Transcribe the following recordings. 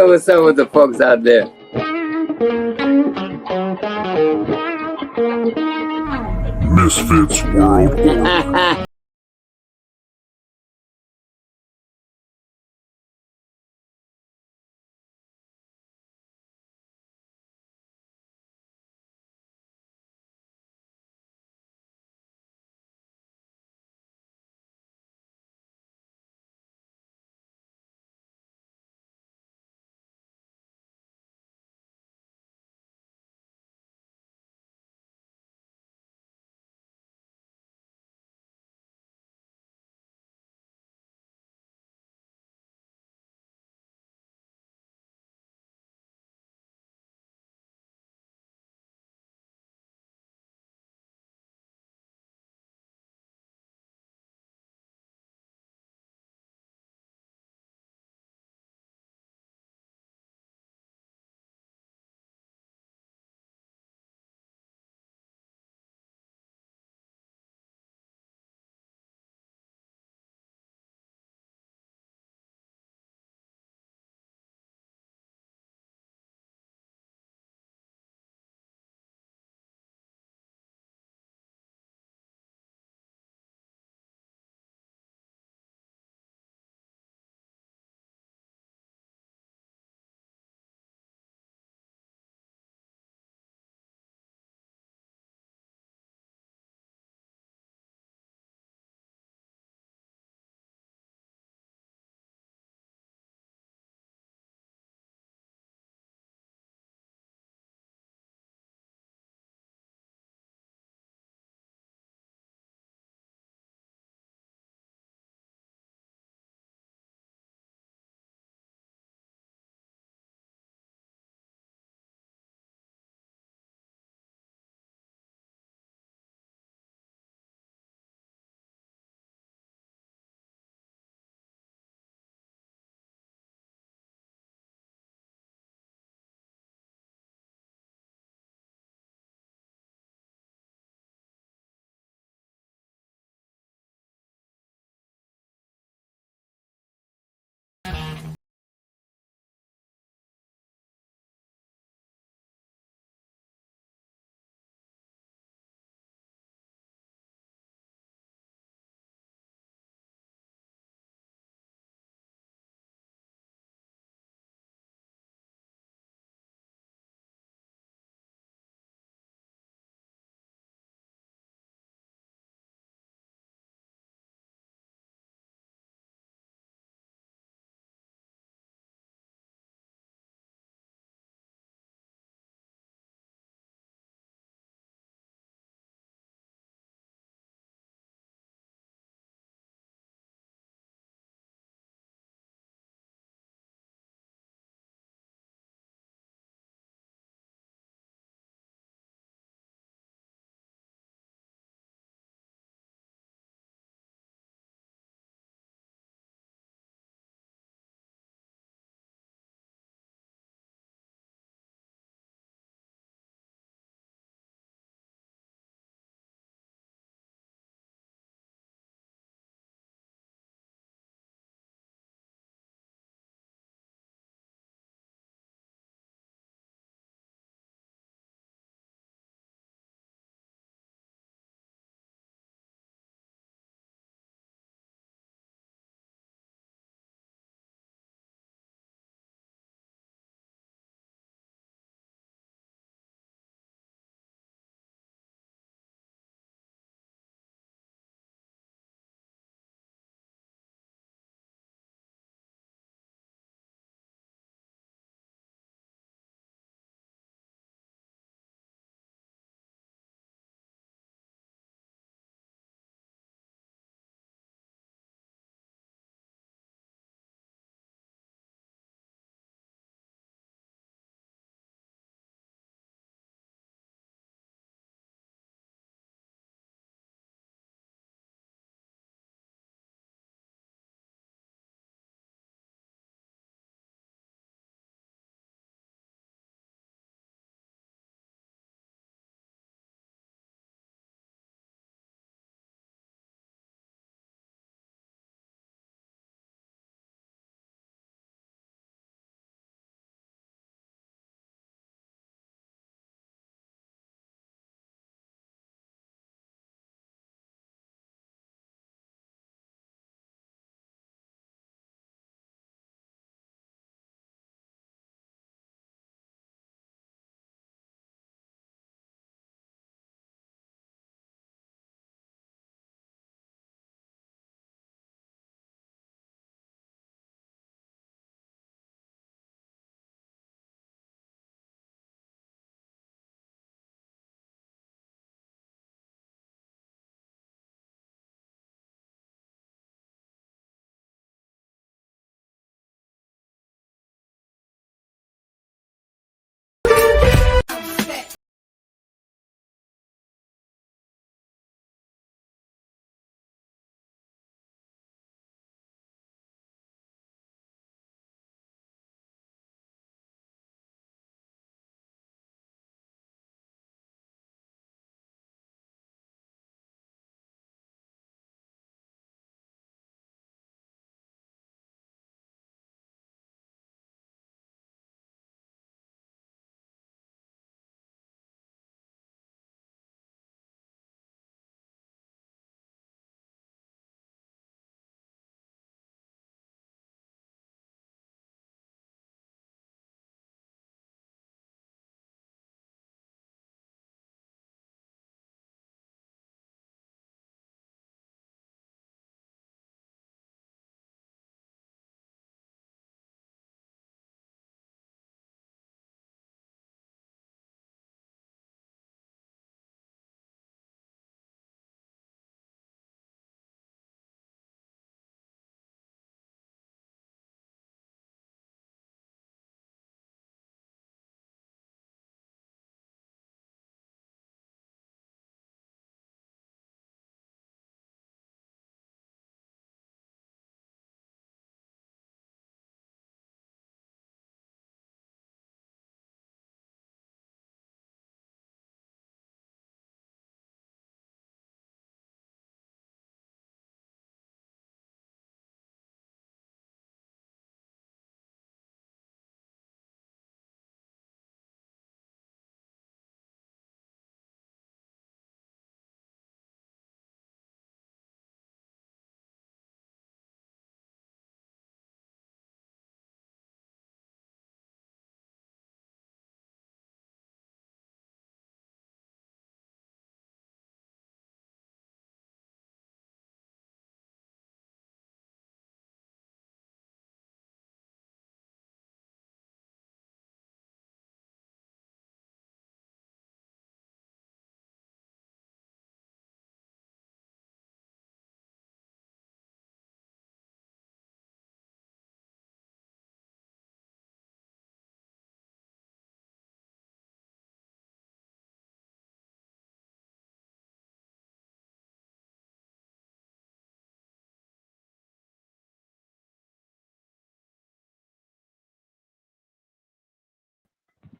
What's up with the folks out there? Misfits World.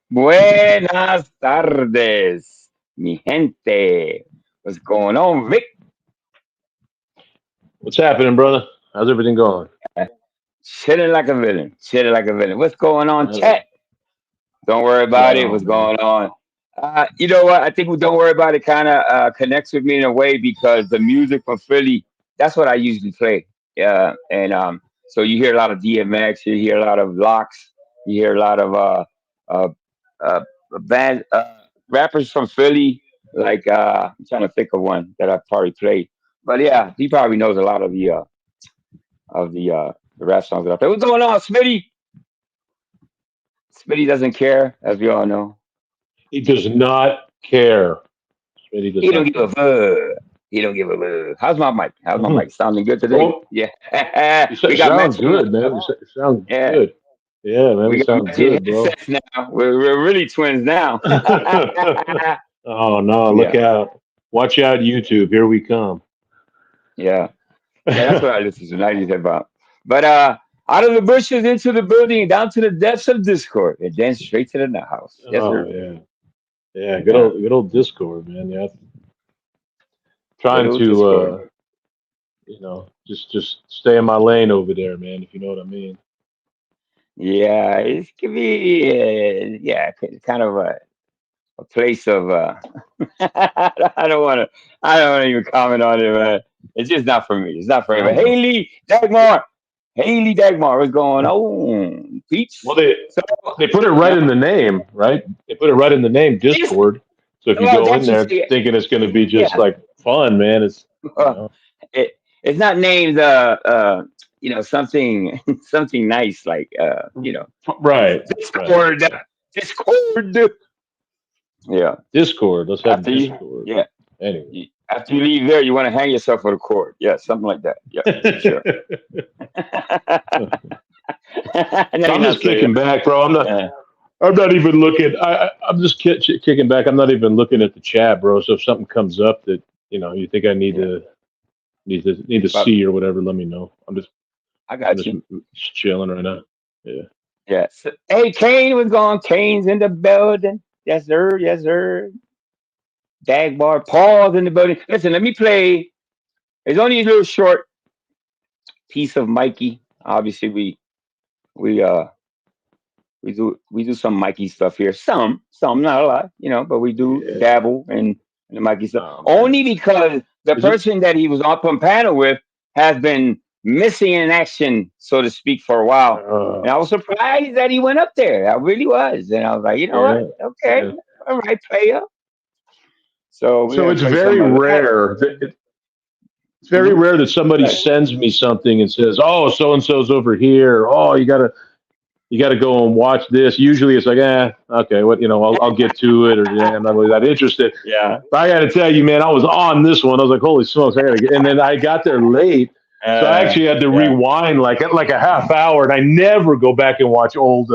Buenas tardes, mi gente. What's going on, Vic? What's happening, brother? How's everything going? Chilling like a villain. Chilling like a villain. What's going on, Right, chat? Don't worry about right it. What's on, man. going on? You know what? I think we don't worry about it kind of connects with me in a way because the music from Philly, that's what I usually play. Yeah, and so you hear a lot of DMX, you hear a lot of Locks, you hear a lot of uh, uh, band rappers from Philly. Like I'm trying to think of one that I probably played, but yeah, he probably knows a lot of the rap songs that I play. What's going on, Smitty? Smitty doesn't care, as we all know. He does not care. He does He don't not give a care. fuck. He don't give a fuck. How's my mic? How's my mic? Sounding good today? Well, Yeah. We you got sound matching. good, man. You sound Yeah. good. Yeah, man. We You got sound matching good, bro. headsets now. We're really twins now. Oh no! Look Yeah. out! Watch out, YouTube. Here we come. Yeah. Yeah. That's what I listen to 90s hip hop. But out of the bushes into the building, down to the depths of Discord, and then straight to the house. Yes, Oh sir. yeah, yeah. Yeah. Good old Discord, man. Yeah, Good trying old to Discord. just stay in my lane over there, man. If you know what I mean. Yeah. It could be, yeah, kind of a place of I don't want to I don't want to even comment on it, man. It's just not for me. It's not for me. I But know. Haley Dagmar, what's going on, Well, peeps? they So They put it right yeah, in the name, right? They put it right in the name, this Discord. So if you well go in that you there see, thinking it's going to be just yeah, like fun, man, it's you uh, know, it's not named something something nice like right, right, Discord, Discord. Yeah, Discord. Let's have after you, Discord. yeah. Anyway, After you leave there, you want to hang yourself with a cord. Yeah, something like that. Yeah, for sure. No, you're I'm not just saying. kicking back, bro. Uh, I'm not even looking. I'm just kicking back. I'm not even looking at the chat, bro. So if something comes up that you think I yeah, need to but see or whatever, let me know. I I'm got just you. chilling right now. Yeah. Yeah. So, hey, Kane was gone. Kane's in the building. Yes, sir. Yes, sir. Dagbar. Paul's in the building. Listen, let me play. It's only a little short piece of Mikey. Obviously, we we do some Mikey stuff here. Some, not a lot, but we do Yeah. dabble in the Mikey stuff. Oh man. Only because the Is it? person that he was up on panel with has been missing in action, so to speak, for a while. And I was surprised that he went up there. I really was. And I was like, you know what? Yeah. Okay, Yeah. all right, player. So we're So gonna it's play very some of that. rare. It's very Hmm. rare that somebody Right. sends me something and says, "Oh, so and so's over here. Oh, you gotta go and watch this." Usually, it's like, okay, what I'll get to it, or I'm not really that interested. Yeah. But I got to tell you, man, I was on this one. I was like, "Holy smokes, I gotta get!" And then I got there late, so I actually had to Yeah. rewind like a half hour. And I never go back and watch old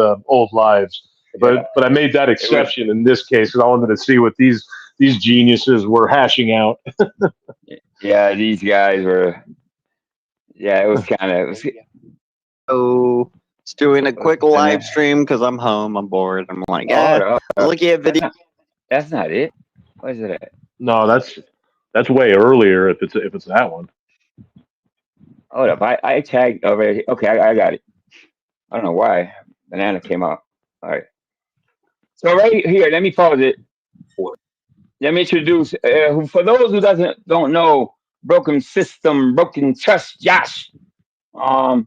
lives, Yeah. but I made that It was. exception in this case because I wanted to see what these geniuses were hashing out. Yeah. These guys were. Yeah. It was kind of. It was. So just doing a quick live And stream because I'm home. I'm bored. I'm like, oh, looking at that's video. not. That's not it. What is it at? No, that's way earlier if it's that one. Hold up. I tagged already. Okay, I got it. I don't know why banana came out. All right. So right here, let me pause it. Let me introduce. For those who don't know, broken system, broken trust, Josh. You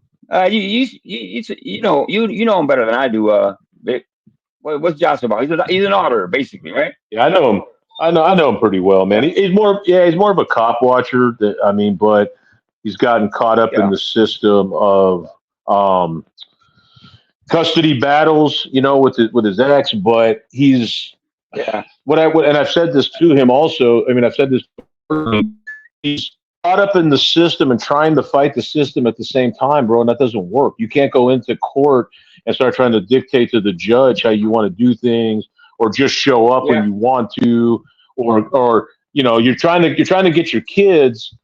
know him better than I do. Vic. What's Josh about? He's an auditor, basically, right? Yeah, I know him. I know him pretty well, man. Yeah. He's more of a cop watcher. But he's gotten caught up in Yeah. the system of um, custody battles, with his ex. But he's Yeah. and I've said this to him also. I mean, I've said this. He's caught up in the system and trying to fight the system at the same time, bro, and that doesn't work. You can't go into court and start trying to dictate to the judge how you want to do things, or just show up when Yeah. you want to, or you're trying to get your kids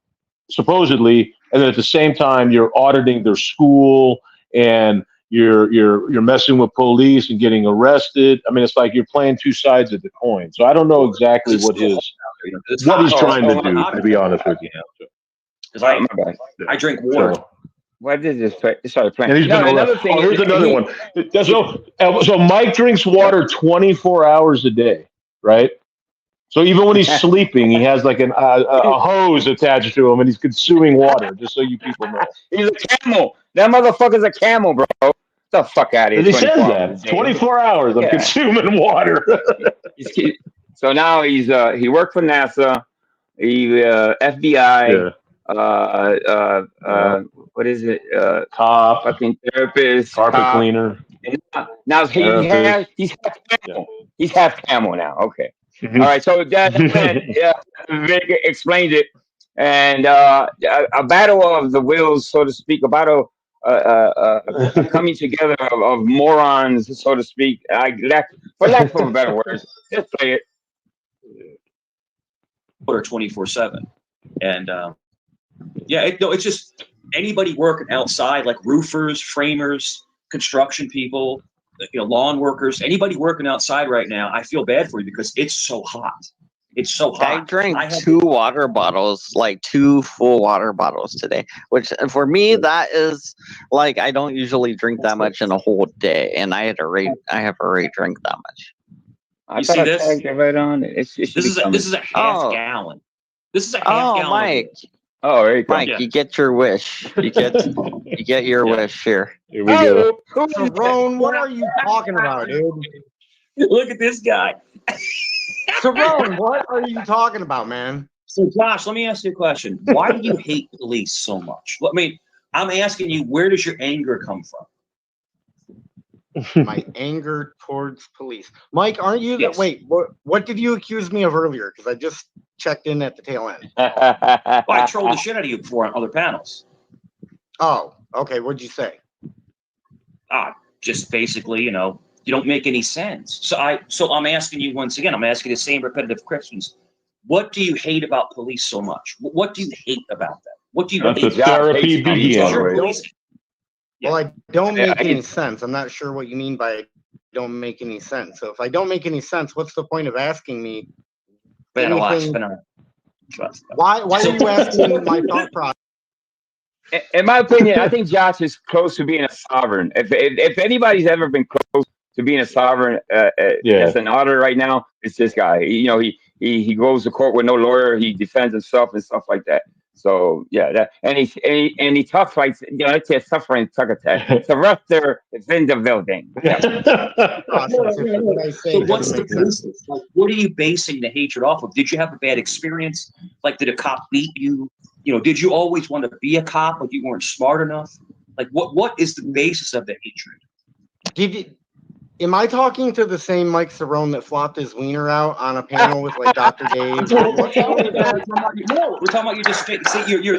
supposedly, and then at the same time you're auditing their school and you're messing with police and getting arrested. I mean, it's like you're playing two sides of the coin. So I don't know exactly what he's trying to do. To be honest with you, because I drink water. So, Why did this started playing? and he's been Another arrested. thing. Oh, here's another one. So Mike drinks water 24 hours a day, right? So even when he's sleeping, he has like a hose attached to him, and he's consuming water. Just so you people know, He's a camel. That motherfucker's a camel, bro. Get the fuck out of here. he says that 24 hours of consuming water. So now he worked for NASA, FBI. What is it? Cop, fucking therapist, carpet cleaner. And now he's half camel. He's half camel now. Okay. All right. So that Vic explained it, and a battle of the wills, so to speak, a battle coming together of morons, so to speak. For lack of a better word, just play it. Water 24/7, and it's just anybody working outside, like roofers, framers, construction people, lawn workers, anybody working outside right now. I feel bad for you because it's so hot. It's so hot. I drank 2 water bottles, like 2 full water bottles today, which for me, that is like, I don't usually drink that much in a whole day. And I have already drank that much. You see this? Right on. This is a half gallon. This is a half gallon. Mike. Oh, there you go. Mike, you get your wish. You get your wish here. Here we go. Tyrone, what are you talking about, dude? Look at this guy. Tyrone, what are you talking about, man? So, Josh, let me ask you a question. Why do you hate police so much? I mean, I'm asking you, where does your anger come from? My anger towards police. Mike, aren't you? Yes. Wait, what did you accuse me of earlier? Because I just checked in at the tail end. I trolled the shit out of you before on other panels. Oh, okay. What'd you say? Just basically, you don't make any sense. So I'm asking you once again. I'm asking the same repetitive questions. What do you hate about police so much? What do you hate about them? What do you That's hate? the therapy begin. Well, I don't make any sense. I'm not sure what you mean by don't make any sense. So if I don't make any sense, what's the point of asking me? Why are you asking my thought process? In my opinion, I think Josh is close to being a sovereign. If anybody's ever been close to being a sovereign as an auditor right now, it's this guy. He goes to court with no lawyer. He defends himself and stuff like that. So and he talks like it's a suffering tuck attack. It's a rupture. It's in the building. So what's the basis? Like, what are you basing the hatred off of? Did you have a bad experience? Like, did a cop beat you? Did you always want to be a cop, but you weren't smart enough? Like, what is the basis of the hatred? Am I talking to the same Mike Cerrone that flopped his wiener out on a panel with like Dr. Dave? No, we're talking about you just see you're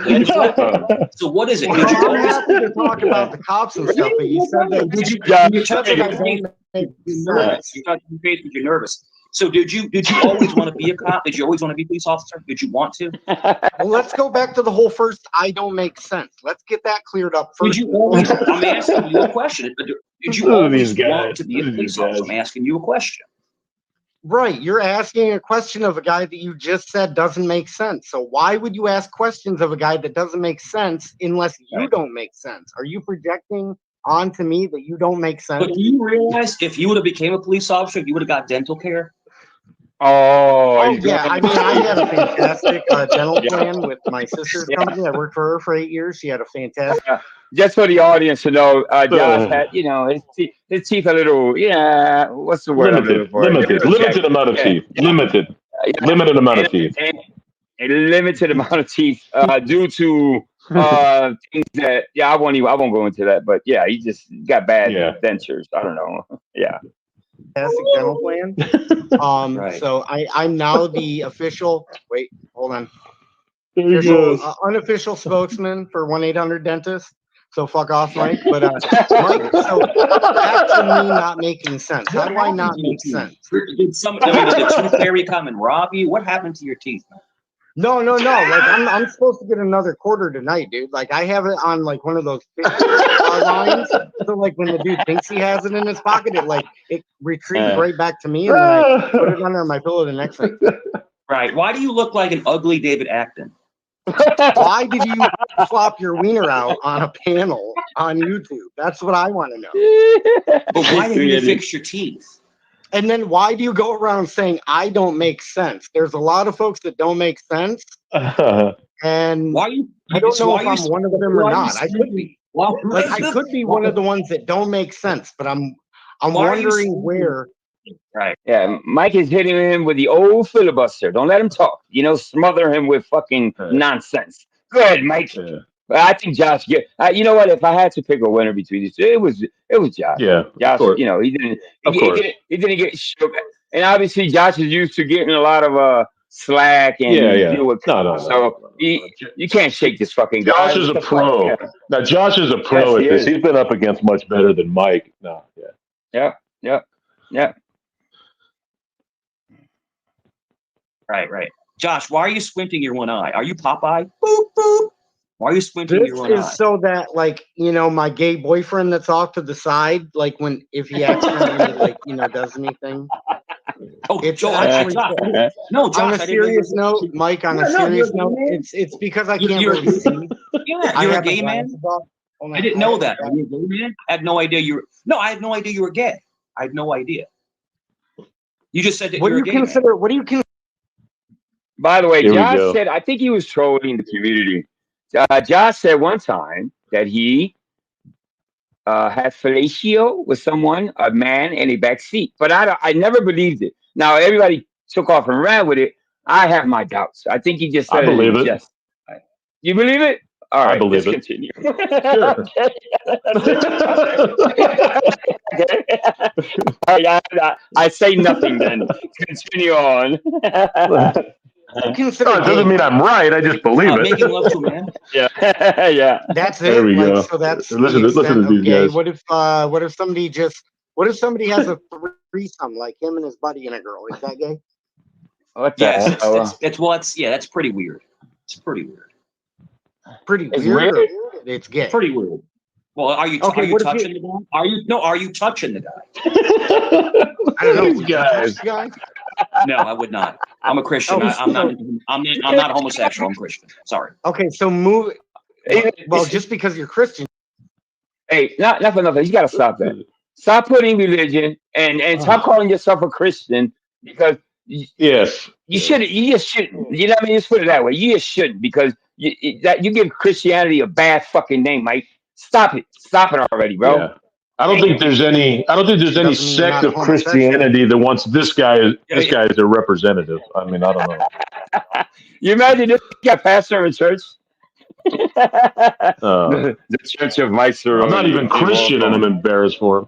so what is it? I'm happy to talk about the cops and stuff, but you said that you're touching your face. You're nervous. You're touching your face because you're nervous. So did you always want to be a cop? Did you always want to be a police officer? Did you want to? Well, let's go back to the whole first. I don't make sense. Let's get that cleared up first. I'm asking you a question. Did you always want to be a police officer? I'm asking you a question. Right. You're asking a question of a guy that you just said doesn't make sense. So why would you ask questions of a guy that doesn't make sense unless you don't make sense? Are you projecting onto me that you don't make sense? But do you realize if you would have became a police officer, you would have got dental care? Oh yeah. I mean, I had a fantastic dental plan with my sister's company. I worked for her for 8 years. She had a fantastic. Just for the audience to know, Josh had, his teeth a little, what's the word? Limited amount of teeth. Limited amount of teeth. A limited amount of teeth due to things that, I won't go into that, but he just got bad dentures. I don't know. Fantastic dental plan. Right. So I'm now the official. Wait, hold on. Unofficial spokesman for 1-800-DENTIST. So fuck off, Mike. But Mike, so back to me not making sense. How do I not make sense? Did the tooth fairy come and rob you? What happened to your teeth? No. Like I'm supposed to get another quarter tonight, dude. Like I have it on like one of those 50 lines. So like when the dude thinks he has it in his pocket, it retrieves right back to me, and then I put it under my pillow the next night. Right. Why do you look like an ugly David Acton? Why did you flop your wiener out on a panel on YouTube? That's what I want to know. But why didn't you fix your teeth? And then why do you go around saying I don't make sense? There's a lot of folks that don't make sense, and Why you? I don't know if I'm one of them or not. I could be. Well, Like I could be one of the ones that don't make sense, but I'm wondering where. Right. Yeah, Mike is hitting him with the old filibuster. Don't let him talk. You know, smother him with fucking nonsense. Go ahead, Mike. Yeah. I think Josh. You know what? If I had to pick a winner between these two, it was Josh. Yeah, Josh. course. You know, he didn't. Of course. He didn't get shook. And obviously, Josh is used to getting a lot of slack and deal with No. So you can't shake this fucking guy. Josh is a pro. Yeah. Now Josh is a pro Yes, at this. he is. He's been up against much better than Mike. No, yeah. Yeah. Right. Josh, why are you squinting your one eye? Are you Popeye? Boop boop. Why are you squinting This your one is eye? so that, like, you know, my gay boyfriend that's off to the side, like if he accidentally, like, you know, does anything. Oh, It's Josh, actually Josh. No, Josh. on a I didn't serious know note, Mike. On a No, serious you're a note, gay man. it's because I can't You're- really see. Yeah, I you're a have my gay man. glasses off. Hold on, I didn't know have that. my Are you a gay man? I had no idea you were. No, I had no idea you were gay. I had no idea. You just said that What do you're you a gay consider? What do you consider? By the way, Here we Josh go. said, I think he was trolling the community. Josh said one time that he had fellatio with someone, a man, in a back seat. But I never believed it. Now, everybody took off and ran with it. I have my doubts. I think he just said I believe it. Just, you believe it? All right, I believe let's it. continue. Sure. All right, I say nothing then. Continue on. Consider it doesn't gay, mean I'm right. I just believe it. making love to a man. Yeah. That's it. There we like, go. So that's Listen the to extent of these gay. guys. What if somebody has a threesome, like him and his buddy and a girl? Is that gay? What the Yes, hell? that's pretty weird. It's pretty weird. Pretty It's weird. weird. Or it's gay. Pretty weird. Well, are you Okay, what if touching the guy? Are you touching the guy? I don't know. These Would you touch guys. the guy? No, I would not. I'm a Christian. I'm not homosexual. I'm Christian. Sorry. Okay, so move. Well, just because you're Christian. Hey, not for nothing. You got to stop that. Stop putting religion and stop calling yourself a Christian because Yes. you shouldn't. You just shouldn't. You know what I mean? Just put it that way. You just shouldn't because you give Christianity a bad fucking name, Mike. Stop it. Stop it already, bro. Yeah. I don't think there's any Doesn't mean you're sect not a of homosexual. Christianity that wants this guy as their representative. I mean, I don't know. You imagine this guy pastor in church? Uh, The Church of Mike's. I'm not even Christian, and I'm embarrassed for him.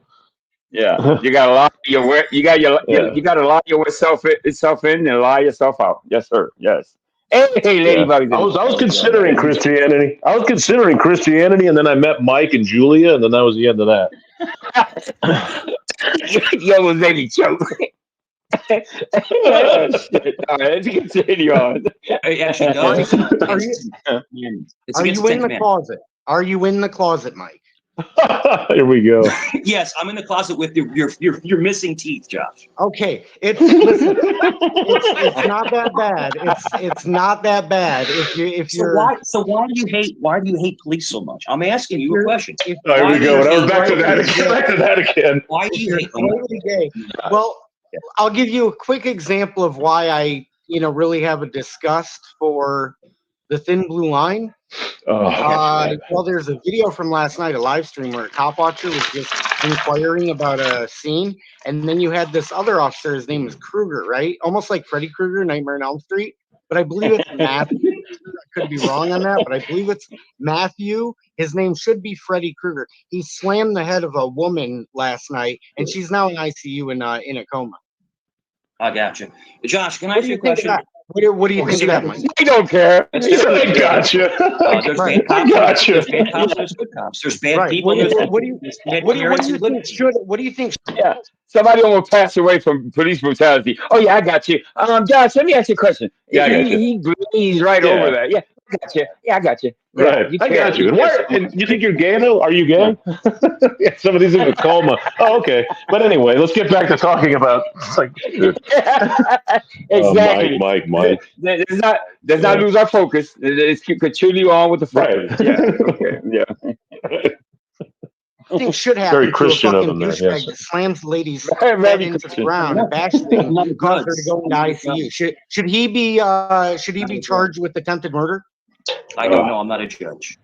Yeah, you got to lie you got you got to lie yourself in and lie yourself out. Yes, sir. Yes. Hey, ladybugs. I was considering Christianity. I was considering Christianity, and then I met Mike and Julia, and then that was the end of that. You almost made me choke. Oh, shit. All right, let's continue on. It actually does. Are you in the closet? Are you in the closet, Mike? Here we go. Yes, I'm in the closet with your missing teeth, Josh. Okay, listen, it's not that bad. It's not that bad if you're. So why do you hate police so much? I'm asking you a question. Here we go. Now we're back to that again. Why do you hate them? Totally gay. Well, I'll give you a quick example of why I, really have a disgust for the thin blue line. Well, there's a video from last night, a live stream where a cop watcher was just inquiring about a scene, and then you had this other officer. His name is Krueger, right? Almost like Freddy Krueger, Nightmare on Elm Street, but I believe it's Matthew. I could be wrong on that, but I believe it's Matthew. His name should be Freddy Krueger. He slammed the head of a woman last night, and she's now in ICU in a coma. I got you. Josh, can I What ask do you you a think of question? that? What do you think of that, Mike? I don't care. That's I different. gotcha. There's Right. bad cops. I gotcha. There's bad cops. There's good cops. There's bad Right. people. There's bad What do you parents and good think should? What do you think? Yeah. Somebody almost passed away from police brutality. Oh yeah, I got you. Josh, let me ask you a question. Yeah, I got you. He's right over Yeah. that. Yeah, I got you. Yeah, I got you. Yeah, Right. I care. got you. And why? And you think you're gay though? Are you gay? Yeah, some of these in a coma. Oh, okay. But anyway, let's get back to talking about like Exactly. Mike. Let's not lose our focus. Let's keep continue on with the focus. Right. Yeah. Okay. Yeah. I think should happen Very to Christian a of fucking him there, douchebag yes. that slams the lady's Very head into the Christian. ground and bashes things and causes her to go into ICU. Should he be charged with attempted murder? I don't know. I'm not a judge.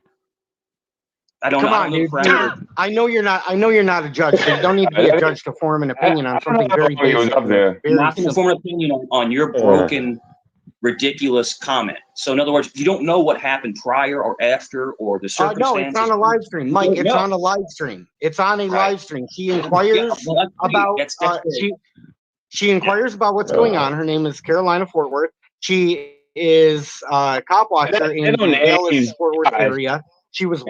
I don't Come know. on, dude. I know you're not a judge, but you don't need to be a judge to form an opinion on something very He was basic. up there. I'm not going to form an opinion on your broken, ridiculous comment. So, in other words, you don't know what happened prior or after or the No, circumstances. it's on a live stream, Mike. It's on a live stream. It's on a live stream. She inquires about she inquires about what's going on. Her name is Carolina Fort Worth. She is a cop watcher in the Dallas Fort Worth area. She was.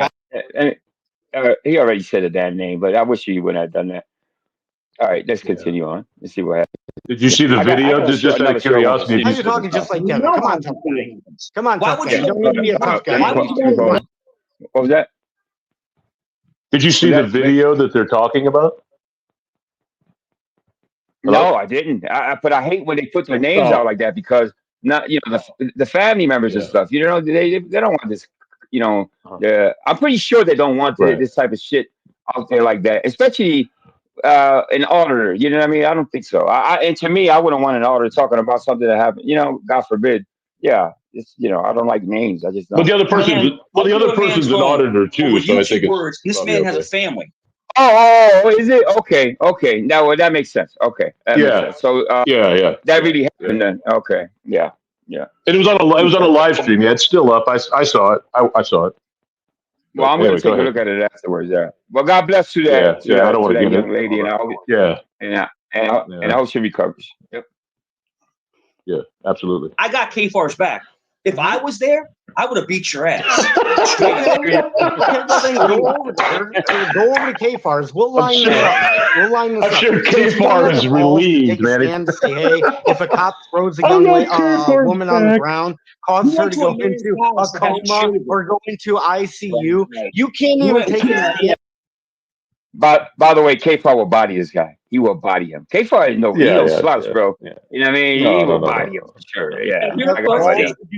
He already said a damn name, but I wish he wouldn't have done that. All right, let's continue on. Let's see what happens. Did you see the video? Just out of curiosity. How you talking just like Kevin? Come on, tough guy. Come on, tough guy. You don't need to be a tough guy. What was that? Did you see the video that they're talking about? No, I didn't. But I hate when they put their names out like that because not the family members and stuff. You know, they don't want this. You know, I'm pretty sure they don't want this type of shit out there like that, especially an auditor. You know what I mean? I don't think so. And to me, I wouldn't want an auditor talking about something that happened. You know, God forbid. Yeah, it's I don't like names. I just don't. But the other person's an auditor too. So I think it's this man has a family. Oh, is it? Okay. Now that makes sense. Okay. Makes sense. So yeah. That really happened then. Okay. Yeah. And it was on a live stream. Yeah, it's still up. I saw it. I saw it. Well, I'm going to take a look at it afterwards. Yeah. Well, God bless you there. I don't want to give young lady, and I hope she recovers. Yep. Yeah, absolutely. I got K-Far's back. If I was there, I would have beat your ass. Go over to K-Far's. We'll line this up. I'm sure K-Far is relieved, man. And say, hey, if a cop throws a woman on the ground, causes her to go into a coma or go into ICU, you can't even take it. By the way, K-Far will body this guy. He will body him. K-Far is no slouch, bro. Yeah. You know what I mean? He will body him for sure. Yeah. He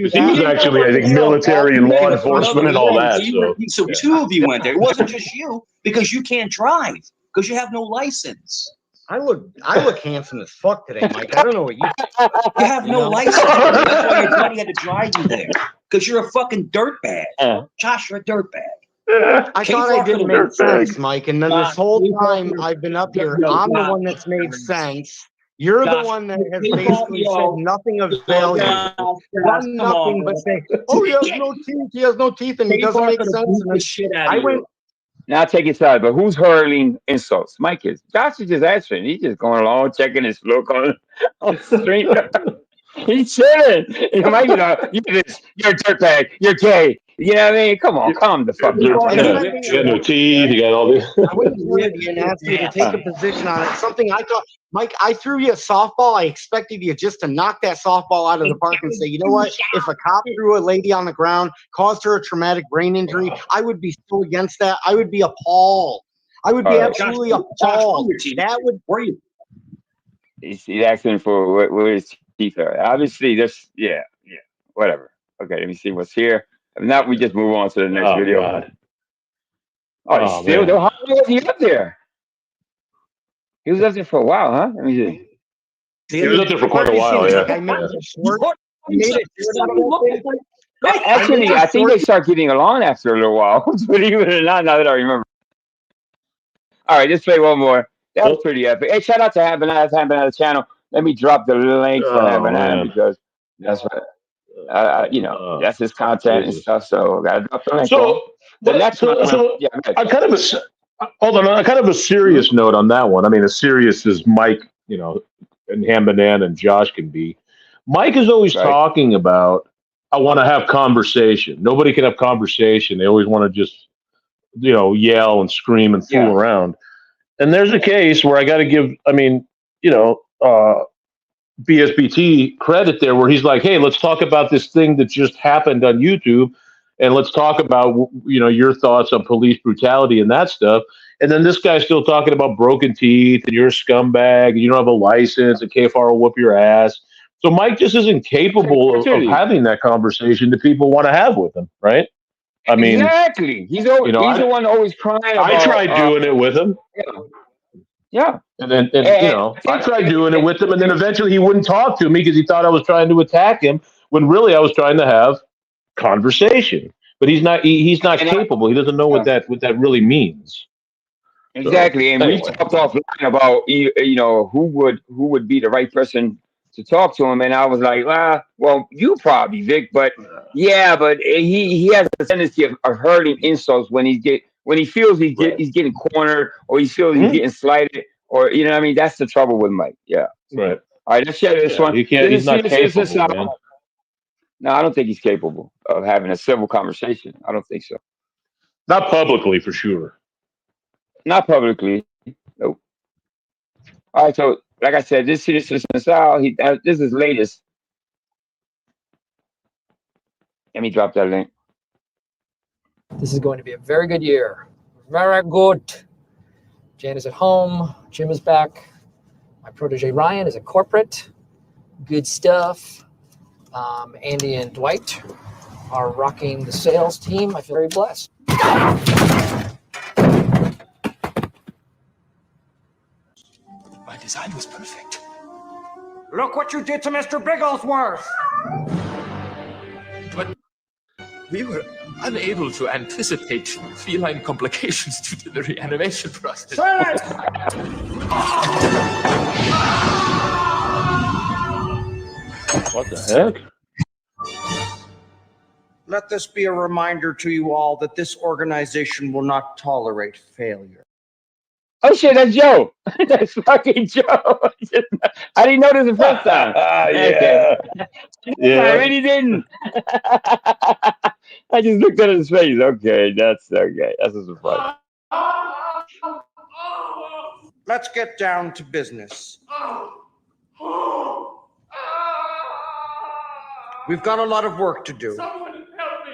was actually, I think, military and law enforcement and all that. So two of you went there. It wasn't just you because you can't drive because you have no license. I look handsome as fuck today, Mike. I don't know what you. You have no license. That's why your buddy had to drive you there because you're a fucking dirtbag. Josh, you're a dirtbag. I thought I didn't make sense, Mike. And then this whole time I've been up here, I'm the one that's made sense. You're the one that has basically said nothing of value. Done nothing but say, "Oh, he has no teeth. He has no teeth, and he doesn't make sense." And I went. Now take it aside, but who's hurling insults? Mike is. Josh is just answering. He's just going along, checking his look on the stream. He's chilling. Mike, you're a dirtbag. You're gay. You know what I mean? Come on, calm the fuck down. You got no teeth. You got all this. I went to you and asked you to take a position on it. Something I thought, Mike, I threw you a softball. I expected you just to knock that softball out of the park and say, you know what? If a cop threw a lady on the ground, caused her a traumatic brain injury, I would be so against that. I would be appalled. I would be absolutely appalled. That would break. He's asking for where his teeth are. Obviously, whatever. Okay, let me see what's here. If not, we just move on to the next video. God. How long was he up there? He was up there for a while, huh? Let me see. He was up there for quite a while, yeah. Actually, I think they start getting along after a little while. Believe it or not, now that I remember. All right, let's play one more. That was pretty epic. Hey, shout out to Banana channel. Let me drop the link for Banana because that's what. That's his content and stuff. So I gotta drop the link. So the next one. I kind of a serious note on that one. I mean, as serious as Mike, and Ham Banana and Josh can be. Mike is always talking about, I want to have conversation. Nobody can have conversation. They always want to just, yell and scream and fool around. And there's a case where I got to give, BSBT credit there where he's like, hey, let's talk about this thing that just happened on YouTube. And let's talk about, your thoughts on police brutality and that stuff. And then this guy's still talking about broken teeth and you're a scumbag and you don't have a license and KFR will whoop your ass. So Mike just isn't capable of having that conversation that people want to have with him, right? I mean, exactly. He's always, he's the one always crying about. I tried doing it with him. Yeah. And then, I tried doing it with him, and then eventually he wouldn't talk to me because he thought I was trying to attack him when really I was trying to have conversation. But he's not. He's not capable. He doesn't know what that really means. Exactly. So, and we talked offline about who would be the right person to talk to him, and I was like, well, you probably, Vic, but he has a tendency of hurling insults when he feels he's getting cornered or he feels he's getting slighted, or that's the trouble with Mike. Yeah. Right. All right, let's share this one. He's not capable, man. No, I don't think he's capable of having a civil conversation. I don't think so. Not publicly, for sure. Not publicly. Nope. All right, so like I said, this is Sal. This is latest. Let me drop that link. This is going to be a very good year. Very good. Jan is at home. Jim is back. My protege Ryan is at corporate. Good stuff. Andy and Dwight are rocking the sales team. I feel very blessed. My design was perfect. Look what you did to Mr. Bigglesworth! But we were unable to anticipate feline complications due to the reanimation process. Silence! What the heck? Let this be a reminder to you all that this organization will not tolerate failure. Oh shit, that's Joe. That's fucking Joe. I didn't notice the first time. Yeah. I really didn't. I just looked at his face. Okay, that's okay. That's a surprise. Let's get down to business. We've got a lot of work to do. Someone help me.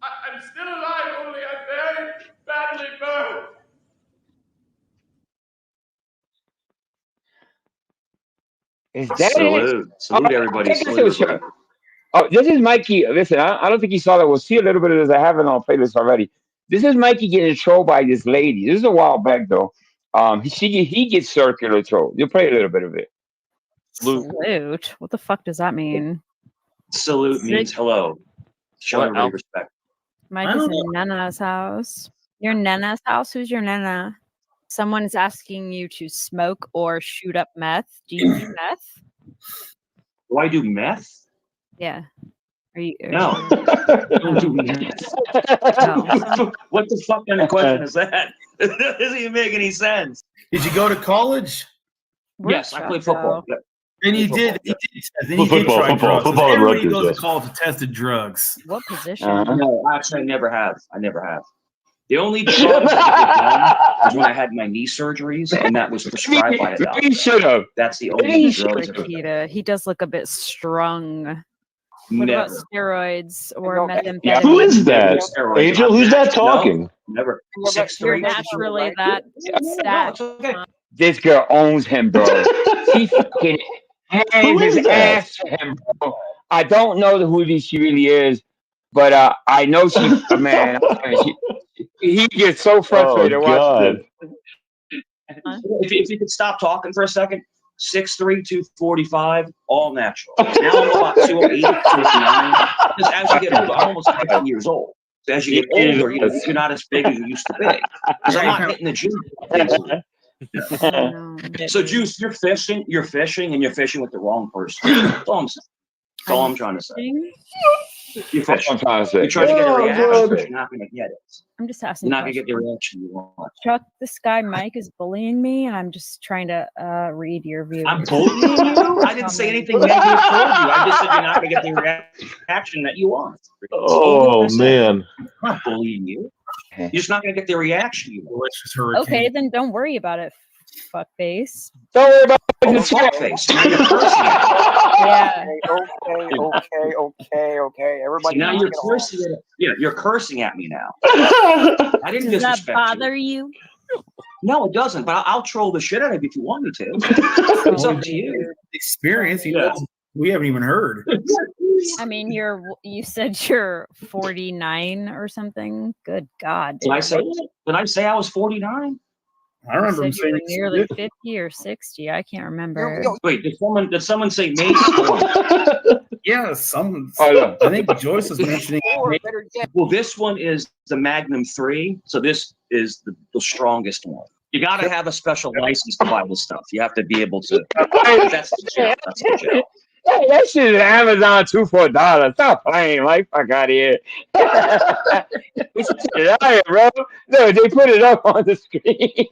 I'm still alive, only I'm very badly burned. Is that Salute everybody. Oh, this is Mikey. Listen, I don't think he saw that. We'll see a little bit of this. I have it on playlist already. This is Mikey getting trolled by this lady. This is a while back though. He gets circular troll. You'll play a little bit of it. Salute. What the fuck does that mean? Salute means hello. Showing everybody respect. Mike is in Nana's house. Your Nana's house? Who's your Nana? Someone is asking you to smoke or shoot up meth. Do you do meth? Do I do meth? Yeah. Are you? No. I don't do meth. No. What the fuck kind of question is that? It doesn't even make any sense. Did you go to college? Yes, I played football. And he did. Then he did try drugs. Everybody goes to college to tested drugs. What position? No, actually, I never have. The only drugs I did done was when I had my knee surgeries, and that was prescribed by a doctor. He should have. That's the only drugs. He does look a bit strung. What Never. about steroids or methamphetamine? Yeah. Who is that? Angel, who's that talking? No, never. You're naturally that stat. This girl owns him, bro. She fucking hands his ass to him, bro. I don't know who she really is, but I know she's a man. He gets so frustrated watching this. If you could stop talking for a second. 6'3", 245, all natural. Now I'm about 208, 209. Because as you get older, I'm almost 50 years old. So as you get older, you're not as big as you used to be. Because I'm not hitting the gym. So, Juice, you're fishing, and you're fishing with the wrong person. That's all I'm saying. That's all I'm trying to say. You fish. I'm trying to say. You're trying to get a Oh, reaction, God. but you're not going to get it. I'm just asking. You're not going to get the reaction you want. Chuck, this guy Mike is bullying me, and I'm just trying to read your view. I'm bullying you? I didn't say anything negative toward you. I just said you're not going to get the reaction that you want. Oh, man. I'm not bullying you. You're just not going to get the reaction you want. Okay, then don't worry about it, fuckface. Don't worry about Oh, fuckface. Now you're cursing at me. Yeah. Okay. Everybody. See, now you're cursing at you're cursing at me now. I didn't Does that disrespect bother you? No, it doesn't. But I'll troll the shit out of you if you want me to. It's up to you. Experience. We haven't even heard. I mean, you said you're 49 or something. Good God. Did I say I was 49? I remember him You said you saying were nearly 50 or 60. I can't remember. Wait, did someone say May? Yeah, some. Oh, no. I think Joyce was mentioning. Well, this one is the Magnum 3, so this is the strongest one. You got to have a special license to buy this stuff. You have to be able to. That's the gel. That's the gel. Hey, that shit is Amazon 2 for $1. Stop playing, like fuck out of here. It's bro. No, they put it up on the screen.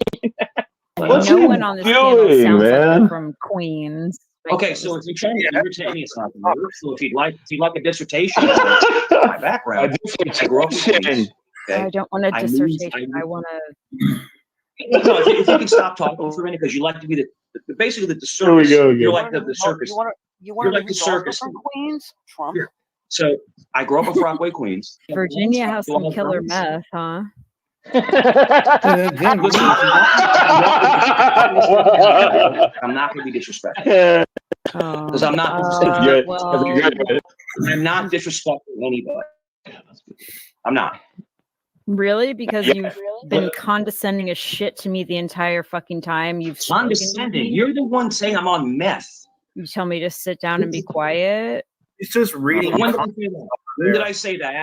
What's no he one on this panel doing, sounds like man? they're from Queens. Okay, so if you're trying to irritate me, it's not the move. So if you'd like a dissertation on my background, I grew up in Queens. I don't want a dissertation. I want to. No, if you can stop talking for a minute, because you like to be basically the circus. Here we go again. You're like the circus. You want You're to like be the circus. from Queens? Trump. Yeah. So I grew up in Rockaway, Queens. Virginia has some killer meth, huh? I'm not going to be disrespectful. Because I'm not. I'm not disrespecting anybody. I'm not. Really? Because you've been condescending as shit to me the entire fucking time. You've condescending. You're the one saying I'm on meth. You tell me to sit down and be quiet. It's just reading. When did I say that?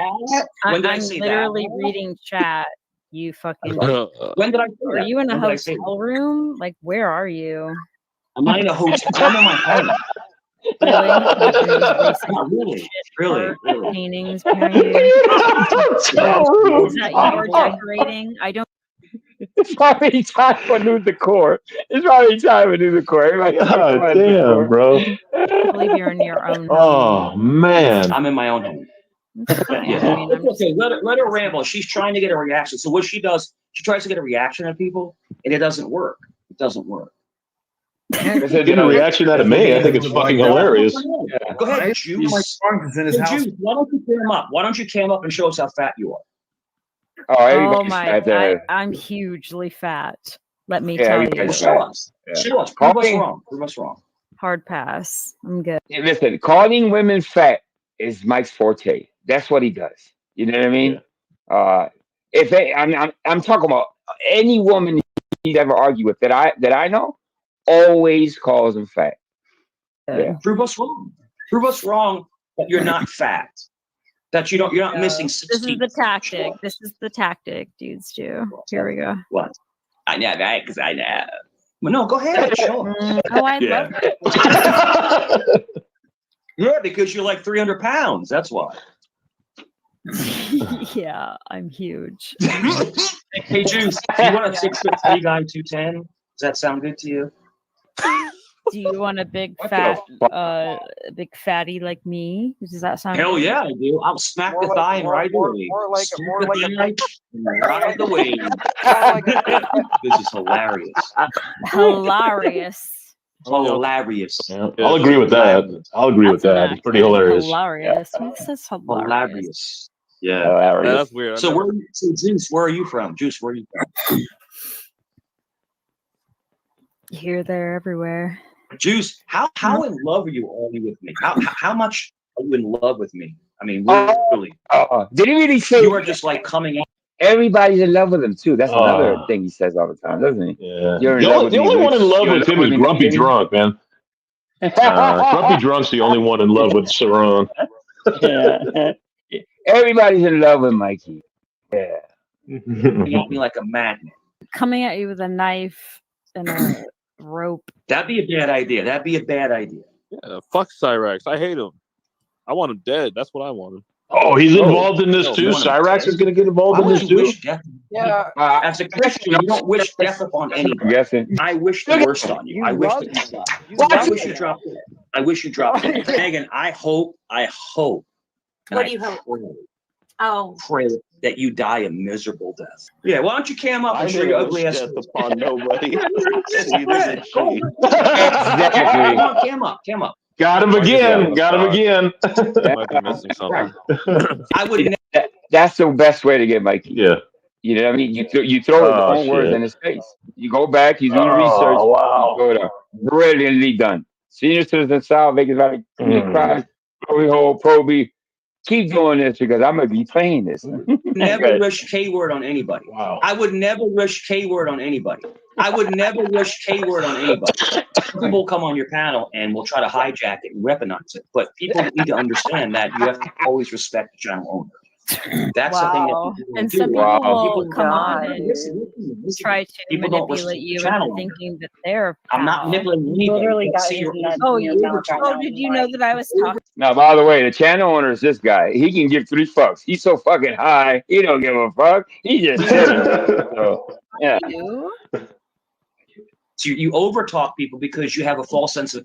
When did I say that? I'm literally reading chat. You fucking. When did I say that? Are you in a hotel room? Like, where are you? I'm not in a hotel. I'm in my home. Really? Paintings behind you. Is that your decorating? I don't. It's probably time for new decor. Everybody, God damn, bro. I believe you're in your own home. Oh, man. I'm in my own home. Yeah. Okay, let her ramble. She's trying to get a reaction. So what she does, she tries to get a reaction out of people, and it doesn't work. It doesn't work. Get a reaction out of me. I think it's fucking hilarious. Yeah. Go ahead, Juice. Juice, why don't you cam up? Why don't you cam up and show us how fat you are? Oh my! I'm hugely fat. Let me tell you. Show us. Show us. Prove us wrong. Prove us wrong. Hard pass. I'm good. Hey, listen, calling women fat is Mike's forte. That's what he does. You know what I mean? Yeah. I'm talking about any woman he's ever argued with that I know, always calls him fat. Yeah. Prove us wrong. Prove us wrong that you're not fat. That you're not missing 60. This is the tactic. This is the tactic dudes do. Here we go. What? I know that because I know. Well, no, go ahead. Sure. Oh, I love it. Yeah, because you're like 300 pounds. That's why. Yeah, I'm huge. Hey, Juice, do you want a 6'3" guy, 210? Does that sound good to you? Do you want a big fatty like me? Does that sound Hell good? yeah, I do. I'll smack the thigh and ride the wave. Ride the wave. This is hilarious. Hilarious. Hilarious. Yeah, I'll agree with that. It's pretty hilarious. Hilarious. Who says hilarious? Yeah. Hilarious. That's weird. So Juice, where are you from? Juice, where are you from? Here, there, everywhere. Juice, how in love are you with me? How much are you in love with me? I mean, really. Did he really say you are just like coming out? Everybody's in love with him too. That's another thing he says all the time, doesn't he? Yeah. The only one in love with him is Grumpy Drunk, man. Grumpy Drunk's the only one in love with Saran. Everybody's in love with Mikey. Yeah. You got me like a magnet. Coming at you with a knife and a rope. That'd be a bad idea. Yeah, fuck Cyrex. I hate him. I want him dead. That's what I want him. Oh, he's involved in this too. Cyrax is going to get involved in this too. Yeah. As a Christian, you don't wish death upon anybody. I wish the worst on you. I wish that you die. I wish you dropped it. I wish you dropped it. Megan, I hope. What do you hope? Oh, Pray that you die a miserable death. Yeah, why don't you cam up and show your ugly ass upon nobody? Exactly. Cam up. Got him again. Might be missing something. I would. That's the best way to get Mikey. Yeah. You know what I mean? You throw his own words in his face. You go back, you do research. Wow. You go to brilliantly done. Senior Citizen South, Vegas Valley, Cry, Proby. Keep doing this because I'm gonna be playing this. Never wish K-word on anybody. Wow. I would never wish K-word on anybody. People come on your panel and will try to hijack it and weaponize it. But people need to understand that you have to always respect the channel owner. That's the thing that people And do. some people will come on and Listen, try to people don't manipulate respect you the channel into owner. thinking that they're I'm not manipulating anybody. literally got See, his you're- nuts. Oh, in you your mouth right now. did you know that I was talking? Now, by the way, the channel owner is this guy. He can give 3 fucks. He's so fucking high. He don't give a fuck. He just said it. So, yeah. You? So you overtalk people because you have a false sense of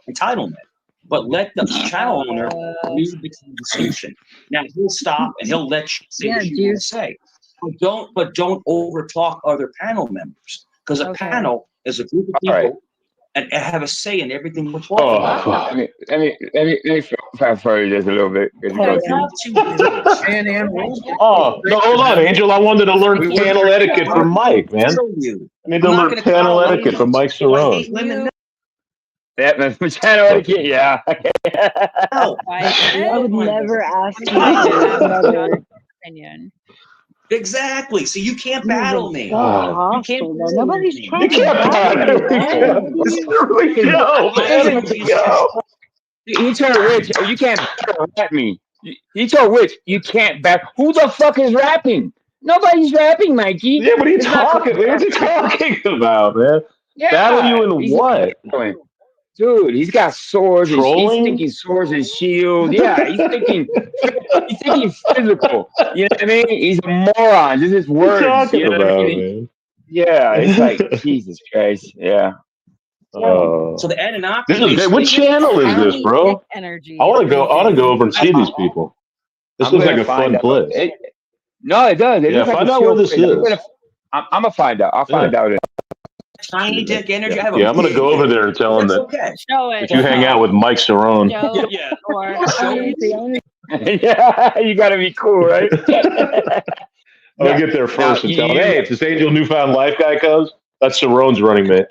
entitlement. But let the channel owner read the conversation. Now he'll stop and he'll let you say what you want to say. But don't overtalk other panel members because a panel is a group of people and have a say in everything we're talking about. Let me fast forward this a little bit. Oh, no, hold on, Angel. I wanted to learn panel etiquette from Mike, man. I need to learn panel etiquette from Mike Cerrone. Channel etiquette, yeah. I would never ask you to opinion. Exactly. So you can't battle me. You can't. Nobody's trying to battle He told Rich, you can't rap me. He told Rich, you can't back. Who the fuck is rapping? Nobody's rapping, Mikey. Yeah, what are you talking? What are you talking about, man? Yeah, Battle you in what? Dude, he's got swords. He's thinking swords and shield. Yeah, he's thinking physical. You know what I mean? He's a moron. This is words. What are you talking know about, what I mean? man? Yeah, it's like Jesus Christ. Yeah. So the Anunnaki. What channel is this, bro? Energy. I want to go over and see these people. This looks like a fun place. No, it does. It Yeah, looks like find a out chill where this place. is. I'm gonna find out. I'll find out. Tiny dick energy. I have Yeah, I'm gonna go over there and tell him that Show it. you hang out with Mike Cerrone. Yeah. Yeah, you gotta be cool, right? I'll get there first and tell him, hey, if this Angel Newfound Life guy comes, that's Cerrone's running mate.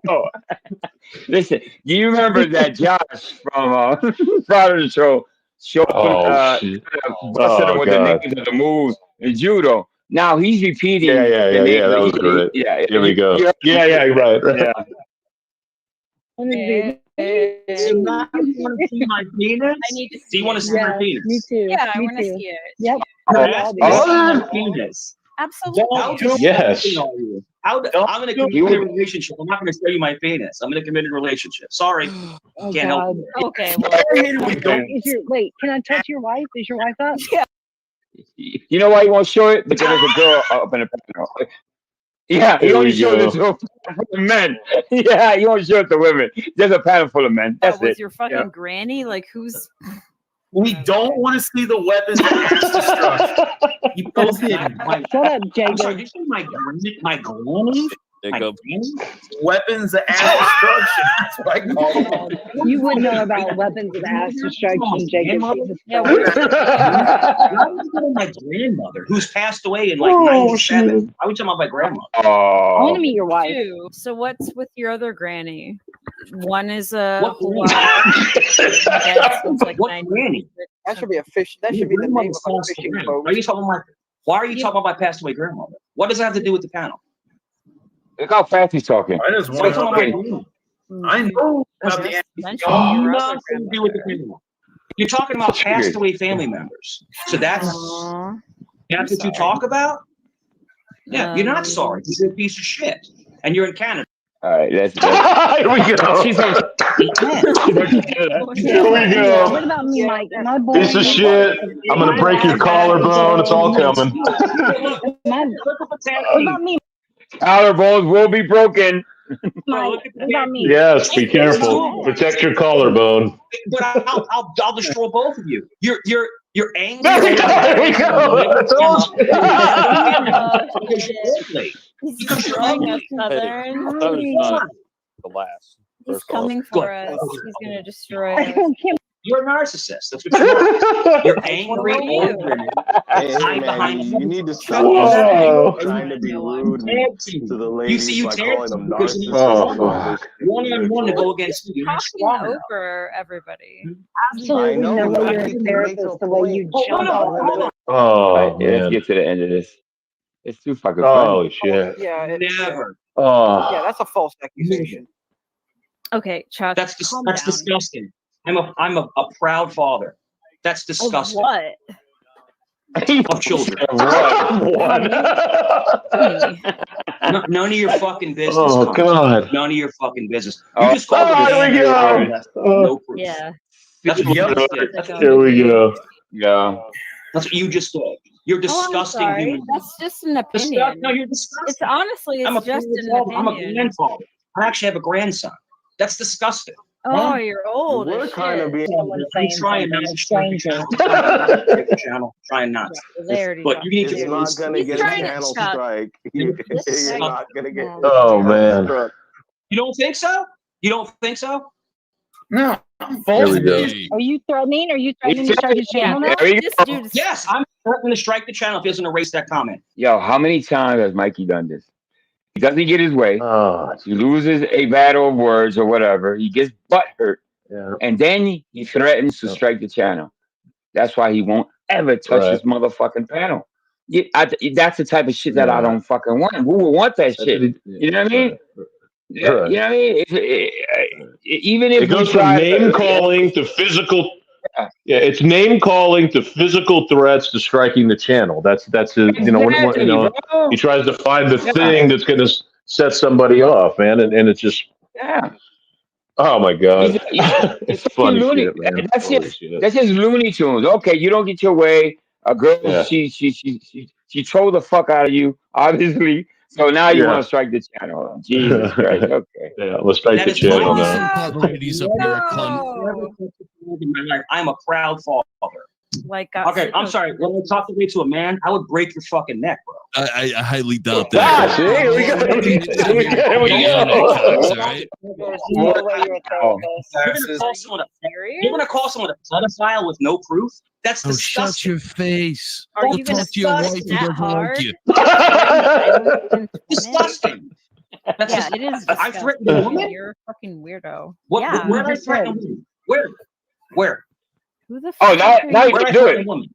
No. Listen, do you remember that Josh from Proud of the Show busted him with the names of the moves in judo? Now he's repeating. Yeah. That was great. Yeah, here we go. Yeah, right. Yeah. Do you want to see my penis? I need to see Do you want to see my penis? Me too. Yeah, I me want to too. see it. Yep. My penis. Absolutely. Yes. I'm in a committed relationship. I'm not going to show you my penis. I'm in a committed relationship. Sorry. Oh, Can't help God. Okay. Well, Wait, can I touch your wife? Is your wife up? Yeah. You know why he won't show it? Because there's a girl up in the panel. Yeah, he only shows it to men. Yeah, he won't show it to women. There's a panel full of men. That's was it. your fucking granny? Like who's? We don't want to see the weapons of mass destruction. Keep those hidden. Shut up, I'm sorry, Jacob. did you say my granny? Jacob. Weapons of mass destruction. That's what I call them. You would know about weapons of mass destruction, Jacob. Yeah, My grandmother, who's passed away in like 97. I was talking about my grandma. I want to meet your wife. two. So what's with your other granny? One is a What Hawaiian. Dead since like What 90. granny? That should be a fish. That should be the name of a fishing boat. Why are you talking about my passed away grandmother? What does that have to do with the panel? Look how fast he's talking. I just What are you want talking to. about my I know about the Mention your other Nothing to do with the panel. You're talking about passed away family members. So that's Aw, what you talk about? Yeah, you're not sorry. You're a piece of shit. And you're in Canada. All right, let's Here we go. she's on. Here we go. What about me, Mike? Am I Piece of boring? shit. I'm gonna break your collarbone. It's all coming. What about me, Collarbones will be broken. Mike? What about me? Yes, be careful. Protect your collarbone. But I'll destroy both of you. You're angry. There we go. That's awesome. Because you're ugly. He's destroying us, Southern. The last. He's coming for us. He's gonna destroy us. You're a narcissist. That's what you are. You're angry old women. Hey, man, you need to stop trying to be rude to the ladies by calling them narcissists. One to go against you. Talking over everybody. Absolutely no way you're a therapist the way you jump off. Oh, Let's get to the end of this. It's too fucking Holy funny. shit. Yeah, Never. Oh. Yeah, that's a false accusation. Okay, Chuck. That's disgusting. I'm a proud father. That's disgusting. What? Of children. None of your fucking business. Oh, God. None of your fucking business. Oh, You just called it here we go. no proof. Yeah. That's what you just did. That's what Here we go. Yeah. That's what you just did. You're disgusting. Oh, I'm sorry. human. That's just an opinion. No, you're disgusting. It's honestly, I'm it's a just an grandfather. I'm a opinion. grandfather. I actually have a grandson. That's disgusting. Oh, you're old. We're as kind of shit. being. I'm trying not to strike the channel. Trying not. Larry, But you need It's to. not gonna He's get a trying to channel chuck. strike. You're not gonna get. Oh, man. You don't think so? You don't think so? No. Here we go. Are you threatening? Are you threatening to strike his channel now? There you This go. dude is Yes, I'm threatening to strike the channel if he doesn't erase that comment. Yo, how many times has Mikey done this? He doesn't get his way. Oh, He loses a battle of words or whatever. He gets butthurt. yeah. And then he threatens to strike the channel. That's why he won't ever touch Right. his motherfucking panel. That's the type of shit that I don't fucking want. Who would want that shit? You know what I mean? Yeah, Right. you know what I mean? Even if It goes we from try name calling to physical. Yeah, it's name calling to physical threats to striking the channel. That's his. You know, Exactly, bro. he tries to find the Yeah. thing that's going to set somebody off, man, and it's just. Yeah. Oh my God. It's funny loony. shit, man. That's Holy just shit. that's just Looney Tunes. Okay, you don't get your way. A girl, Yeah. she trolled the fuck out of you, obviously. So now you Yeah. want to strike the channel. Jesus Christ. Okay. Yeah, let's strike That the is channel my now. Ladies up here, cunt. In my life, I'm a proud father. like. Okay, I'm sorry. When I talk to a man, I would break your fucking neck, bro. I highly doubt Ah, that. see, here we go. Here we All go. right. There's no way you're a therapist. You're gonna call someone a pedophile with no proof? That's Oh, shut disgusting. your face. Are Go you gonna talk to your wife suck who that doesn't like hard? you. Disgusting. That's Yeah, just, it is. I threatened a disgusting. woman. You're a fucking weirdo. What, Yeah. where did I threaten a woman? Where? Who the Oh, fuck now are you you? Where can did I do threaten it. a woman?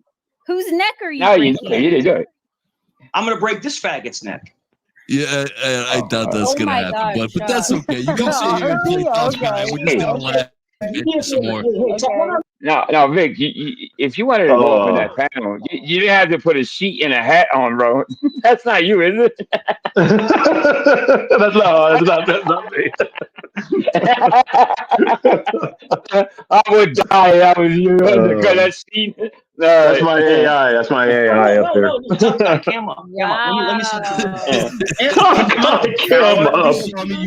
Whose neck are you Now you breaking? did it. I'm gonna break this faggot's neck. Yeah, I doubt that's Oh gonna my happen, God, but that's Chuck. okay. You can sit here and play tough guy. We're just gonna laugh at you some more. Now, Vic, if you wanted to go up in that panel, you didn't have to put a sheet and a hat on, bro. That's not you, is it? That's not me. I would die if I was you. Because that sheet. That's my AI. That's my AI up there. Camera. Let me see. Come up. You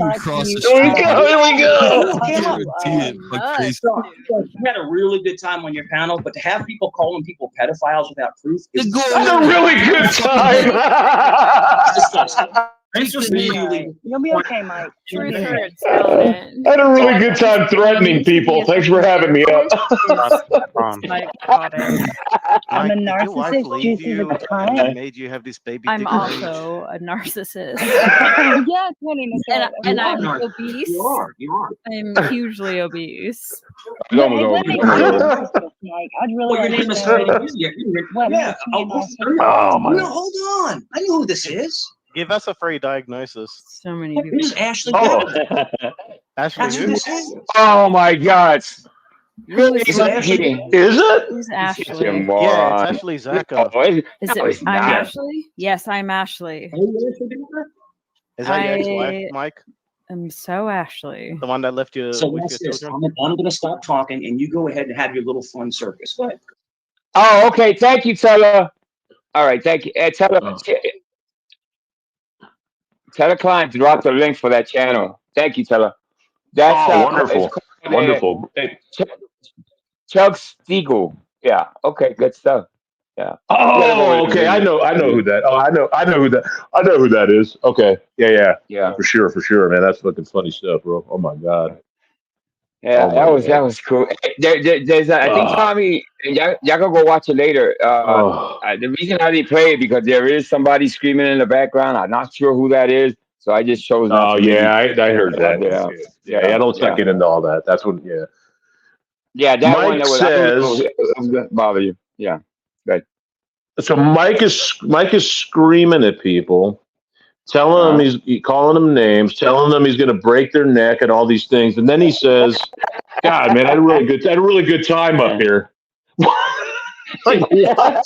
across the Here we go. Here we go. guarantee it. Fuck face. You had a really good time on your panel, but to have people calling people pedophiles without proof is That's a really good time. disgusting. Thanks for really. You'll be okay, Mike. Truth You'll be hurts, I had a really good time threatening people. Thanks for having me up. Like, got it. I'm a Mike, did your wife narcissist leave juicy you with the and time. made you have this baby I'm dick also a narcissist. Yeah, 20 and I'm You are. obese. You are. I'm hugely obese. It's almost What over. makes you a narcissist, Mike? I'd really Well, your like name to is know. What Yeah. makes me a narcissist? Oh my. No, hold on. I know who this is. Give us a free diagnosis. So many people. This is Ashley. Oh. Ashley, That's who who? this is. Oh my God. Really? Is it Ashley? Is it? Who's You Ashley? Yeah, moron. it's Ashley Zacco. Oh, Is no, it? it's I'm not. Ashley. Yes, I'm Ashley. Is that your ex-wife, I- Mike? I'm so Ashley. The one that left you So with what's your this? children? I'm going to stop talking, and you go ahead and have your little fun circus. Go ahead. Oh, okay. Thank you, Teller. All right, thank you. Tell the client to drop the link for that channel. Thank you, Teller. That's Oh, it's wonderful, called wonderful. Hey, Chuck Stiegel. Yeah. Okay. Good stuff. Yeah. You gotta go oh, okay. I know who that. Oh, I know who that is. Okay. Yeah. Yeah. For sure, man. That's fucking funny stuff, bro. Oh my god. Yeah. Oh my That god. was cool. There's I think Oh, Tommy. Y'all can go watch it later. oh, The reason I didn't play it because there is somebody screaming in the background. I'm not sure who that is, so I just chose not oh to yeah. really I put heard it out that. there. Yeah. Let's not get into all that. That's what. Yeah. Yeah, that one Mike that was. I don't know. says. It was gonna bother you. Yeah. Good. So Mike is screaming at people, telling them he's calling them names, telling them he's going to break their neck and all these things, and then he says, "God, man, I had a really good time up here." Like what?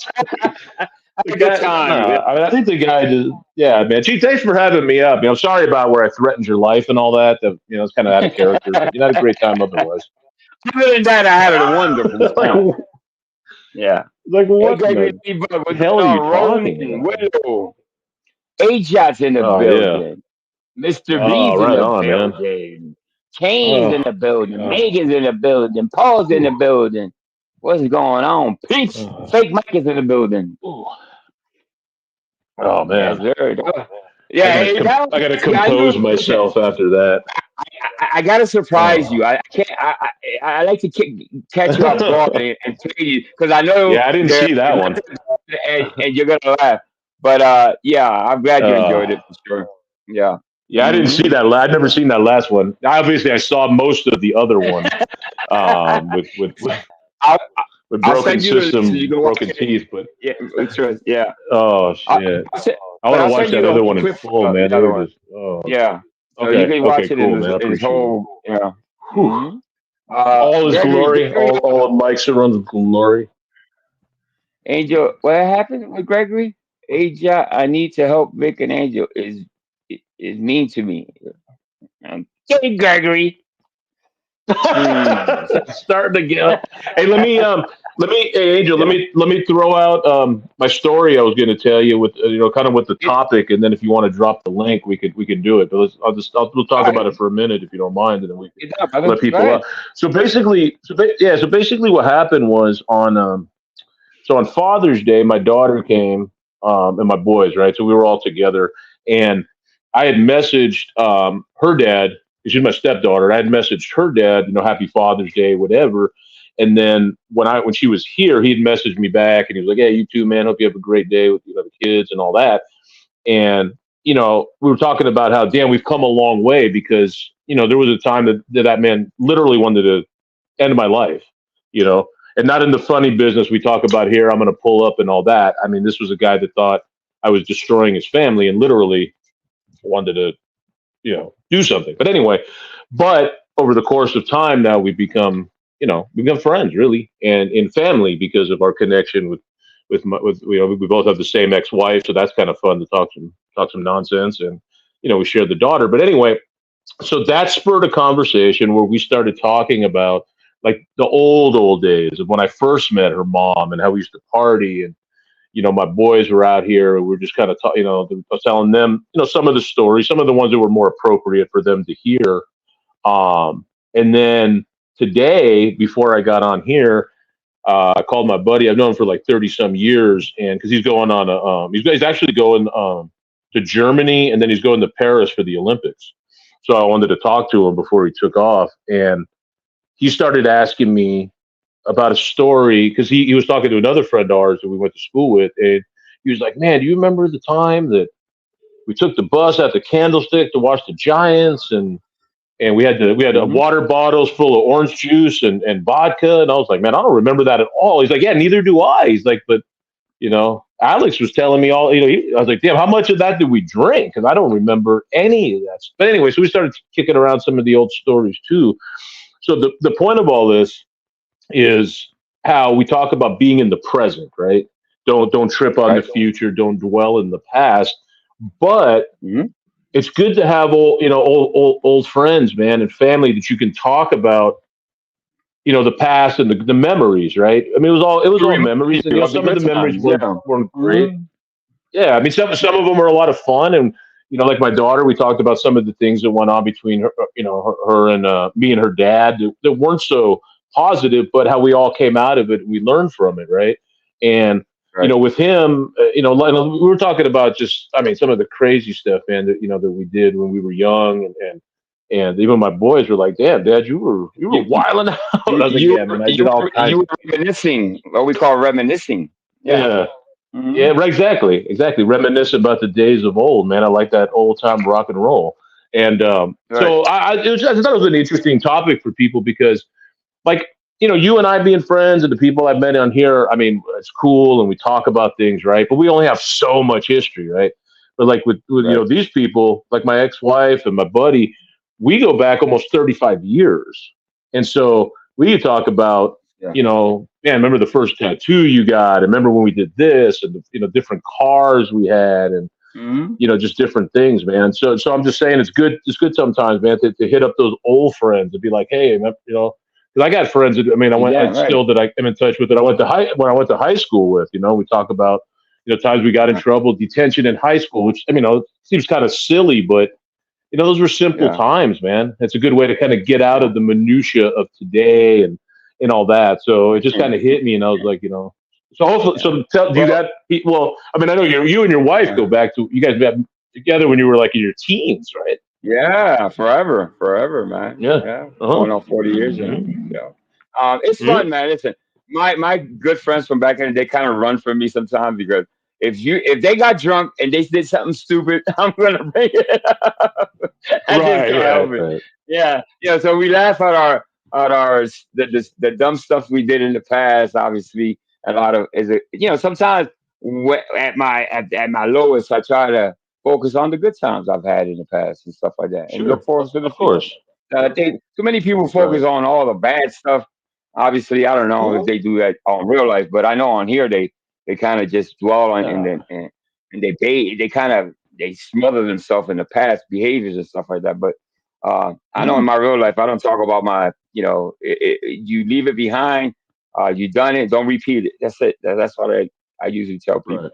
A good time. I mean, I think the guy just, yeah, man. Gee, thanks for having me up. I'm sorry about where I threatened your life and all that. It's kind of out of character, but you had a great time otherwise. Other than that, I had a wonderful time. Yeah. Like Hey, what Gregory, the hell are you talking Ronan, about? Willow, A-Jot's in the Oh yeah. building. Mr. Oh, B's in right the on, man. building. Kane's in Oh, the building. oh, Megan's in the building. Paul's in the building. What's going on? Pinch, Fake Mike is in the building. oh Yes, man. sir. Yeah, hey, I gotta see, I knew. compose myself after that. I gotta surprise Oh. you. I can't. I like to catch you off guard and tell you because I know. Yeah, I didn't see that one. And you're gonna laugh. But yeah, I'm glad you enjoyed it for sure. Yeah. Yeah, I didn't see that. I'd never seen that last one. Obviously, I saw most of the other one with I'll broken send you the link so system, you can watch broken it. teeth. But Yeah, it's true. Yeah. oh shit, I want to watch that other one in full, man. They were just, oh. Yeah. So Okay, you can watch it cool, in man. I his appreciate whole. Yeah. it. All his glory, all of Mike's runs glory. Angel, what happened with Gregory? Angel, I need to help Vic and Angel is mean to me. Okay, Gregory. Starting again. Hey, hey, Angel, let me throw out my story I was going to tell you with kind of with the topic, and then if you want to drop the link, we could do it. But we'll talk about it for a minute if you don't mind, and then we can let people up. So basically, what happened was on Father's Day, my daughter came and my boys, right? So we were all together, and I had messaged her dad. She's my stepdaughter. I had messaged her dad, Happy Father's Day, whatever. And then when she was here, he'd messaged me back, and he was like, "Hey, you too, man. Hope you have a great day with the kids and all that." And we were talking about how, damn, we've come a long way because there was a time that man literally wanted to end my life, and not in the funny business we talk about here. I'm going to pull up and all that. I mean, this was a guy that thought I was destroying his family and literally wanted to, do something. But anyway, over the course of time, now we've become friends, really, and in family because of our connection with we both have the same ex-wife, so that's kind of fun to talk some nonsense, and we shared the daughter. But anyway, so that spurred a conversation where we started talking about like the old days of when I first met her mom and how we used to party, and my boys were out here. And we were just kind of telling them some of the stories, some of the ones that were more appropriate for them to hear. And then today, before I got on here, I called my buddy. I've known him for like 30 some years, and because he's going on he's actually going to Germany, and then he's going to Paris for the Olympics. So I wanted to talk to him before he took off, and he started asking me about a story because he was talking to another friend of ours that we went to school with, and he was like, "Man, do you remember the time that we took the bus out to Candlestick to watch the Giants, and we had water bottles full of orange juice and vodka?" And I was like, "Man, I don't remember that at all." He's like, "Yeah, neither do I." He's like, "But Alex was telling me all." I was like, "Damn, how much of that did we drink?" Because I don't remember any of that. But anyway, so we started kicking around some of the old stories too. So the point of all this is how we talk about being in the present, right? Don't trip on the future. Don't dwell in the past. But it's good to have old friends, man, and family that you can talk about, the past and the memories, right? I mean, it was all memories, and some of the memories weren't great. Yeah, I mean, some of them are a lot of fun, and like my daughter, we talked about some of the things that went on between her, her and me and her dad that weren't so positive, but how we all came out of it, we learned from it, right? And with him, like, we were talking about just, I mean, some of the crazy stuff, man, that that we did when we were young, and even my boys were like, "Damn, Dad, you were wilding out." I was like, "Yeah, man, I did all kinds." You were reminiscing, what we call reminiscing. Yeah. Mm-hmm. Yeah, right. Exactly. Reminisce about the days of old, man. I like that old time rock and roll. And so I thought it was an interesting topic for people because, like, you and I being friends and the people I've met on here, I mean, it's cool and we talk about things, right? But we only have so much history, right? But like with these people, like my ex-wife and my buddy, we go back almost 35 years. And so we talk about, man, remember the first tattoo you got? And remember when we did this, and different cars we had, and just different things, man. So I'm just saying it's good sometimes, man, to hit up those old friends and be like, hey, because I got friends that, I mean, still that I am in touch with that I went to high school with. We talk about times we got in trouble, detention in high school, which it seems kind of silly, but those were simple times, man. It's a good way to kind of get out of the minutia of today and all that. So it just kind of hit me, and I was like, so hopefully, do you got? Well, I mean, I know you and your wife go back to, you guys got together when you were like in your teens, right? Yeah, forever, man. Yeah. Going on 40 years now. Yeah. It's fun, man. Listen, my good friends from back then, they kind of run from me sometimes because if they got drunk and they did something stupid, I'm gonna bring it up. Right. Yeah. So we laugh at the dumb stuff we did in the past. Obviously, a lot of sometimes at my lowest, I try to focus on the good times I've had in the past and stuff like that, and look forward to the future. I think too many people focus on all the bad stuff. Obviously, I don't know if they do that on real life, but I know on here they kind of just dwell on and they smother themselves in the past behaviors and stuff like that. But I know in my real life, I don't talk about my, you leave it behind, you done it, don't repeat it. That's it. That's what I usually tell people.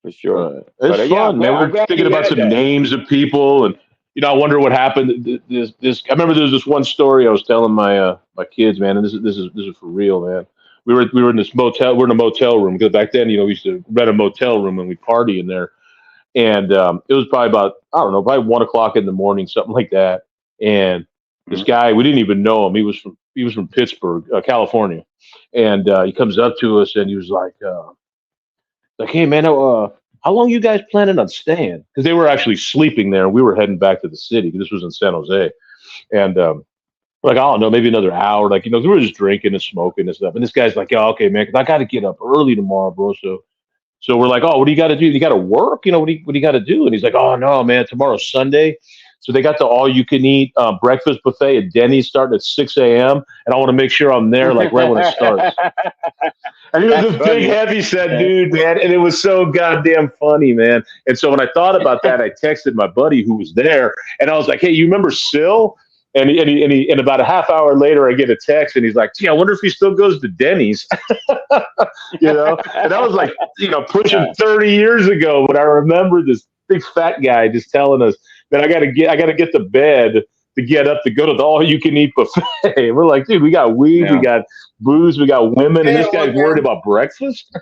For sure. It's fun, man. We're thinking about some names of people, and I wonder what happened. This I remember there was this one story I was telling my kids, man, and this is for real, man. We were in this motel. We're in a motel room because back then, we used to rent a motel room and we party in there. And it was probably about, I don't know, probably 1 o'clock in the morning, something like that. And this guy, we didn't even know him. He was from Pittsburgh, California. And he comes up to us and he was like, hey man, how long you guys planning on staying? Because they were actually sleeping there and we were heading back to the city. This was in San Jose. And like, I don't know, maybe another hour. Like, we were just drinking and smoking and stuff. And this guy's like, oh, okay, man, because I got to get up early tomorrow, bro. So we're like, oh, what do you got to do? You got to work? What do you got to do? And he's like, oh, no, man, tomorrow's Sunday. So they got the all-you-can-eat breakfast buffet at Denny's starting at 6 a.m. And I want to make sure I'm there, like, right when it starts. And he was a big, heavy-set dude, man. And it was so goddamn funny, man. And so when I thought about that, I texted my buddy who was there. And I was like, hey, you remember Sil? And about a half hour later, I get a text, and he's like, gee, I wonder if he still goes to Denny's. And that was like, pushing 30 years ago. But I remember this big fat guy just telling us that I got to get to bed to get up to go to the all-you-can-eat buffet. We're like, dude, we got weed, we got booze, we got women, and this guy's worried about breakfast.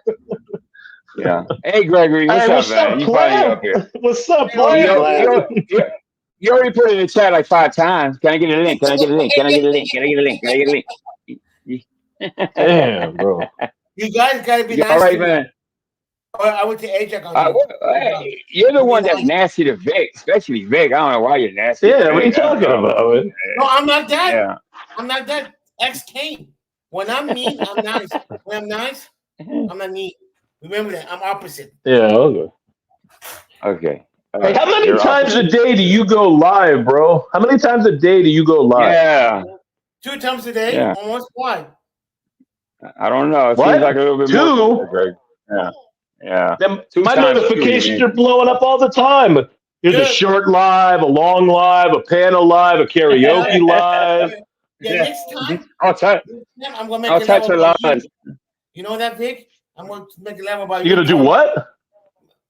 Yeah. Hey, Gregory, what's up, man? You finally up here. What's up, player? You already put it in the chat like 5 times. Can I get a link? Can I get a link? Can I get a link? Can I get a link? Can I get a link? Damn, bro. You guys gotta be nice. All right, man. I went to Ajax on hey, you're the one that's nasty to Vic, especially Vic. I don't know why you're nasty. Yeah, what are you talking about? No, I'm not that. Yeah. I'm not that. X Kane. When I'm mean, I'm nice. When I'm nice, I'm not mean. Remember that. I'm opposite. Yeah, okay. Okay. Hey, how many times a day do you go live, bro? How many times a day do you go live? Yeah. 2 times a day? Yeah. Almost. Why? I don't know. It seems like a little bit more. 2? Yeah. My notifications are blowing up all the time. Here's a short live, a long live, a panel live, a karaoke live. Yeah, next time I'm gonna make I'll a touch level her about you. lines. You know that, Vic? I'm going to make a level about You're you. gonna do what?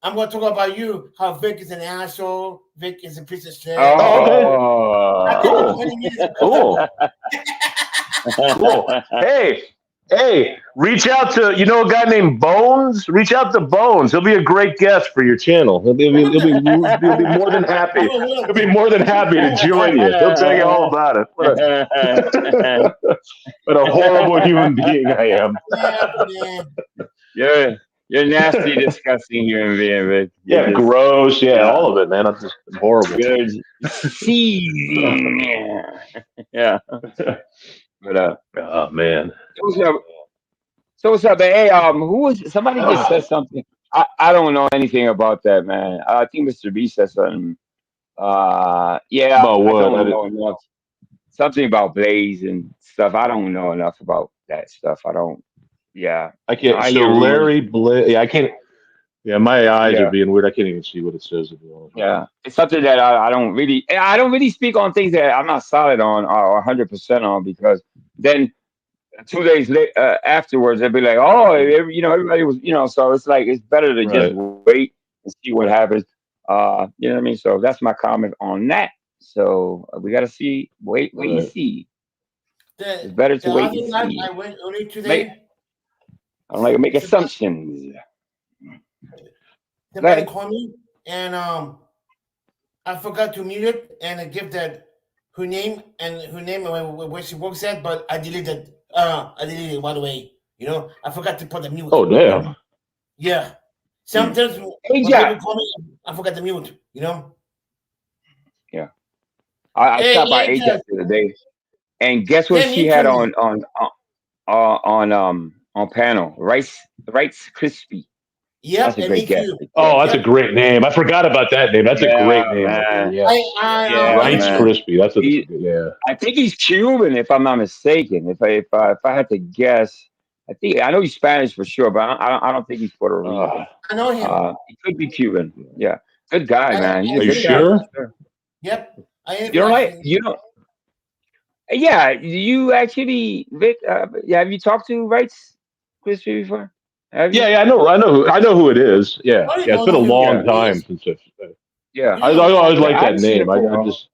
I'm going to talk about you. How Vic is an asshole. Vic is a piece of shit. Oh, okay. Cool. Cool. Hey, reach out to a guy named Bones. Reach out to Bones. He'll be a great guest for your channel. He'll be more than happy. He'll be more than happy to join you. He'll tell you all about it. What a horrible human being I am. You're nasty, disgusting human being, Vic. Yeah, gross. Yeah, all of it, man. I'm just horrible. Good. Seething. Yeah. But oh man. So what's up, man? Hey, who was somebody just said something? I don't know anything about that, man. I think Mr. B said something. Yeah, About what? I don't know enough. Something about Blaze and stuff. I don't know enough about that stuff. I don't. Yeah, I can't. I So hear Larry Blaze. Yeah, I can't. Yeah, my eyes Yeah. are being weird. I can't even see what it says. Yeah, it's something that I don't really speak on things that I'm not solid on or 100% on, because then 2 days afterwards they'll be like, oh, everybody was, so it's like it's better to just wait and see what happens. You know what I mean? So that's my comment on that. So we gotta see, wait and see. It's better to wait and see. I went only today. I don't like to make assumptions. Somebody called me and I forgot to mute it and give that her name and where she works at, but I deleted it by the way. I forgot to put the mute. Oh damn. Yeah. Sometimes when Jack. people call me, I forgot to mute. Yeah. I stopped by Ajax the other day, and guess what she had on panel? Rice Crispy. Yeah, that's a great guess. Oh, that's a great name. I forgot about that name. That's a great name. Man. Yeah. Rice Crispy. That's yeah. I think he's Cuban, if I'm not mistaken. If I had to guess, I know he's Spanish for sure, but I don't think he's Puerto Rican. I know him. He could be Cuban. Yeah, good guy, man. He's Are a you good sure? guy. Sure. Yep. You don't like you don't. Yeah, you actually, Vic. Have you talked to Rice Crispy before? Have you? Yeah, I know who it is. Yeah, it's been a long time since I always like that name. I just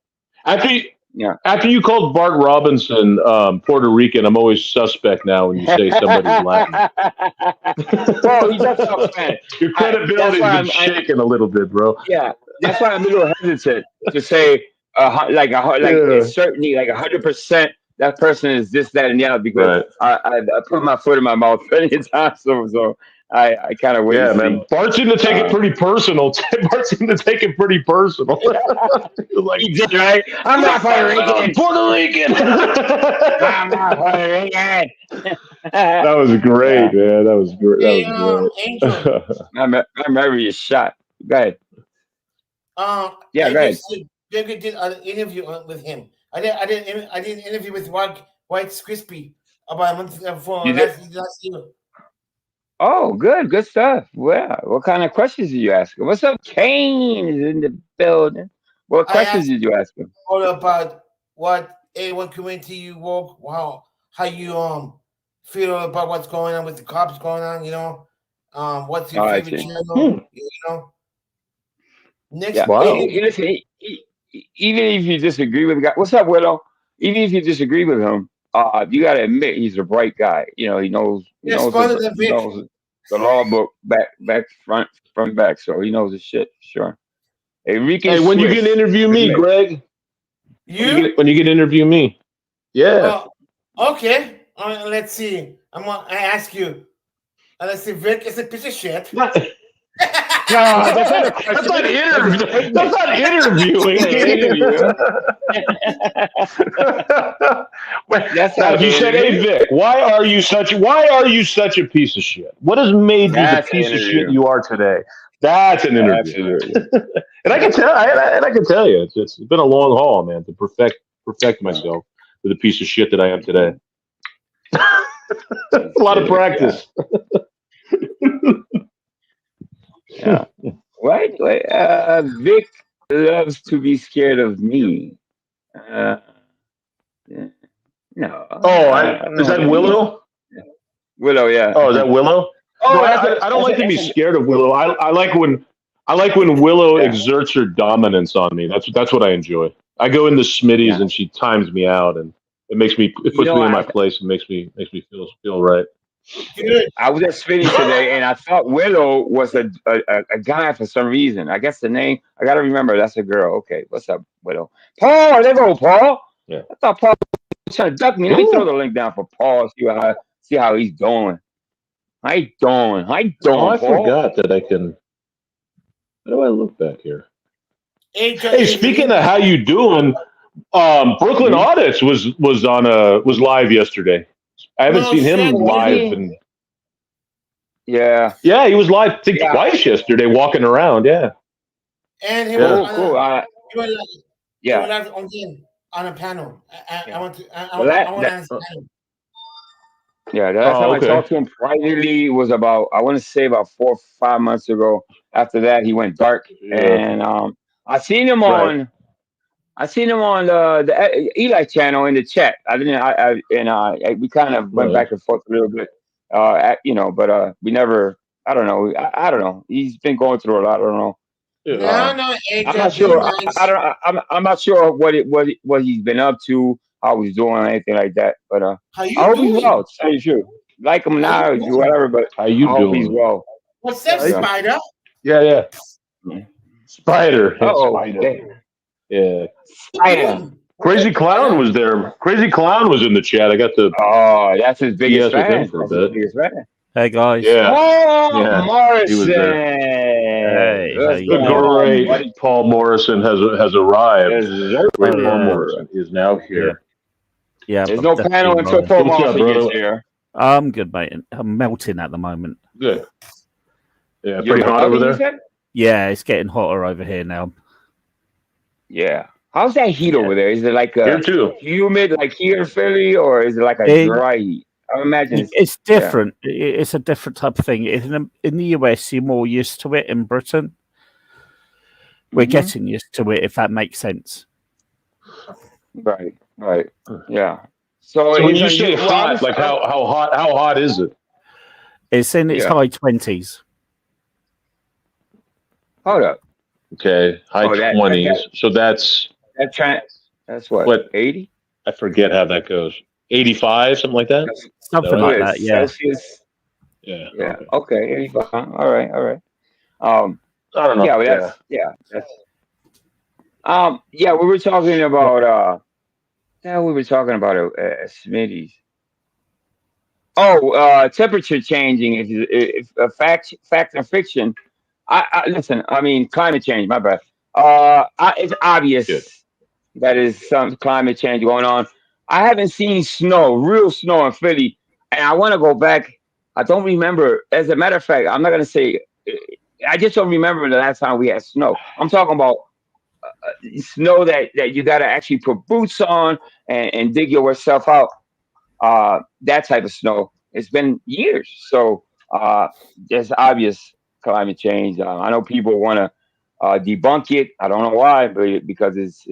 after you called Bart Robinson Puerto Rican, I'm always suspect now when you say somebody's Latin. Oh, he's not Spanish. Your credibility's been shaking a little bit, bro. Yeah, that's why I'm a little hesitant to say certainly like 100%. That person is this, that, and the other, because I put my foot in my mouth plenty of times, so I kind of wait. Yeah, man. Bart seemed to take it pretty personal. Bart seemed to take it pretty personal. Like, he did, right? I'm not Puerto Rican. I'm Puerto Rican. I'm not Puerto Rican. That was great, man. That was great. That was Angel. I remember your shot. Go ahead. Yeah, go ahead. Bigger did an interview with him. I did an interview with White Crispy about a month before last year. Oh, good stuff. Well, what kind of questions did you ask him? What's up, Kane is in the building. What questions did you ask him? All about what community you work, how you feel about what's going on with the cops going on, what's your favorite channel, Next, listen, even if you disagree with the guy, what's up, Willow? Even if you disagree with him, you got to admit he's a bright guy. He knows the law book back front back, so he knows his shit. Sure. Hey, when you can interview me, Greg? When you can interview me? Yeah. Okay. Let's see. I ask you. Let's see. Vic is a piece of shit. No, that's not interviewing. That's not interviewing. You said, "Hey Vic, why are you such a piece of shit? What has made you the piece of shit you are today?" That's an interview. And I can tell you, it's been a long haul, man, to perfect myself to the piece of shit that I am today. A lot of practice. Yeah. Right. Vic loves to be scared of me. Uh, no. I Is that don't know. Willow? Willow, yeah. Oh, is that Willow? Oh, No, that's I don't like to be scared of Willow. I like when Willow exerts her dominance on me. That's what I enjoy. I go into Smitty's and she times me out, and it puts me in my place and makes me feel right. I was at Smitty's today, and I thought Willow was a guy for some reason. I guess the name I got to remember. That's a girl. Okay, what's up, Willow? Paul, there go Paul. Yeah. I thought Paul was trying to duck me. Let me throw the link down for Paul. See how he's doing. How you doing? I Paul? forgot that I can. How do I look back here? Hey, speaking of how you doing, Brooklyn Audits was live yesterday. I haven't seen him live, and yeah, he was live. I think twice yesterday, walking around. Yeah, and he cool. He went live on a panel. I want to answer. Yeah, the last time I talked to him privately was about, I want to say about 4 or 5 months ago. After that, he went dark, and I seen him on the Eli channel in the chat. We kind of went back and forth a little bit, but we never. I don't know. I don't know. He's been going through a lot. I don't know. I'm not sure. I'm not sure what he's been up to, how he's doing, or anything like that. But I hope he's well. To tell you the truth. Like him now, whatever. But how you I hope he's well. What's that, Spider? Yeah. Spider. Spider. Yeah. Spider. Crazy Clown was there. Crazy Clown was in the chat. I got the. Oh, that's his biggest fan. For a bit. Hey guys. Yeah. Oh, Morrison. He was there. Hey. The great Paul Morrison has arrived. Great Paul Morrison is now here. Yeah. There's no panel until Paul Morrison gets here. I'm good, mate. I'm melting at the moment. Good. Yeah, pretty hot over there. Yeah, it's getting hotter over here now. Yeah. How's that heat over there? Is it like here too. Humid like here in Philly, or is it like a dry heat? I imagine it's different. Yeah. It's a different type of thing. In the US, you're more used to it. In Britain, we're getting used to it, if that makes sense. Right. Yeah. So when you say hot, like how hot is it? It's in its high 20s. Hold up. Okay, high 20s. So that's what 80? I forget how that goes. 85, something like that. Something like that. Yeah. Celsius. Yeah. Yeah. Okay. 85. All right. I don't know. Yeah. We were talking about. We were talking about Smitty's. Oh, temperature changing if fact and fiction. I listen. I mean, climate change. My bad. It's obvious that is some climate change going on. I haven't seen real snow in Philly, and I want to go back. I don't remember. As a matter of fact, I'm not gonna say. I just don't remember the last time we had snow. I'm talking about snow that you got to actually put boots on and dig yourself out. That type of snow. It's been years, so there's obvious climate change. I know people want to debunk it. I don't know why, but because it's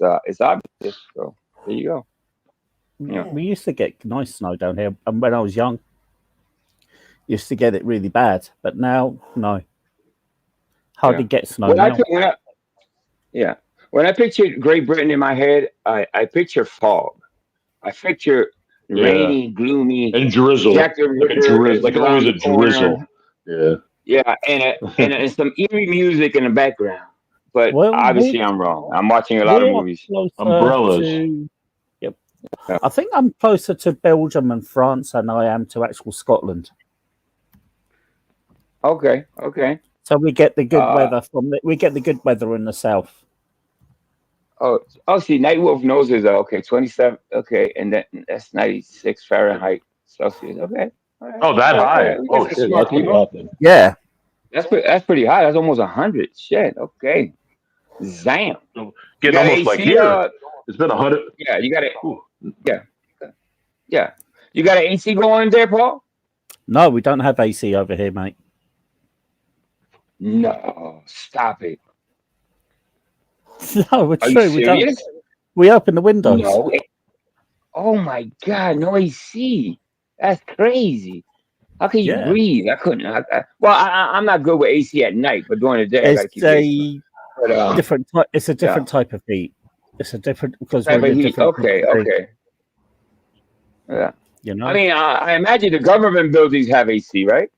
obvious. So there you go. Yeah. We used to get nice snow down here, and when I was young, used to get it really bad. But now, no, hardly get snow now. When I picture Great Britain in my head, I picture fog. I picture rainy, gloomy, and drizzle, like always a drizzle. Yeah, and some eerie music in the background. But obviously, I'm wrong. I'm watching a lot of movies. Umbrellas. Yep. I think I'm closer to Belgium and France than I am to actual Scotland. Okay. So we get the good weather we get the good weather in the south. See, Nightwolf knows is 27. Okay, and that's 96 Fahrenheit Celsius. Okay. Right. Oh, that high? Oh shit, that's pretty hot then. Yeah, that's pretty high. That's almost 100. Shit. Okay. Damn. Getting almost like here. It's been 100. Yeah, you got it. Yeah. You got an AC going there, Paul? No, we don't have AC over here, mate. No, stop it. No, it's Are you true. We don't. serious? We open the windows. No. Oh my God, no AC. That's crazy. How can you Yeah. breathe? I couldn't. Well, I'm not good with AC at night, but during the day I It's gotta keep the AC on. But different. It's a yeah, different type of heat. It's a different because type we're in of a heat. different type Okay, of thing. okay. Yeah. You I know. mean, I imagine the government buildings have AC, right?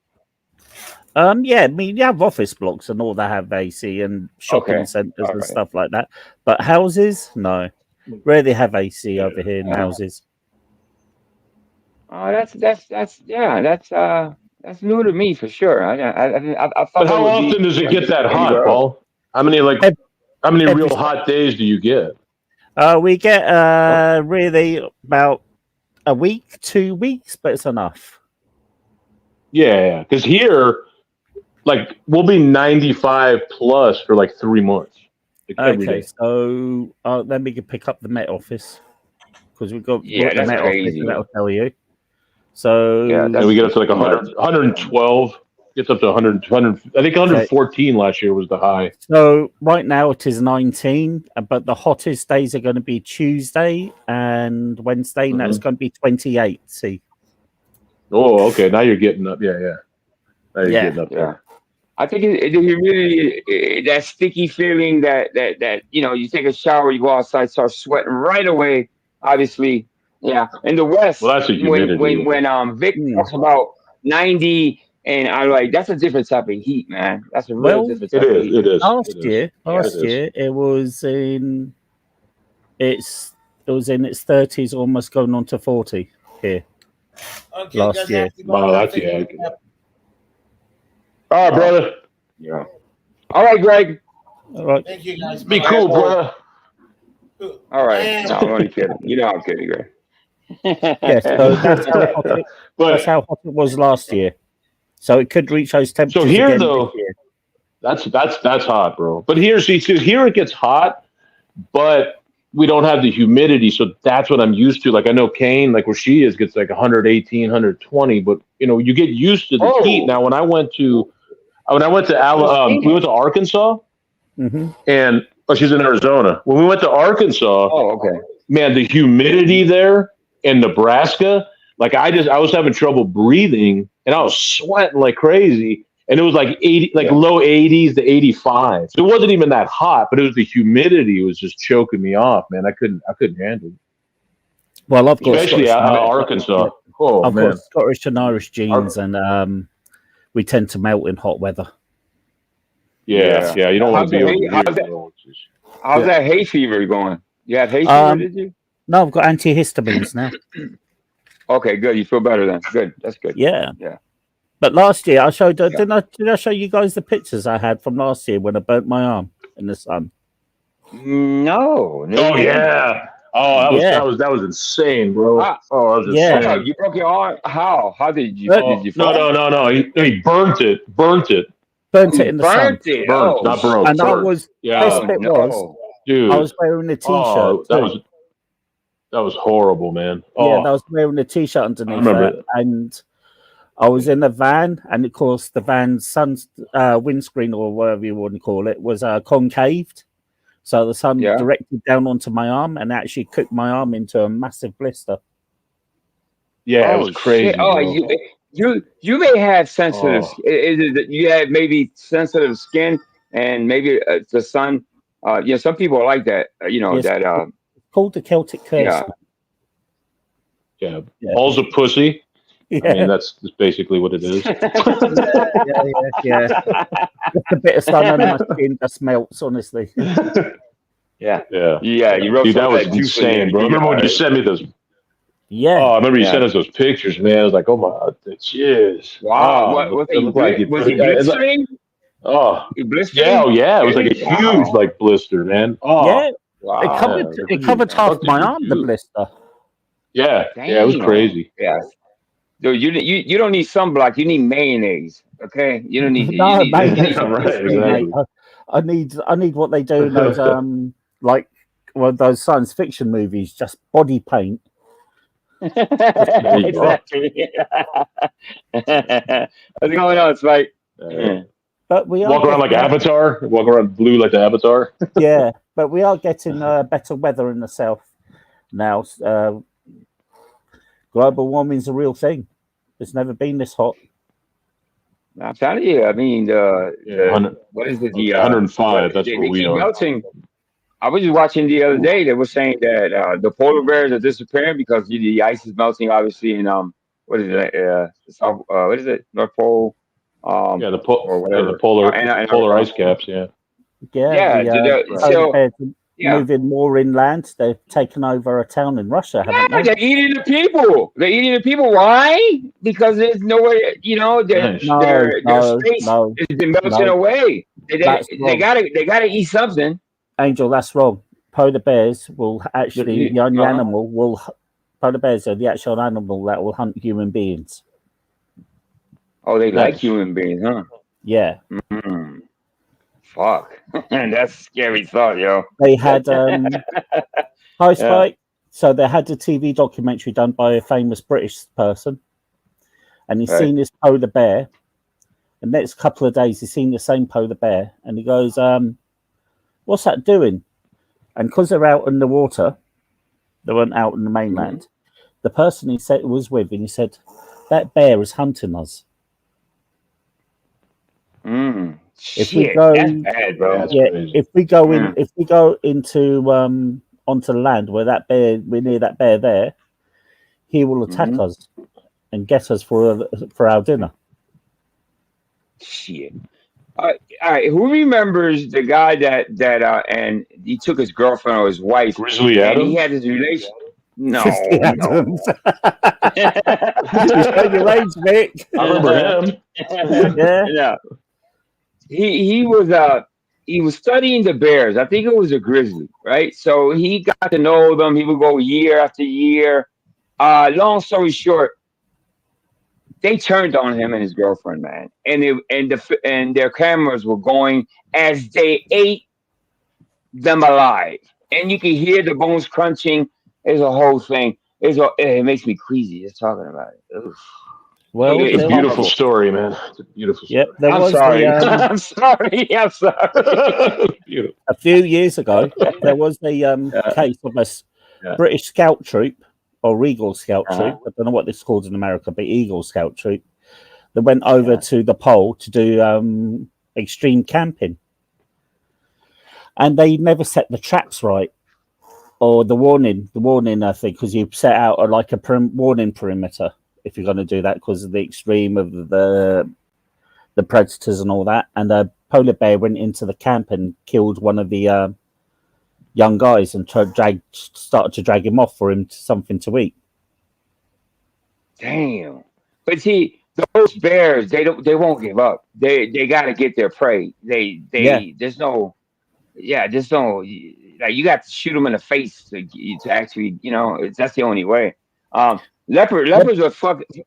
Yeah. I mean, you have office blocks and all that have AC and shopping Okay. centers All and right. stuff like that. But houses, no. Rarely have AC over here in Yeah. houses. Oh, that's new to me for sure. I thought But there how would be often does it like get that hot, anywhere else. Paul? How many Every real hot days do you get? we get really about a week, 2 weeks, but it's enough. Yeah, because here, like, we'll be 95 plus for like 3 months. Like, every Okay, day. so then we can pick up the Met Office because we've got Yeah, the that's Met Office, crazy. and that'll tell you. So Yeah, And that's we get up to like too much. 100, 112. Gets up to 100, 100. I think 114 last year was the high. So right now it is 19, but the hottest days are going to be Tuesday and Wednesday, and that's going to be 28. See? Oh, okay. Now you're getting up. Yeah. Now you're Yeah. getting up there. I think the humidity, that sticky feeling that you take a shower, you go outside, start sweating right away. Obviously, yeah. In the West, Well, that's the humidity. when Vic talks about 90, and I'm like, that's a different type of heat, man. That's a real Well, different type of heat. It is. Last year it was in its 30s, almost going on to 40 here. Okay, Last guys, year. I have to go. Wow, I have that's to- All right, brother. Yeah. All right, Greg. All right. Thank you, guys. Be Bye. cool, brother. All right. No, I'm only kidding. You know I'm kidding, Greg. Yeah, so that's how hot it was last year. So it could reach those temperatures So here, again though, this year. that's hot, bro. But here it gets hot, but we don't have the humidity, so that's what I'm used to. Like, I know Kane, like where she is, gets like 118, 120, but you get used to the heat. Now, when I went to we went to Arkansas, and she's in Arizona. When we went to Arkansas, man, the humidity there in Nebraska, like I was having trouble breathing, and I was sweating like crazy. And it was like 80, like low 80s to 85. So it wasn't even that hot, but it was the humidity was just choking me off, man. I couldn't handle it. Well, I've got especially Arkansas. Oh, I've man. got Scottish and Irish genes, and we tend to melt in hot weather. Yeah. You don't want to be over here. How's that hay fever going? You had hay fever, did you? No, I've got antihistamines now. Okay, good. You feel better then. Good. That's good. Yeah. Yeah. But last year I showed. Did I show you guys the pictures I had from last year when I burnt my arm in the sun? No. Oh yeah. Oh, that was insane, bro. That was insane. You broke your arm. How? How did you? Did you fall? No. He burnt it. Burnt it in the sun. Burnt it. Burnt, not broke. And burnt. best bit was, dude. I was wearing a t-shirt. That was horrible, man. Yeah, I was wearing a t-shirt underneath that, and I was in a van, and of course the van's sun's windscreen, or whatever you want to call it, was concaved, so the sun directed down onto my arm and actually cooked my arm into a massive blister. Yeah, it was crazy. Shit. Oh, you may have sensitive. Is it that you have maybe sensitive skin, and maybe the sun? Some people are like that. It's called the Celtic curse. Yeah. All's a pussy. Yeah. I mean, that's basically what it is. Yeah. Just a bit of sun on my skin just melts, honestly. Yeah. You wrote that was insane, bro. Remember when you sent me those? Yeah. Oh, I remember you sent us those pictures, man. I was like, oh my, jeez. Wow. Was he blistering? Oh, blistering? Yeah. It was like a huge blister, man. Oh, yeah. Wow. It covered half my arm, the blister. Yeah. Yeah, it was crazy. Yeah. Dude, you don't need sunblock. You need mayonnaise. Okay, you don't need. Mayonnaise. Right, exactly. I need what they do in those those science fiction movies. Just body paint. Exactly. What's going on, Spike? But we walk around like Avatar. Walk around blue like the Avatar. Yeah, But we are getting better weather in the south now. Global warming's a real thing. It's never been this hot. I'm telling you. I mean, what is it? The 105. That's they where we keep are. melting. I was just watching the other day. They were saying that the polar bears are disappearing because the ice is melting. Obviously, in what is it? South, what is it? North Pole. Yeah, the or whatever. polar ice caps. Yeah. Yeah, so bears moving more inland. They've taken over a town in Russia, haven't they? they're eating the people. They're eating the people. Why? Because there's nowhere. Their space has been melting away. They gotta eat something. Angel, that's wrong. Polar bears will actually polar bears are the actual animal that will hunt human beings. Oh, they like human beings, huh? Yeah. Mm. Fuck. That's a scary thought, yo. They had Hi Spike. So they had a TV documentary done by a famous British person, and he's seen this polar bear. The next couple of days, he's seen the same polar bear, and he goes, "What's that doing?" And because they're out in the water, they weren't out in the mainland. The person he said was with, and he said, "That bear is hunting us." If we go, that's bad, bro. if we go into onto the land where we're near that bear there, he will attack us and get us for our dinner. Shit. All right. Who remembers the guy that and he took his girlfriend or his wife? Grizzly and Adams? he had his relation. No. Grizzly Adams. You showed your age, Vic. I remember him. Yeah. He was studying the bears. I think it was a grizzly, right? So he got to know them. He would go year after year. Long story short, they turned on him and his girlfriend, man, and their cameras were going as they ate them alive, and you can hear the bones crunching. It's a whole thing. It makes me queasy just talking about it. Oof. Well, it's a beautiful story, man. It's a beautiful story. Yep, I'm sorry. I'm sorry. Beautiful. A few years ago, there was a case of a British scout troop or Eagle Scout troop. I don't know what this is called in America, but Eagle Scout troop that went over to the pole to do extreme camping, and they never set the tracks right or the warning. I think because you set out like a warning perimeter if you're going to do that because of the extreme of the predators and all that. And a polar bear went into the camp and killed one of the young guys and started to drag him off for him something to eat. Damn. But see, those bears, they won't give up. They got to get their prey. There's no like you got to shoot them in the face to actually, that's the only way. Leopards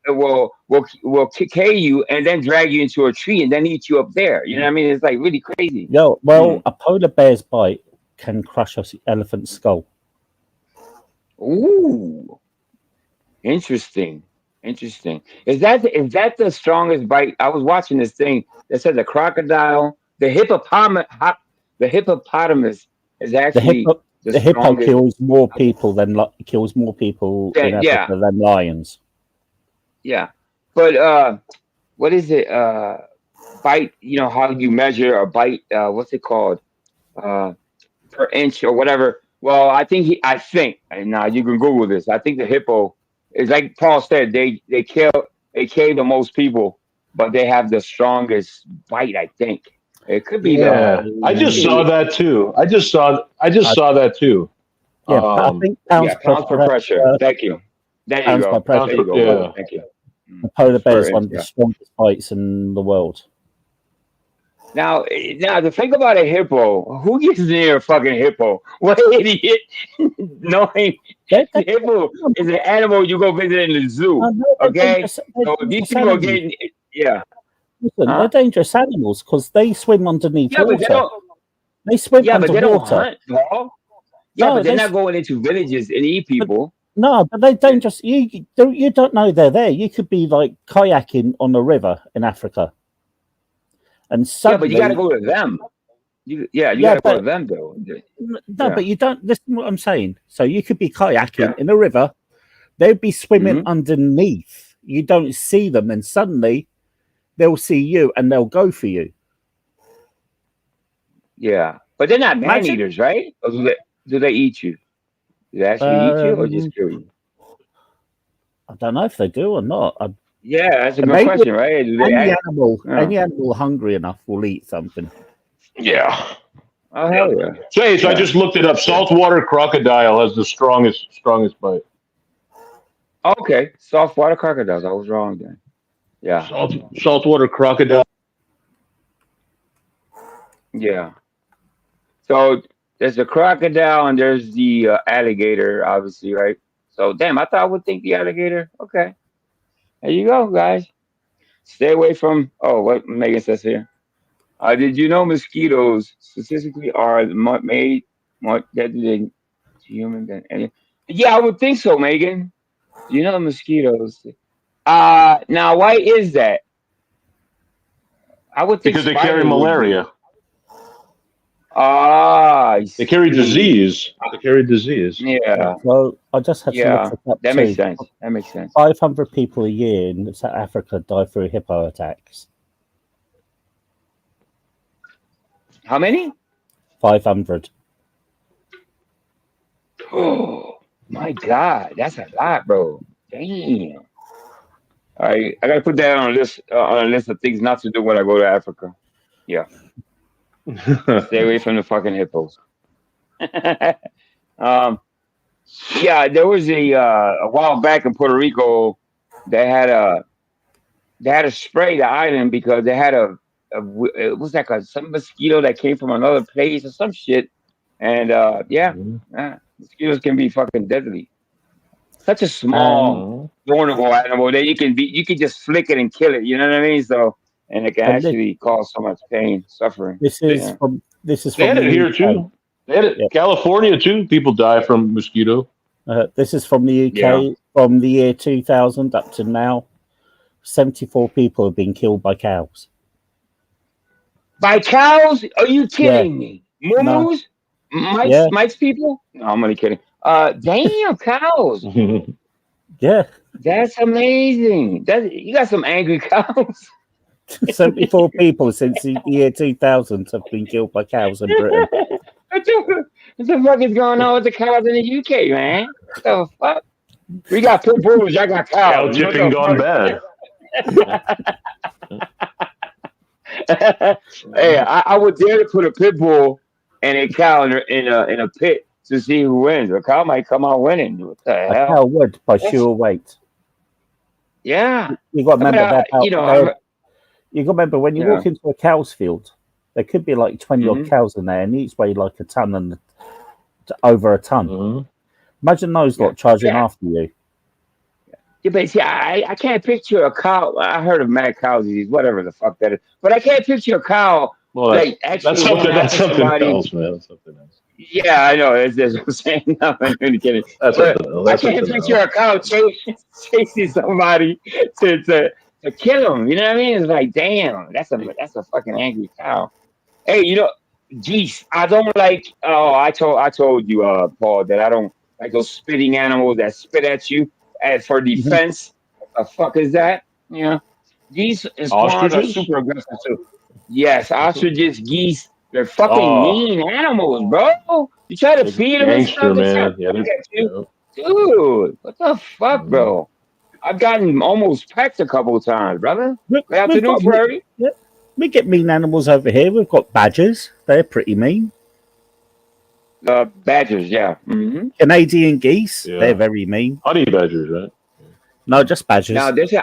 will kick you and then drag you into a tree and then eat you up there. You know what I mean? It's like really crazy. A polar bear's bite can crush an elephant's skull. Ooh, interesting. Is that the strongest bite? I was watching this thing that said the crocodile, the hippopotamus is actually the hippo kills more people in Africa than lions. Yeah, but what is it? Bite? How you measure a bite? What's it called? Per inch or whatever. Well, I think, and now you can Google this. I think the hippo is like Paul said. They kill the most people, but they have the strongest bite. I think it could be. I just saw that too. I just saw that too. Yeah, I think pounds per pressure. Thank you. There you go. There you go. Thank you. The polar bear is one of the strongest bites in the world. Now, to think about a hippo, who gets near a fucking hippo? What idiot! Knowing hippo is an animal you go visit in the zoo. Okay, so these people are getting Listen, they're dangerous animals because they swim underneath water. They swim underwater. But they don't hunt, Paul. But they're not going into villages and eat people. No, but they're dangerous. You don't know they're there. You could be like kayaking on a river in Africa. And suddenly, but you got to go to them. you Yeah, gotta go to but them though. no, Yeah. but you don't. Listen to what I'm saying. So you could be kayaking in a river. They'd be swimming underneath. You don't see them, and suddenly they'll see you and they'll go for you. Yeah, but they're not man Imagine. eaters, right? Or do they eat you? Do they actually eat you or just kill you? I don't know if they do or not. Yeah, that's a good Maybe question, right? Do they any act? any animal hungry enough will eat something. Yeah. Oh hell yeah! So I just looked it up. Saltwater crocodile has the strongest bite. Okay, saltwater crocodiles. I was wrong then. Yeah. Saltwater crocodile. Yeah. So there's the crocodile and there's the alligator, obviously, right? So damn, I thought I would think the alligator. Okay, there you go, guys. Stay away from. Oh, what Megan says here. Did you know mosquitoes specifically are made more deadly than human than any? Yeah, I would think so, Megan. You know mosquitoes. Now why is that? I would think Because they carry spiders would be. malaria. I They carry see. disease. They carry disease. Yeah. So I just had to Yeah. look it up That too. makes sense. That makes sense. 500 people a year in South Africa die through hippo attacks. How many? 500. Oh my God, that's a lot, bro. Damn. All right, I gotta put that on a list of things not to do when I go to Africa. Yeah. Stay away from the fucking hippos. Yeah, there was a while back in Puerto Rico. They had to spray the island because they had it was like some mosquito that came from another place or some shit, and mosquitoes can be fucking deadly. Such a small, vulnerable animal that you can just flick it and kill it. You know what I mean? So, and it can And actually cause so much pain, suffering. This is Yeah. from They had it the here UK. too. They had it California too. People die from mosquito. This is from the UK. Yeah. From the year 2000 up to now, 74 people have been killed by cows. By cows? Are you kidding me? No. Moo-moos? Mike's, Yeah. Mike's people? No, I'm only kidding. Damn, cows. Yeah. That's amazing. You got some angry cows. 74 people since the year 2000 have been killed by cows in Britain. What the fuck is going on with the cows in the UK, man? What the fuck? We got pit bulls, y'all got Cow cows. tipping gone bad. Hey, I would dare to put a pit bull and a cow in a pit to see who wins. A cow might come out winning. What the A hell? cow would by sheer weight. Yeah. You got to remember that. You got to remember when you walk into a cow's field, there could be like 20 odd cows in there, and each weigh like a ton and over a ton. Imagine those lot charging after you. Yeah, but see, I can't picture a cow. I heard of mad cow disease, whatever the fuck that is. But I can't picture a cow Well, like actually that's something. going That's after something somebody. else, man. That's something else. Yeah, I know. That's what I'm saying. No, I'm only kidding. That's But something else. I That's can't something picture a cow chasing somebody to kill him. You know what I mean? It's like, damn, that's a fucking angry cow. Hey, geese. I don't like. Oh, I told you, Paul, that I don't like those spitting animals that spit at you for defense. What the fuck is that? Yeah, geese and swans are Ostriches? super aggressive too. Yes, ostriches, geese. They're fucking Oh. mean animals, bro. You try to feed them and Gangster, stuff. They try man. to Yeah, fuck at you. Dude, what the fuck, bro? I've gotten almost pecked a couple of times, brother. Good afternoon, Prairie. We get mean animals over here. We've got badgers. They're pretty mean. Badgers, yeah. Mm-hmm. Canadian geese. Yeah. They're very mean. Honey badgers, right? No, just badgers. Now there's an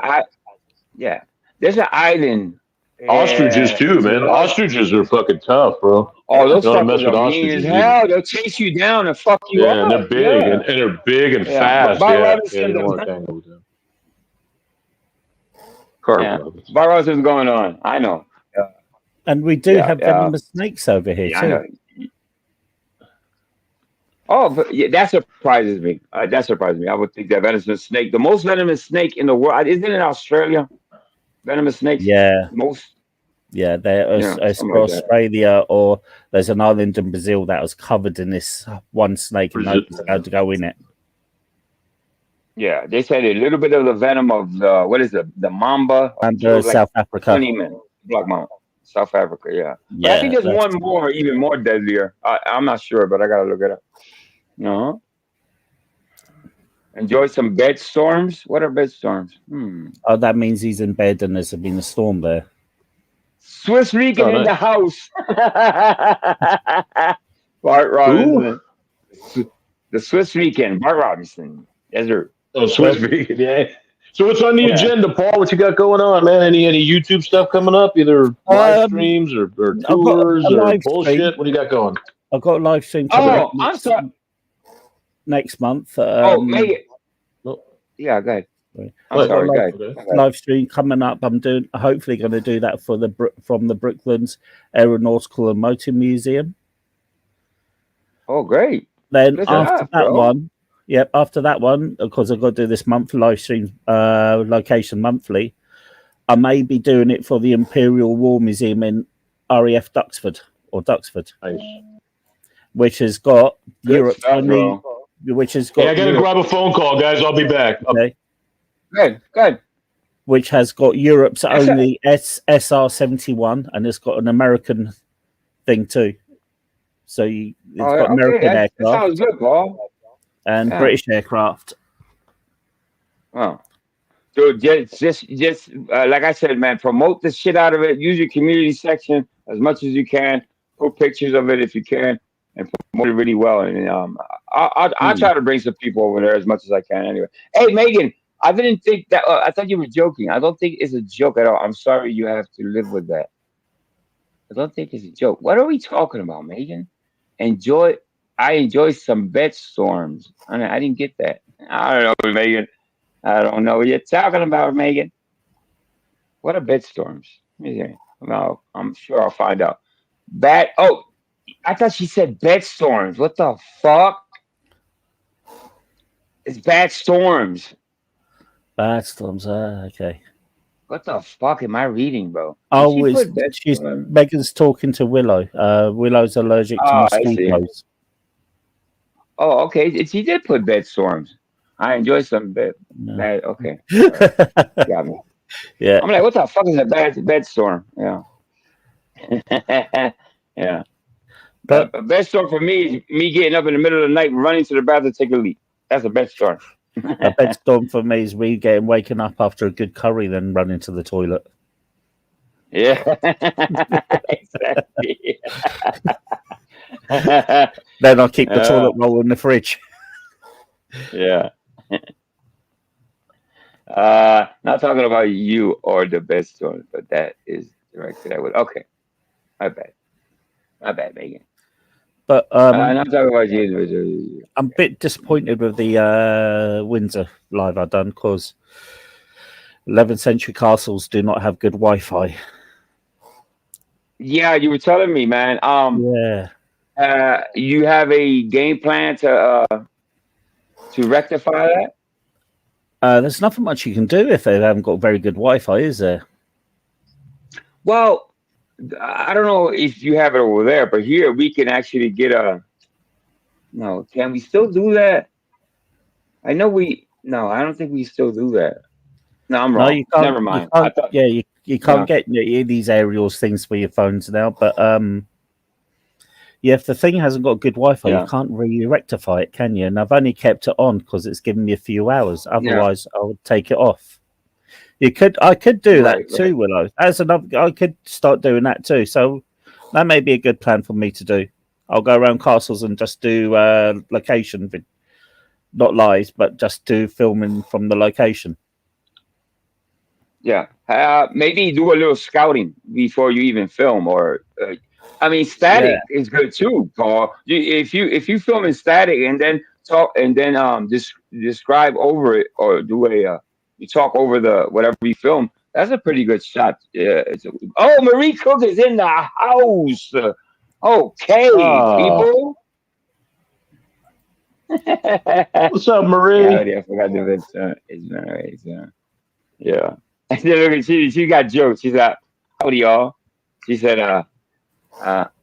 island. Ostriches too, man. Ostriches are fucking tough, bro. Oh, those Don't mess fuckers with are mean ostriches as either. hell. They'll chase you down and fuck you Yeah, up. and they're big, Yeah. and they're big and Yeah, fast. Bob Yeah, Robinson you don't does want to not- tangle with them. Yeah. Bob Robinson's going on. I know. And we do Yeah, have yeah. venomous snakes over here Yeah, I too. know. Oh, but yeah, that surprises me. That surprises me. I would think that venomous snake, the most venomous snake in the world, isn't it in Australia? Venomous snakes. Yeah. Most. Yeah, there's something like that. Australia, or there's an island in Brazil that was covered in this one snake and nobody's allowed to go in it. Yeah, they said a little bit of the venom of the what is it, the mamba? And Kills like South Africa. 20 men. Black mamba. South Africa, yeah. But Yeah, I think there's that's- one more, even more deadlier. I'm not sure, but I gotta look it up. No. Enjoy some bed storms. What are bed storms? Oh, that means he's in bed and there's been a storm there. Swiss Rican in the house. Bart Robinson. The Swiss Rican, Bart Robinson. Yes, sir. Oh, Swiss Rican, yeah. So what's on the agenda, Paul? What you got going on, man? Any YouTube stuff coming up? Either live streams or tours or bullshit? Stream. What do you got going? I've got a live stream coming up I'm sorry. next month. Megan. Yeah, go ahead. I'm sorry, go ahead. Live stream coming up. I'm hopefully going to do that for from the Brooklands Aeronautical and Motor Museum. Oh, great. Then Listen after up, that bro. one, after that one, because I've got to do this monthly live stream, location monthly, I may be doing it for the Imperial War Museum in RAF Duxford, which has got Europe's only, which has got. Hey, I gotta grab a phone call, guys. I'll be back. Okay. Good. Which has got Europe's only SR-71, and it's got an American thing too. So it's got American aircraft. That sounds good, Paul. And British aircraft. Oh, dude, just like I said, man, promote the shit out of it. Use your community section as much as you can. Put pictures of it if you can, and promote it really well. And I'll try to bring some people over there as much as I can. Anyway, hey Megan, I didn't think that. I thought you were joking. I don't think it's a joke at all. I'm sorry you have to live with that. I don't think it's a joke. What are we talking about, Megan? I enjoy some bed storms. I didn't get that. I don't know, Megan. I don't know what you're talking about, Megan. What are bed storms? No, I'm sure I'll find out. I thought she said bed storms. What the fuck? It's bad storms. Bad storms. Okay. What the fuck am I reading, bro? Oh, Megan's talking to Willow. Willow's allergic to mosquitoes. Oh, okay. She did put bed storms. I enjoy some bed. Okay. Right. Got me. Yeah. I'm like, what the fuck is a bed storm? Yeah. Yeah. But a bed storm for me is me getting up in the middle of the night, running to the bathroom to take a leak. That's a bed storm. A bed storm for me is me waking up after a good curry, then running to the toilet. Yeah. Exactly. Then I'll keep the toilet roll in the fridge. Yeah. Not talking about you or the bed storm, but that is directed at okay. My bad, Megan. But I'm not talking about you. I'm a bit disappointed with the Windsor live I've done because 11th century castles do not have good Wi-Fi. Yeah, you were telling me, man. Yeah. You have a game plan to rectify that? There's nothing much you can do if they haven't got very good Wi-Fi, is there? Well, I don't know if you have it over there, but here we can actually get no, can we still do that? I don't think we still do that. No, I'm wrong. No, you can't, never mind. You can't get these aerials things for your phones now, but if the thing hasn't got good Wi-Fi, you can't really rectify it, can you? And I've only kept it on because it's given me a few hours. Otherwise, I would take it off. I could do that too, Willow. I could start doing that too. So that may be a good plan for me to do. I'll go around castles and just do location, not live, but just do filming from the location. Yeah, maybe do a little scouting before you even film, or static is good too, Paul. If you film in static and then talk and then describe over it or do you talk over the whatever you film, that's a pretty good shot. Yeah. Marie Cook is in the house. Okay, people. What's up, Marie? I forgot it's yeah. And then look at she got jokes. She's like, howdy, y'all. She said,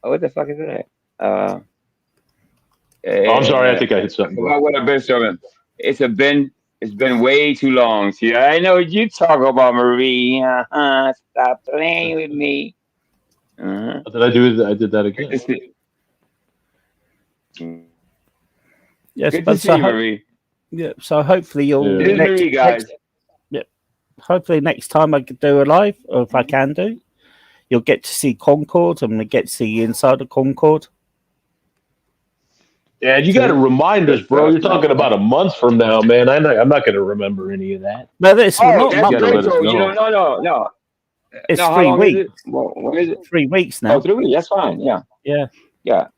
what the fuck is that? Oh, I'm sorry. I think I hit I something. forgot what I've been showing. It's been way too long. See, I know what you talk about, Marie. Stop playing with me. What did I do? I did that again. Yes, Good but to see you, Marie. Yeah, so hopefully you'll. This is Marie, guys. Hopefully next time I could do a live, or if I can do, you'll get to see Concord and we get to see inside of Concord. Yeah, you got to remind us, bro. You're talking about a month from now, man. I'm not going to remember any of that. No, that's not that's month. great, though. You know, no. It's No, how 3 long is weeks. it? When is it? 3 weeks now. Oh, 3 weeks. That's fine. Yeah. Yeah.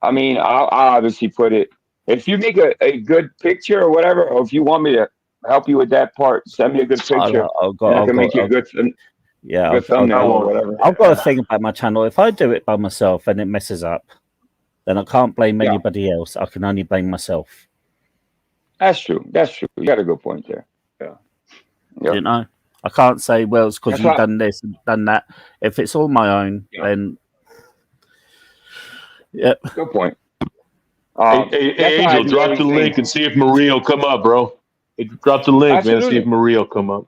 I mean, I'll obviously put it. If you make a good picture or whatever, or if you want me to help you with that part, send me a good picture. I can make you a good thumbnail or whatever. I've got a thing about my channel. If I do it by myself and it messes up, then I can't blame anybody else. I can only blame myself. That's true. You got a good point there. Yeah. You know, I can't say, well, it's because That's you've right. done this and done that. If it's all my own, then Good point. Hey, Angel, drop the link and see if Marie will come up, bro. Hey, drop the link, man. See if Marie will come up.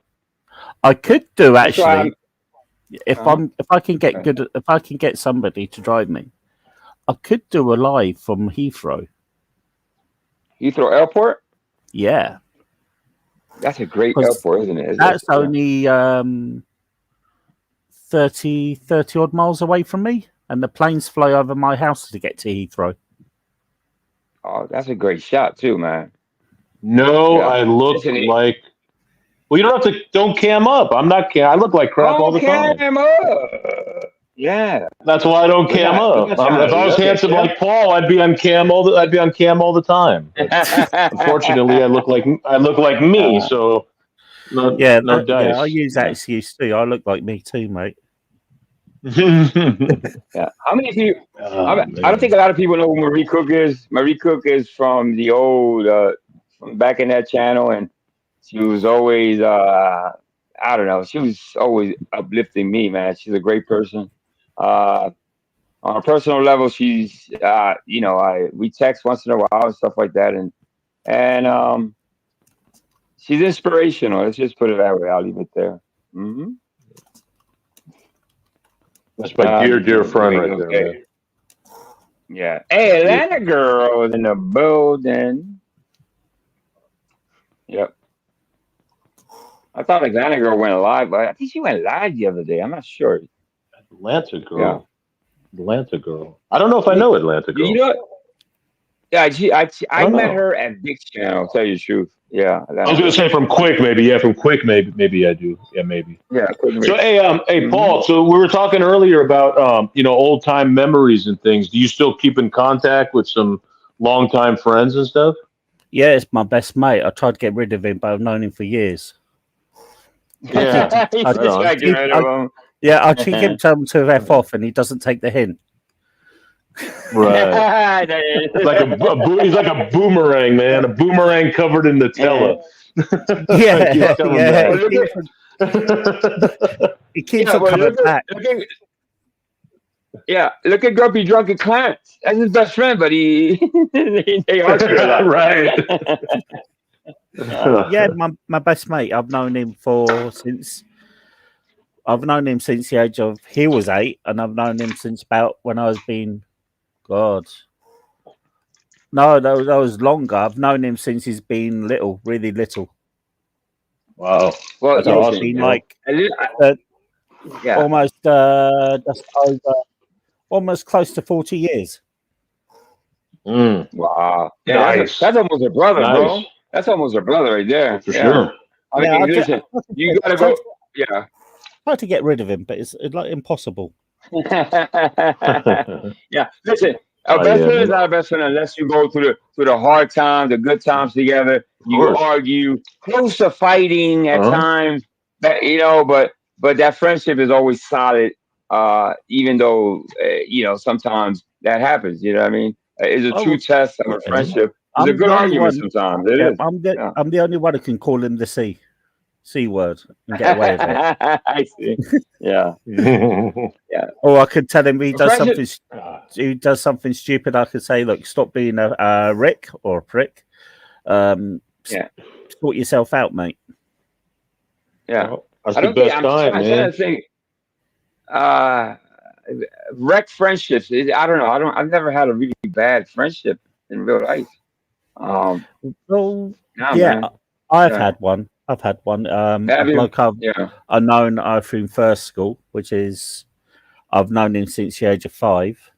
I could do That's why actually. If I can get somebody to drive me, I could do a live from Heathrow. Heathrow Airport? Yeah. That's a great airport, isn't it? That's only 30 odd miles away from me, and the planes fly over my house to get to Heathrow. Oh, that's a great shot too, man. No, I look like. Well, you don't cam up. I'm not cam. I look like crap all the time. Cam up. Yeah. That's why I don't cam up. If I was handsome like Paul, I'd be on cam all the time. But unfortunately, I look like me. So no dice. Yeah, I use that excuse too. I look like me too, mate. Yeah. How many people? I don't think a lot of people know who Marie Cook is. Marie Cook is from the old, from back in that channel, and she was always, I don't know, she was always uplifting me, man. She's a great person. On a personal level, she's, we text once in a while and stuff like that, and she's inspirational. Let's just put it that way. I'll leave it there. Mm-hmm. That's my dear friend right there, man. Yeah. Hey, Atlanta girl is in the building. Yep. I thought Atlanta girl went live, but I think she went live the other day. I'm not sure. Atlanta girl. Yeah. Atlanta girl. I don't know if I know Atlanta girl. You know, I met her at Big Channel. I'll tell you the truth. Yeah. I was gonna say from Quick, maybe. Yeah, from Quick, maybe I do. Yeah, maybe. Yeah. So hey, Paul. So we were talking earlier about old time memories and things. Do you still keep in contact with some longtime friends and stuff? Yeah, it's my best mate. I tried to get rid of him, but I've known him for years. Yeah. I keep him telling him to F off, and he doesn't take the hint. Right. He's like a boomerang, man. A boomerang covered in Nutella. He keeps on coming back. Look at Grumpy Drunken Clarence. That's his best friend, but they argue a lot. Right. Yeah, my best mate. I've known him since the age of he was 8, and I've known him since about when I was being. God. No, that was longer. I've known him since he's been little, really little. Wow. Well, I've been almost just over, almost close to 40 years. Wow. Yeah, Nice. that's almost a brother, Nice. bro. That's almost a brother right there. For sure. I mean, listen, you gotta go. Yeah. Try to get rid of him, but it's like impossible. Yeah, listen, a best friend is not a best friend unless you go through the hard times, the good times together. You argue, close to fighting at times, but that friendship is always solid. Even though sometimes that happens. You know what I mean? It's a true test of a friendship. It's a good argument sometimes. It is. I'm the only one who can call him the sea. C word and get away with it. I see. Yeah. Yeah. Or I could tell him he does Friendship- something. He does something stupid. I could say, "Look, stop being a Rick or a prick. Yeah. Sort yourself out, mate." Yeah. That's I the don't think best I'm kind, trying man. to think. Wreck friendships. I don't know. I've never had a really bad friendship in real life. Well, No, yeah, man. I've Yeah. had one. I've had one. A Have you? bloke Yeah. I've known through first school, which is I've known him since the age of 5.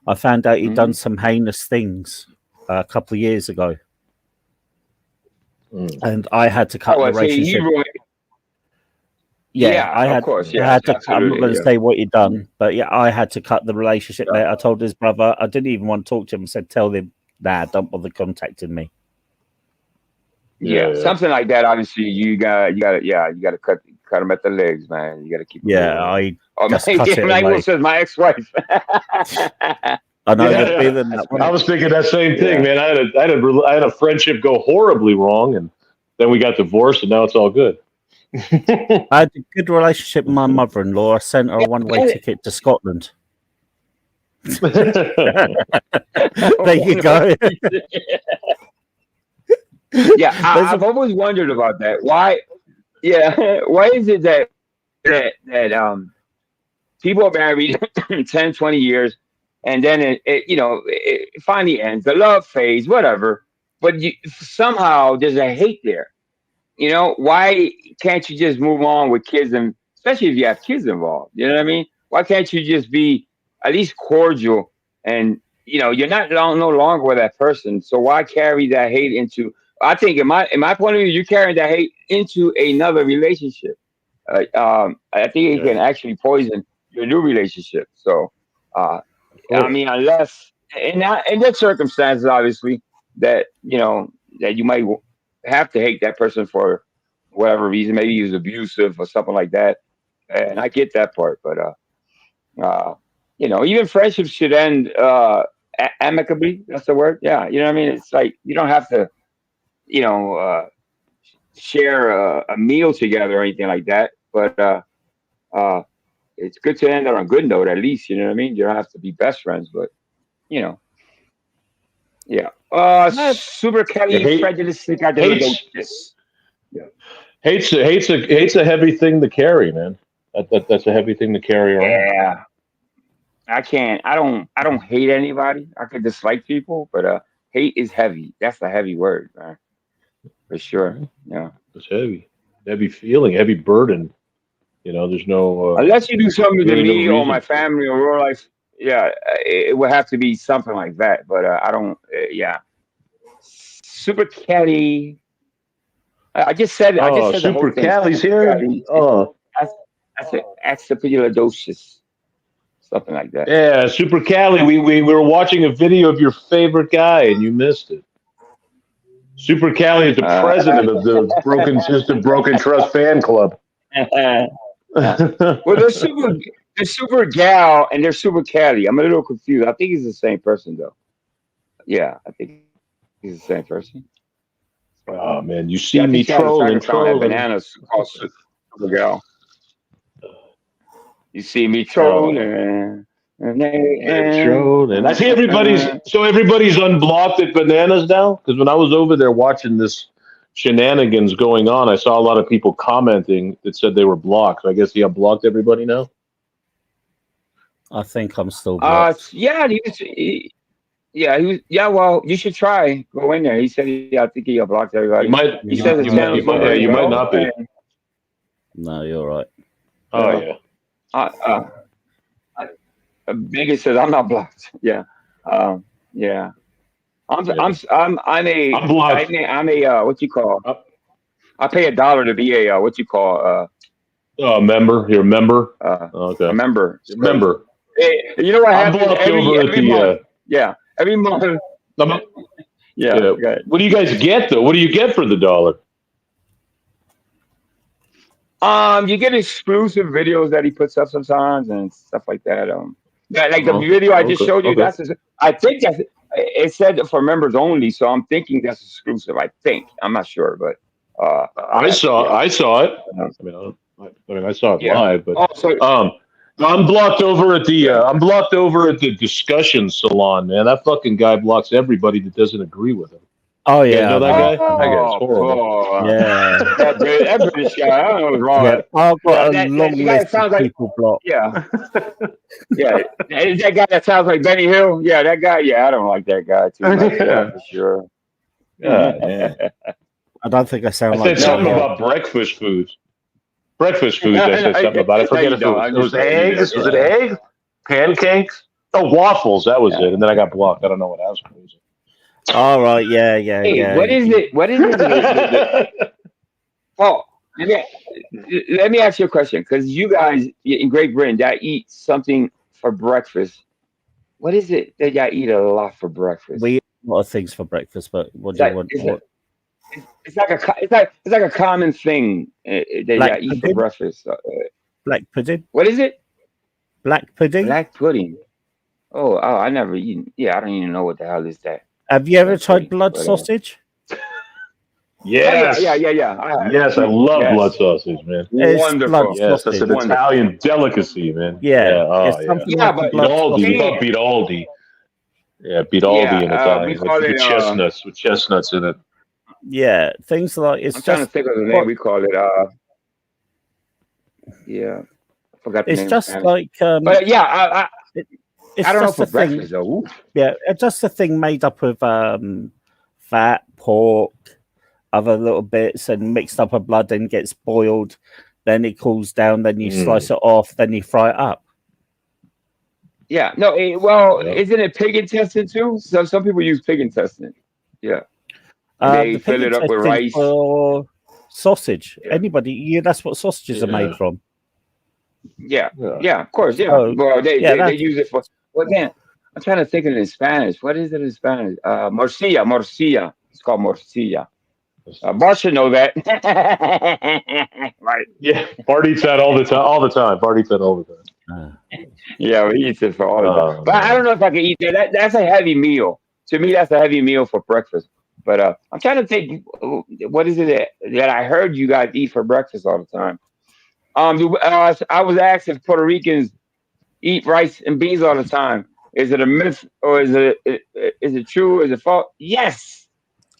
I found out he'd done some heinous things a couple of years ago, and I had to cut Oh, the I see. He relationship. ruined. Yeah, Yeah, I of had. course. I Yeah, had to. I'm not absolutely. going to Yeah. say what he'd done, but yeah, I had to cut the relationship. Mate. I told his brother. I didn't even want to talk to him. I said, "Tell him, nah, don't bother contacting me." Yeah, something like that. Obviously, you got to cut them at the legs, man. You got to keep. Them Yeah, moving. I just cut it like away. Will says, my ex-wife. I know Yeah, you're feeling that one. I was thinking that same thing, Yeah. man. I had a friendship go horribly wrong, and then we got divorced, and now it's all good. I had a good relationship with my mother-in-law. I sent her a one-way ticket to Scotland. There you go. Yeah, I've always wondered about that. Why? Yeah, why is it that people are married 10, 20 years, and then it finally ends. The love phase, whatever. But somehow there's a hate there. Why can't you just move on with kids, and especially if you have kids involved? You know what I mean? Why can't you just be at least cordial? And you're not no longer with that person, so why carry that hate into? I think in my point of view, you're carrying that hate into another relationship. I think it can actually poison your new relationship. So, I mean, unless in that circumstances, obviously, that that you might have to hate that person for whatever reason. Maybe he was abusive or something like that, and I get that part. But even friendships should end amicably. That's the word. Yeah, you know what I mean. It's like you don't have to, share a meal together or anything like that. But it's good to end on a good note, at least. You know what I mean. You don't have to be best friends, but yeah. Super Kelly prejudice. Hate's a heavy thing to carry, man. That's a heavy thing to carry around. Yeah. I don't hate anybody. I could dislike people, but hate is heavy. That's a heavy word, man. For sure. Yeah. It's heavy feeling, heavy burden. There's no unless you do something to really no me or reason. my family or real life. Yeah, it would have to be something like that. But I don't. Yeah. Super Kelly. I just said. I just said the whole Super thing. Cali's here. That's an extrapolation. Something like that. Yeah, Super Cali. We were watching a video of your favorite guy, and you missed it. Super Cali is the president of the Broken System, Broken Trust fan club. Well, there's super gal and there's super Cali. I'm a little confused. I think he's the same person though. Yeah, I think he's the same person. Oh man, you see me trolling. Bananas called super gal. You see me trolling. And I see everybody's unblocked at Bananas now, because when I was over there watching this shenanigans going on, I saw a lot of people commenting that said they were blocked. So I guess he unblocked everybody now. I think I'm still blocked. Yeah, he was. Yeah, well, you should try. Go in there. He said, I think he unblocked everybody. You might not be. No, you're right. Oh yeah. Megan says I'm not blocked. Yeah. Yeah. I'm blocked. I'm a what you call? I pay $1 to be a what you call a member. You're a member. Okay. A member. Member. Hey, you know what happens every month? Yeah. Every month. Yeah. Okay. What do you guys get though? What do you get for the $1? You get exclusive videos that he puts up sometimes and stuff like that. Like the video I just showed you. Okay. I think it said for members only, so I'm thinking that's exclusive. I think I'm not sure, but I saw it. I mean, I saw it live, but I'm blocked over at the discussion salon, man. That fucking guy blocks everybody that doesn't agree with him. Oh You yeah, know that guy? That guy's horrible. Yeah, that British guy. I don't know what's wrong. yeah. I've got a long that guy list sounds of like people blocked. yeah. Is that guy that sounds like Benny Hill? Yeah, that guy. Yeah, I don't like that guy too much. Yeah, for sure. Yeah. I don't think I sound I like said something that. about breakfast foods. Breakfast foods. I said something about. I forget if it was eggs. Was it eggs? Pancakes? Oh, waffles. That was it. And then I got blocked. I don't know what else. All right. Yeah. Hey, what is it? What is it? Paul, let me ask you a question, because you guys in Great Britain, y'all eat something for breakfast. What is it that y'all eat a lot for breakfast? We eat a lot of things for breakfast, but what do you want? It's like a common thing that y'all eat for breakfast. Black pudding. What is it? Black pudding. Black pudding. Oh, I never eaten. Yeah, I don't even know what the hell is that. Have you ever tried blood sausage? Yes. Yeah. Yes, I love blood sausage, man. It's Wonderful. blood Yes, that's an sausage. Italian delicacy, man. Yeah. Oh, It's something yeah. like but blood Beat sausage. Aldi. Yeah, beat Aldi in Italian. we call it With chestnuts in it. Yeah, things like it's I'm just. trying to think of the name. We call it. Yeah, I forgot the It's name. just like. But yeah, It's I don't know just for a thing. breakfast though. Ooh. Yeah, it's just a thing made up of fat, pork, other little bits, and mixed up with blood and gets boiled. Then it cools down. Then you slice it off. Then you fry it up. Yeah, no. Isn't it pig intestine too? So some people use pig intestine. Yeah, they The fill pig it up with intestine rice. for sausage. Anybody? Yeah, that's what sausages are made from. Yeah, of course. Yeah. So, Well, they that's- use it for. Well, then I'm trying to think of it in Spanish. What is it in Spanish? Morcilla. It's called morcilla. Bart should know that. Right. Yeah, Bart eats that all the time. Bart eats that all the time. Yeah, he eats it for all the time. But I don't know if I can eat that. That's a heavy meal. To me, that's a heavy meal for breakfast. But I'm trying to think, what is it that I heard you guys eat for breakfast all the time? I was asked if Puerto Ricans eat rice and beans all the time. Is it a myth or is it true? Is it false? Yes.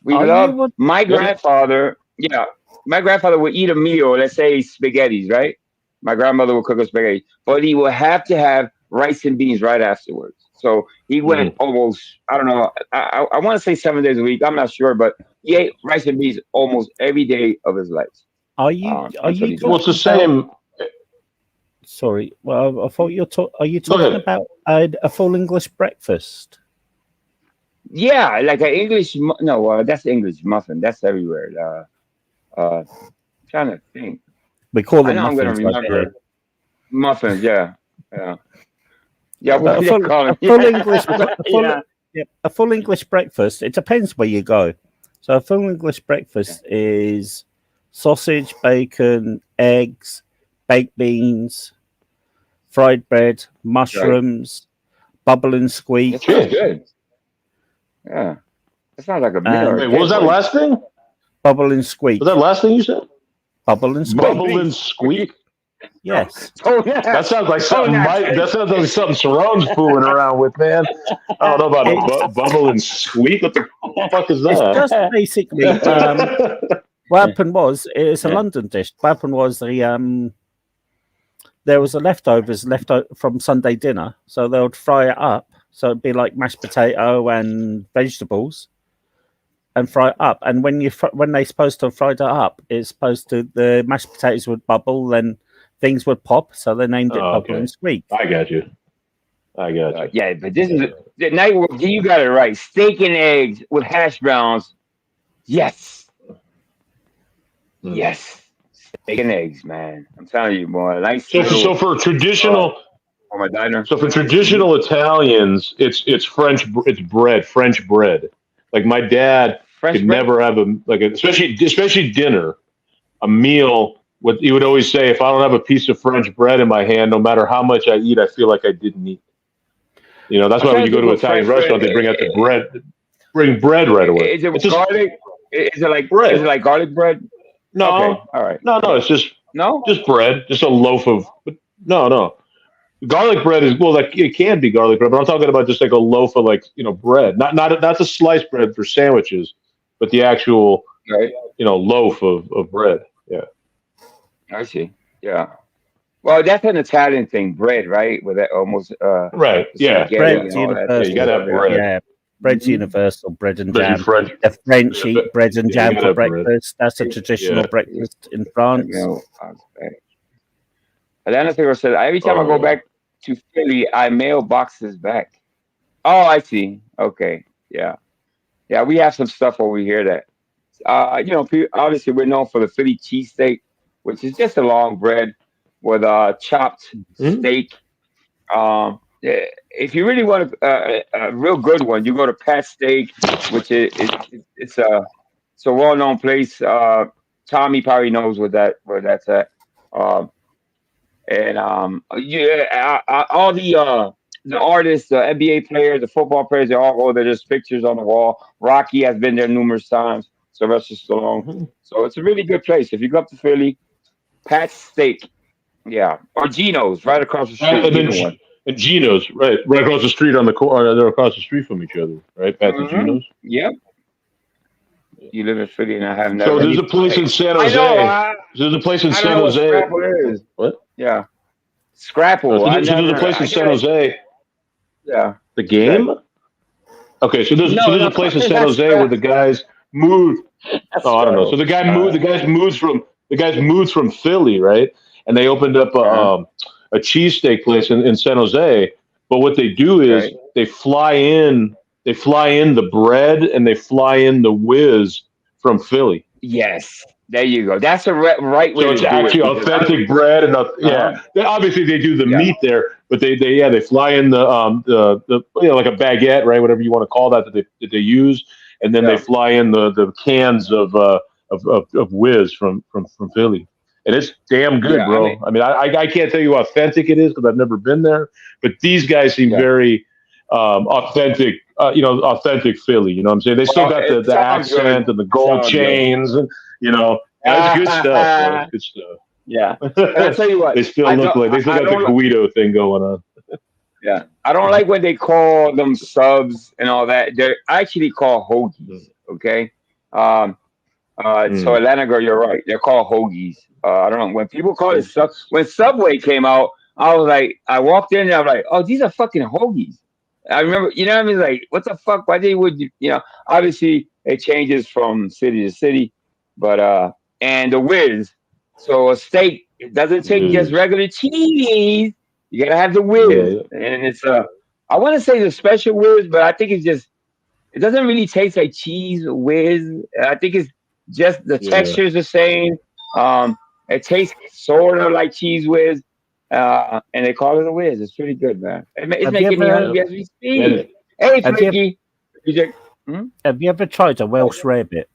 We love my grandfather. Yeah, my grandfather would eat a meal. Let's say spaghettis, right? My grandmother would cook us spaghetti, but he would have to have rice and beans right afterwards. So he went almost, I don't know, I want to say 7 days a week. I'm not sure, but he ate rice and beans almost every day of his life. Are you? Well, it's the same. Sorry. Well, I thought are you talking about a full English breakfast? Yeah, like an English. No, that's English muffin. That's everywhere. Trying to think. We call them I know muffins. I'm gonna remember. Right. Muffins. Yeah. A full English breakfast. It depends where you go. So a full English breakfast is sausage, bacon, eggs, baked beans, fried bread, mushrooms, bubble and squeak. That's good. Yeah, that sounds like a meal. Wait, what was that last thing? Bubble and squeak. Was that last thing you said? Bubble and squeak. Bubble and squeak. Yes. Oh yeah. That sounds like something. That sounds like something Sharon's fooling around with, man. I don't know about bubble and squeak. What the fuck is that? It's just basically what happened was it's a London dish. What happened was there was a leftovers left from Sunday dinner, so they would fry it up. So it'd be like mashed potato and vegetables, and fry it up. And when they're supposed to have fried it up, it's supposed to the mashed potatoes would bubble, then things would pop. So they named it Bubble and Squeak. I got you. Yeah, but this is now you got it right. Steak and eggs with hash browns. Yes. Yes. Steak and eggs, man. I'm telling you, boy. Nice. So for traditional. My diner. So for traditional Italians, it's French bread. Like my dad could never have especially dinner, a meal. What he would always say, if I don't have a piece of French bread in my hand, no matter how much I eat, I feel like I didn't eat. You know, that's why when you go to an Italian restaurant, they bring out the bread. Bring bread right away. Is it garlic? Is it like bread? Is it like garlic bread? No, Okay, all right. no, it's just No? bread, just a loaf of. No. Garlic bread is like it can be garlic bread, but I'm talking about just like a loaf of bread, not the sliced bread for sandwiches, but the actual Right. loaf of bread. Yeah. I see. Yeah. Well, that's an Italian thing, bread, right? With that almost Right. Yeah. spaghetti Bread's and all that. Yeah, you gotta have bread. Yeah, bread's Mhm. universal. Bread and Especially jam. French. The French Yeah, eat bread and yeah, you jam gotta for have bread. breakfast. That's a traditional Yeah. breakfast in You France. know, Atlanta Figure said, every time I Oh go yeah. back to Philly, I mail boxes back. Oh, I see. Okay. Yeah. Yeah, we have some stuff over here that, obviously we're known for the Philly cheesesteak, which is just a long bread with chopped Mhm. steak. If you really want a real good one, you go to Pat Steak, which it's a well-known place. Tommy probably knows where that's at. Um, and yeah, all the artists, the NBA players, the football players, they all go there. There's pictures on the wall. Rocky has been there numerous times. Sylvester Stallone. Mhm. So it's a really good place. If you go up to Philly, Pat's Steak, yeah, or Geno's, right across the street. And then Either one. and Geno's, right across the street on the corner. They're across the street from each other, right? Pat's and Hmm. Geno's. Yep. You live in Philly, and I have So never. there's a place in San I Jose. know. There's a place in I don't San know what Jose. Scrapple is. What? Yeah, No, Scrapple. so, I so there's a never. place I in San get it. Jose. Yeah. The game? Okay, so there's No, a place in it's San not Jose where the Scrapple. guys moved. That's Oh, I don't know. So Scrapple. the guys moved from Philly, right? And they opened up a cheesesteak place in San Jose. But what they do is Right. they fly in the bread and they fly in the whiz from Philly. Yes. There you go. That's the right way So to it's do it actually because authentic bread and obviously they do the yeah. meat there, but they fly in the like a baguette, right? Whatever you want to call that they use, and then they Yeah. fly in the cans of whiz from Philly, and it's damn good, Yeah. bro. I mean, I can't tell you how authentic it is because I've never been there, but these guys seem Yeah. very authentic. Authentic Philly. You know what I'm saying? They still Well, got it the sounds good. accent and the gold Sounds good. chains, and it's good stuff, bro. It's good stuff. Yeah. But I tell you what, They still I look don't. like they still I got the don't. Guido thing going on. Yeah. I don't like when they call them subs and all that. They're actually called hoagies. Okay. Um. So Atlanta girl, you're right. They're called hoagies. I don't know when people call it sub. When Subway came out, I was like, I walked in and I was like, oh, these are fucking hoagies. I remember, you know what I mean? Like, what the fuck? Why they would, obviously it changes from city to city, but, and the whiz. So a steak, it doesn't take just regular cheese. You gotta have the whiz. And it's, I want to say the special whiz, but I think it doesn't really taste like cheese whiz. I think it's just the texture is the same. It tastes sort of like cheese whiz. And they call it a whiz. It's pretty good, man. It's making me hungry as we speak. Hey, Flicky. Have you ever tried a Welsh rarebit?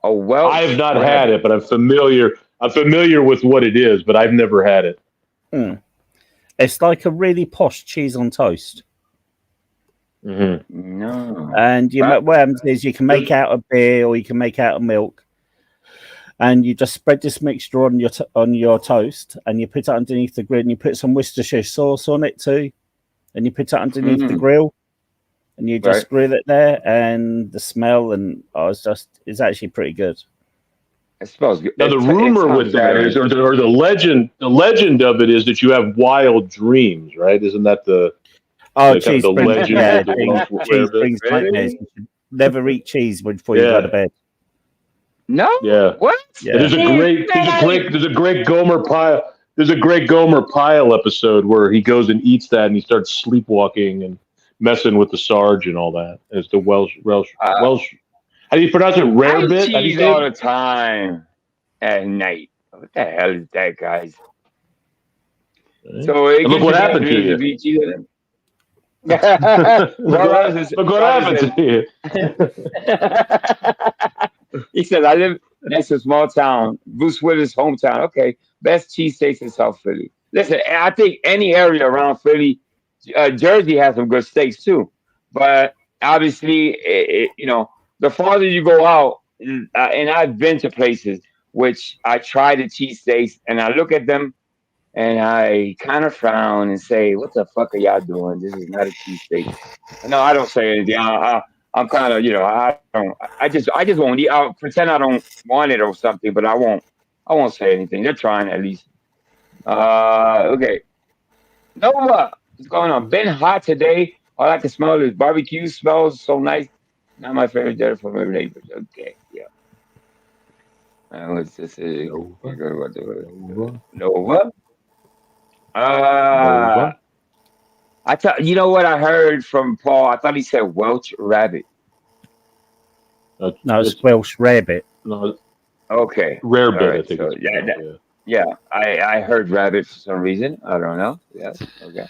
Oh, well, I have not had it, but I'm familiar. I'm familiar with what it is, but I've never had it. It's like a really posh cheese on toast. Mm-hmm. No. And what happens is you can make out of beer or you can make out of milk. And you just spread this mixture on your toast, and you put it underneath the grill, and you put some Worcestershire sauce on it too, and you put it underneath the grill, and you just grill it there, and the smell and it's actually pretty good. It smells good. Now the rumor with that is, or the legend of it is that you have wild dreams, right? Isn't that the cheese the brings, legend? yeah, of the cheese brings nightmares. You should never eat cheese before you go to bed. No. Yeah. What? Yeah. There's a great Gomer Pyle. There's a great Gomer Pyle episode where he goes and eats that, and he starts sleepwalking and messing with the Sarge and all that. It's the Welsh. How do you pronounce it? Rarebit? I eat cheese all the time at night. What the hell is that, guys? So look what happened to you. Look what happened to you. He says, I live next to a small town, Bruce Willis' hometown. Okay, best cheesesteaks in South Philly. Listen, I think any area around Philly, Jersey has some good steaks too. But obviously, the farther you go out, and I've been to places which I try the cheesesteaks and I look at them and I kind of frown and say, "What the fuck are y'all doing? This is not a cheesesteak." No, I don't say anything. I'm kind of, I don't. I just won't eat. I'll pretend I don't want it or something, but I won't. I won't say anything. They're trying at least. Okay. Nova, what's going on? Been hot today. All I can smell is barbecue. Smells so nice. Not my favorite dinner for my neighbors. Okay, yeah. What's this? Nova. You know what I heard from Paul? I thought he said Welsh rabbit. No, it's Welsh rabbit. No, okay. Rare bit, Right, I think. so, I heard rabbit for some reason. I don't know. Yeah. Okay.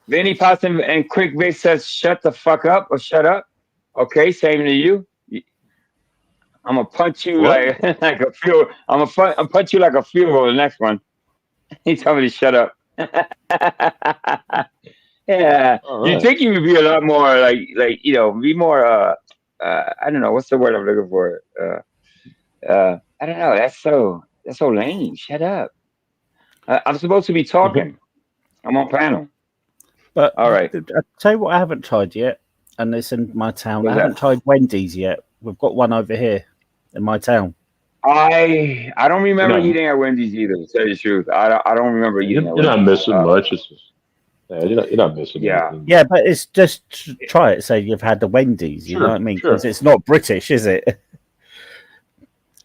Vinny Possum and Quick Vic says, "Shut the fuck up" or "Shut up." Okay, same to you. I'm gonna punch you like a fuel. I'm punch you like a fuel. The next one. He told me to shut up. Yeah, All you right. think you would be a lot more like be more I don't know what's the word I'm looking for. I don't know. That's so lame. Shut up. I'm supposed to be talking. I'm on panel. But all right. I'll tell you what I haven't tried yet, and it's in my town. What's I haven't that? tried Wendy's yet. We've got one over here in my town. I don't remember No. eating at Wendy's either. To tell you the truth, I don't remember eating at You're not Wendy's. missing much. It's just, you're not missing Yeah. anything. Yeah, but it's just try it. Say you've had the Wendy's. You know what I mean? Because it's not British, is it?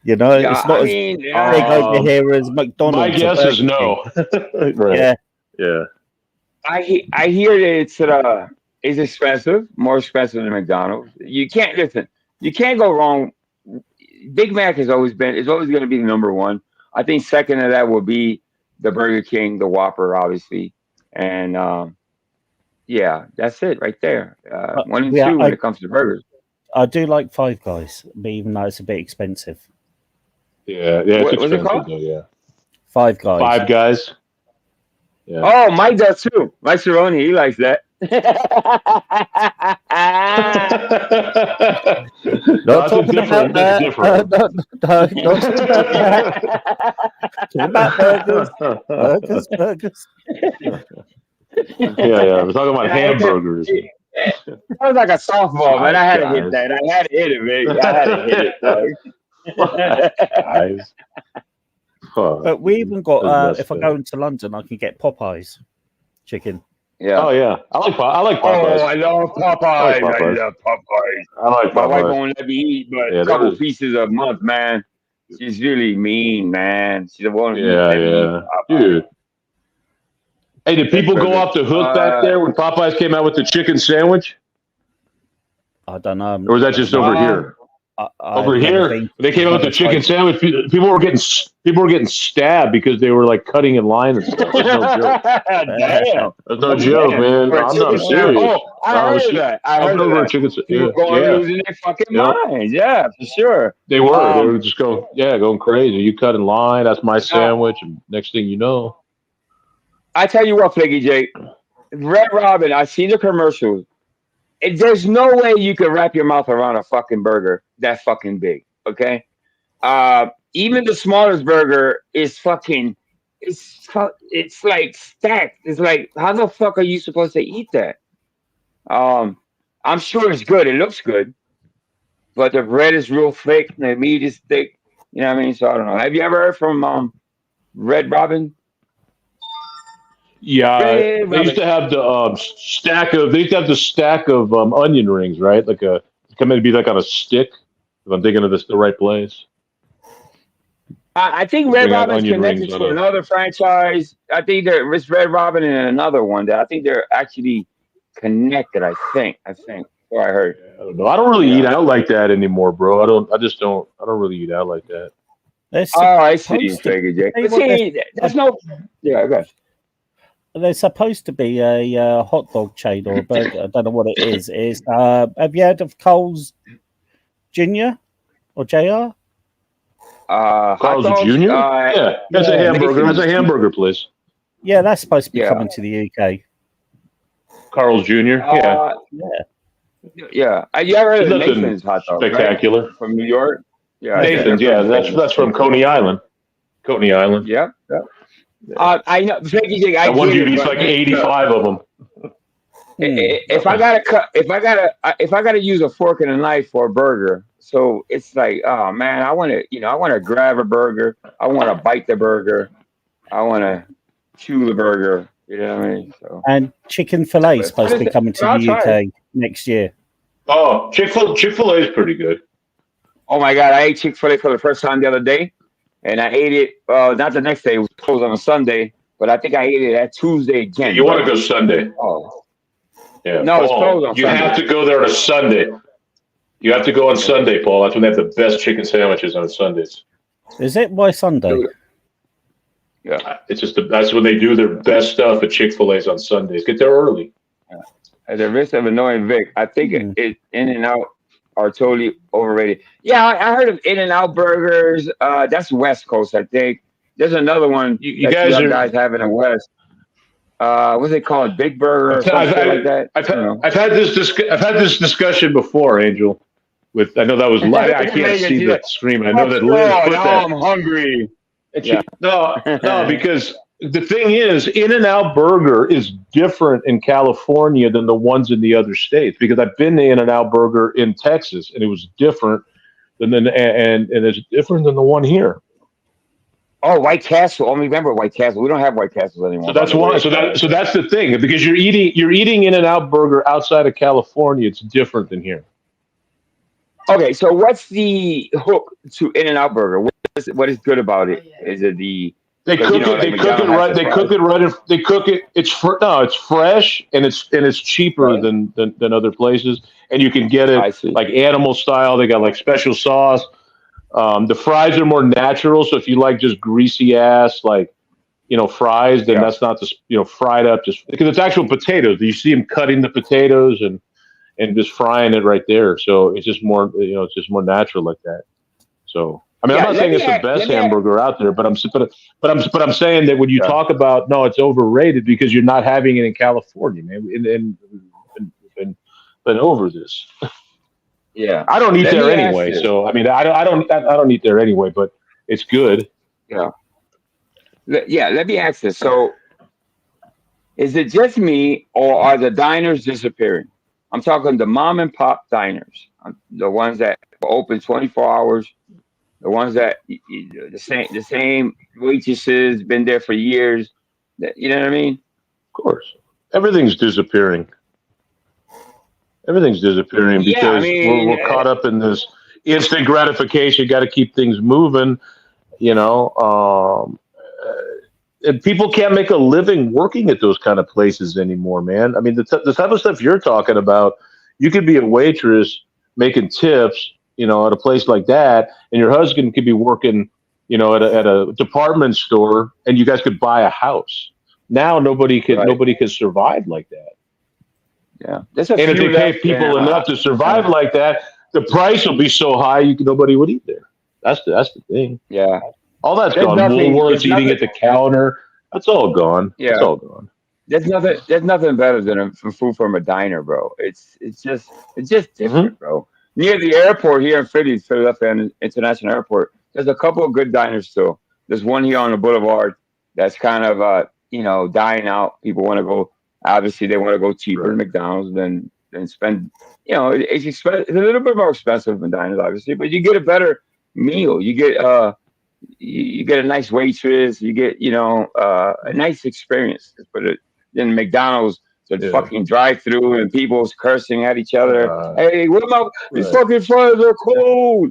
You know, Yeah, it's not I as mean, big over here as McDonald's. My guess or is Burger no. King. Right. Yeah. I hear that it's expensive, more expensive than McDonald's. You can't listen. You can't go wrong. Big Mac is always going to be the number one. I think second to that will be the Burger King, the Whopper, obviously, and yeah, that's it right there. 1 and 2 when it comes to burgers. I do like Five Guys, but even though it's a bit expensive. Yeah, it's What's it expensive called? though. Yeah. Five Guys. Five Guys. Yeah. Oh, Mike does too. Mike Cerrone, he likes that. Not talking about that. Talking about burgers. Burgers. Yeah. We're talking about hamburgers. That was like a softball, man. I had to hit that. I had to hit it, man. I had to hit it, dog. Guys. But we even got. If I up. go into London, I can get Popeyes chicken. Yeah. Oh yeah. I like Popeyes. Oh, I love Popeyes. I love Popeyes. I like My wife Popeyes. won't let me eat but Yeah, a couple that is- pieces a month, man. She's really mean, man. She don't want to Yeah. Dude. Hey, did people go off the hook back there when Popeyes came out with the chicken sandwich? I don't know. Or was that just over here? Over here, they came out with the chicken sandwich. People were getting stabbed because they were like cutting in line and stuff. There's no joke. Damn. There's no joke, man. For a I'm chicken not serious. sandwich. Oh, I heard that. I heard over a that. chicken People going losing their fucking minds. Yeah, for sure. They were. They were just going crazy. You cut in line. That's my sandwich. And next thing you know, I tell you what, Flaky Jake, Red Robin. I see the commercials. There's no way you could wrap your mouth around a fucking burger that fucking big. Okay, even the smallest burger is fucking. It's like stacked. It's like, how the fuck are you supposed to eat that? I'm sure it's good. It looks good, but the bread is real thick. The meat is thick. You know what I mean? So I don't know. Have you ever heard from Red Robin? yeah, they used to have the stack of onion rings, right? Like come in to be like on a stick. If I'm thinking of the right place. I think Red Bring out Robin's onion connected rings to on a- another franchise. I think there's Red Robin and another one that I think they're actually connected. I think. Or I heard. I don't know. I don't really eat out like that anymore, bro. I don't really eat out like that. I see you, Figure Jake. But see, there's no. Yeah, okay. There's supposed to be a hot dog chain or a burger. I don't know what it is. Have you heard of Cole's Jr. or JR? Carl's Jr. Yeah, that's a hamburger. That's a hamburger place. Yeah, that's supposed to be coming to the UK. Carl's Jr. Yeah. Yeah, you ever heard of Nothing Nathan's hot dog? spectacular. Right? From New York. Yeah, Nathan's, yeah, that's from Coney Island. Coney Island. Yep. I know. Frankie, I That one get dude it, eats but like 85 of them. if I gotta cut, if I gotta use a fork and a knife for a burger, so it's like, oh man, I want to grab a burger, I want to bite the burger, I want to chew the burger. You know what I mean? So. And chicken fillet is supposed to be coming to the UK next year. Oh, Chick-fil-A is pretty good. Oh my God, I ate Chick-fil-A for the first time the other day, and I ate it. Not the next day; it was closed on a Sunday. But I think I ate it that Tuesday again. You want to go Sunday? Oh, yeah. No, it's closed on You Sunday. have to go there on a Sunday. You have to go on Sunday, Paul. That's when they have the best chicken sandwiches on Sundays. Is it by Sunday? Yeah, it's just that's when they do their best stuff at Chick-fil-A's on Sundays. Get there early. At the risk of annoying Vic, I think it In-N-Out are totally overrated. Yeah, I heard of In-N-Out burgers. That's West Coast, I think. There's another one You guys have in the West. What's it called? Big Burger or something like that. I've had this discussion before, Angel. I know that was live. I can't see that screen. I know that Liz put that. I'm hungry. No, because the thing is, In-N-Out Burger is different in California than the ones in the other states. Because I've been to In-N-Out Burger in Texas, and it was different and it's different than the one here. Oh, White Castle. I remember White Castle. We don't have White Castles anymore. So that's why. So that's the thing, because you're eating In-N-Out Burger outside of California. It's different than here. Okay, so what's the hook to In-N-Out Burger? What is good about it? Is it the They cook it. It's fresh and it's cheaper than other places, and you can get it like animal style. They got like special sauce. The fries are more natural, so if you like just greasy ass fries, then that's not just fried up, just because it's actual potatoes. You see them cutting the potatoes and just frying it right there. So it's just more it's just more natural like that. So I mean, I'm not saying it's the best hamburger out there, but I'm saying that when you talk about it's overrated because you're not having it in California, man. And been over this. Yeah, I don't eat there anyway. So I mean, I don't eat there anyway, but it's good. Yeah. Let me ask this. So, is it just me, or are the diners disappearing? I'm talking the mom and pop diners, the ones that open 24 hours, the ones that the same waitresses been there for years. You know what I mean? Of course, everything's disappearing. Everything's disappearing because we're caught up in this instant gratification. Got to keep things moving, and people can't make a living working at those kind of places anymore, man. I mean, the type of stuff you're talking about, you could be a waitress making tips, at a place like that, and your husband could be working, at a department store, and you guys could buy a house. Now nobody could survive like that. Yeah, and if they pay people enough to survive like that, the price will be so high nobody would eat there. That's the thing. Yeah, all that's gone. Woolworths eating at the counter. That's all gone. Yeah, it's all gone. There's nothing better than food from a diner, bro. It's just different, bro. Near the airport here in Philadelphia International Airport, there's a couple of good diners still. There's one here on the boulevard that's kind of dying out. People want to go. Obviously, they want to go cheaper than McDonald's than spend. It's a little bit more expensive than diners, obviously, but you get a better meal. You get you get a nice waitress. You get a nice experience. But then McDonald's, the fucking drive-through and people's cursing at each other. Hey, what about these fucking fries are cold?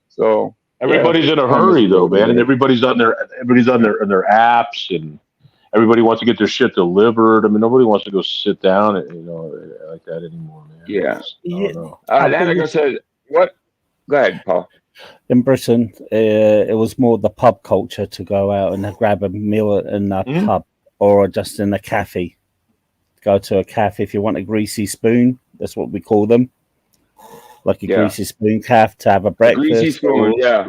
So everybody's in a hurry though, man, and everybody's on their apps and. Everybody wants to get their shit delivered. I mean, nobody wants to go sit down, like that anymore, man. Yeah. Danica said, "What? Go ahead, Paul." In Britain, it was more the pub culture to go out and grab a meal in a pub or just in a cafe. Go to a cafe if you want a greasy spoon. That's what we call them, like a greasy spoon cafe to have a breakfast. Greasy spoon, yeah.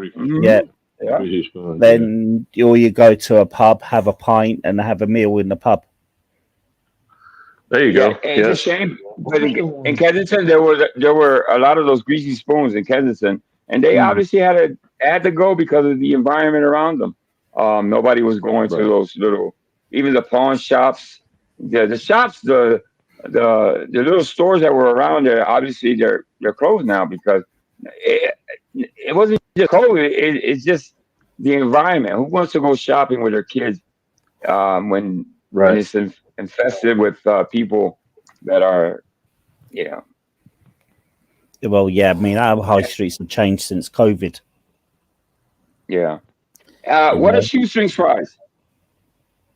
Then you go to a pub, have a pint, and have a meal in the pub. There you Yeah, go. it's a Yes. shame. But in Kensington, there were a lot of those greasy spoons in Kensington, and they obviously had to go because of the environment around them. Nobody was going to Right. those little, even the pawn shops, the shops, the little stores that were around there. Obviously, they're closed now because it wasn't just COVID. It's just the environment. Who wants to go shopping with their kids when Right. it's infested with people that are, you know, Well, yeah, I mean, our high streets have changed since COVID. yeah. What are shoestring fries?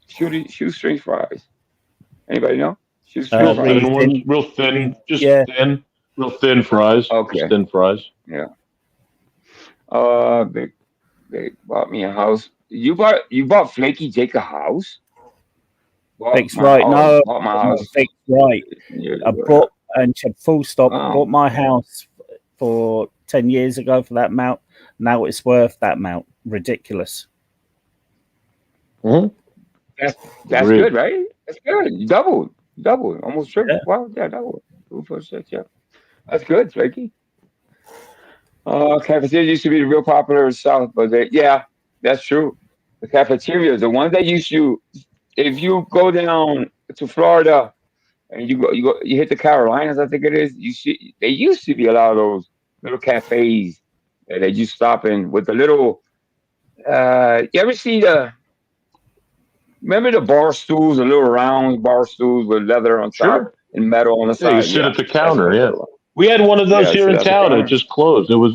Shoestring fries. Anybody know? Shoestring Real fries. thin ones, real thin, just yeah. thin, real thin fries. Okay. Just thin fries. Yeah. They bought me a house. You bought Flaky Jake a house? Fixed right. No, bought my house. fixed right. I bought, and full stop, Wow. bought my house for 10 years ago for that amount. Now it's worth that amount. Ridiculous. Mm-hmm. That's good, right? That's good. You doubled, almost triple. Yeah. Wow, yeah, doubled. 2%, yeah. That's good, Flaky. Cafeteria used to be real popular in the South, but yeah, that's true. The cafeterias, the ones that used to, if you go down to Florida and you hit the Carolinas, I think it is. You see, there used to be a lot of those little cafes that you stop in with the little. You ever see remember the bar stools, the little round bar stools with leather on top and metal on the side? Yeah, you sit at the counter. That's Yeah, what it was. we had one of those Yeah, here sit in at the town. It counter. just closed. It was.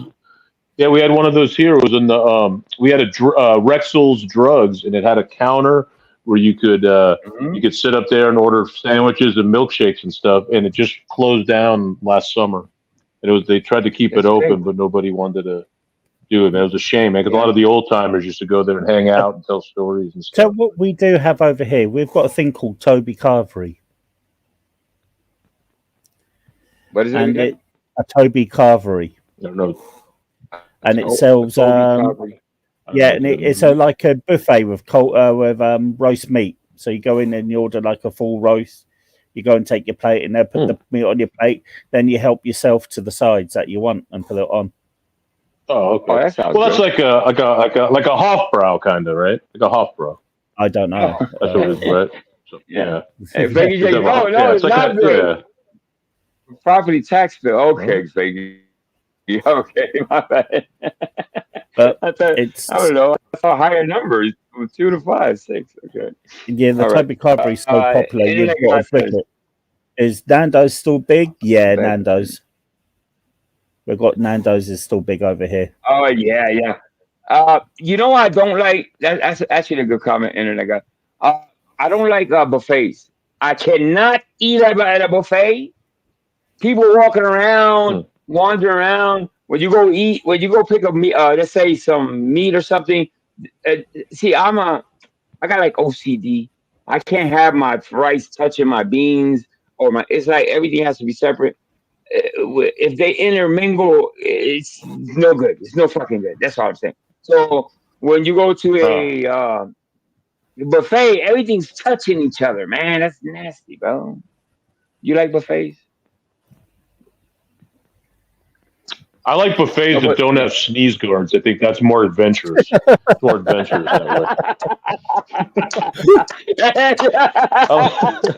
Yeah, we had one of those here. It was in the. We had a Rexall's Drugs, and it had a counter where you could sit up there and order sandwiches and milkshakes and stuff. And it just closed down last summer. And they tried to keep it open, but nobody wanted to do it. And it was a shame, man, because a lot of the old timers used to go there and hang out and tell stories and stuff. So what we do have over here, we've got a thing called Toby Carvery. What is it And again? a Toby Carvery. I don't know. And it sells yeah, and it's like a buffet with roast meat. So you go in and you order like a full roast. You go and take your plate and they put the meat on your plate. Then you help yourself to the sides that you want and put it on. Oh, okay. Oh, that sounds Well, that's good. like a Hofbrau kind of, right? Like a Hofbrau. I don't know. That's what it is, right? So, yeah. Hey, Flaky Jake, no, it's not good. Property tax bill. Okay, Flaky. Okay, my bad. But I don't know. I saw higher numbers, 2 to 5, 6. Okay. Yeah, the All Toby Carvery is so popular. anything You've got to I flip said. it. Is Nando's still big? Yeah, Bet. Nando's. We've got Nando's is still big over here. Oh yeah, yeah. You know I don't like that's actually a good comment, Internet guy. I don't like buffets. I cannot eat at a buffet. People walking around, wandering around. When you go eat, when you go pick up meat, let's say some meat or something. See, I got like OCD. I can't have my rice touching my beans or my. It's like everything has to be separate. If they intermingle, it's no good. It's no fucking good. That's all I'm saying. So when you go to a buffet, everything's touching each other, man. That's nasty, bro. You like buffets? I like buffets that don't have sneeze guards. I think that's more adventurous. More adventurous that way.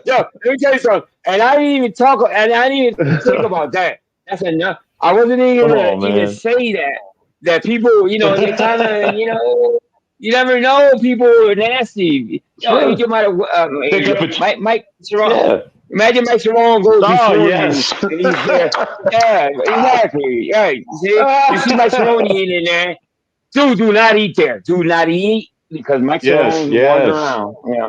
Yo, let me tell you something. And I didn't even talk. And I didn't even think about that. That's enough. I wasn't even even say that. That people, you know, they kind of, you know, you never know. People are nasty. Sure. You might have Mike Sharon. Yeah. Imagine Mike Sharon goes before yes. you, and he's there. Yeah, exactly. Yeah, you see Mike Sharon in there. Dude, do not eat there. Do not eat because Mike Sharon's wandering around. Yeah.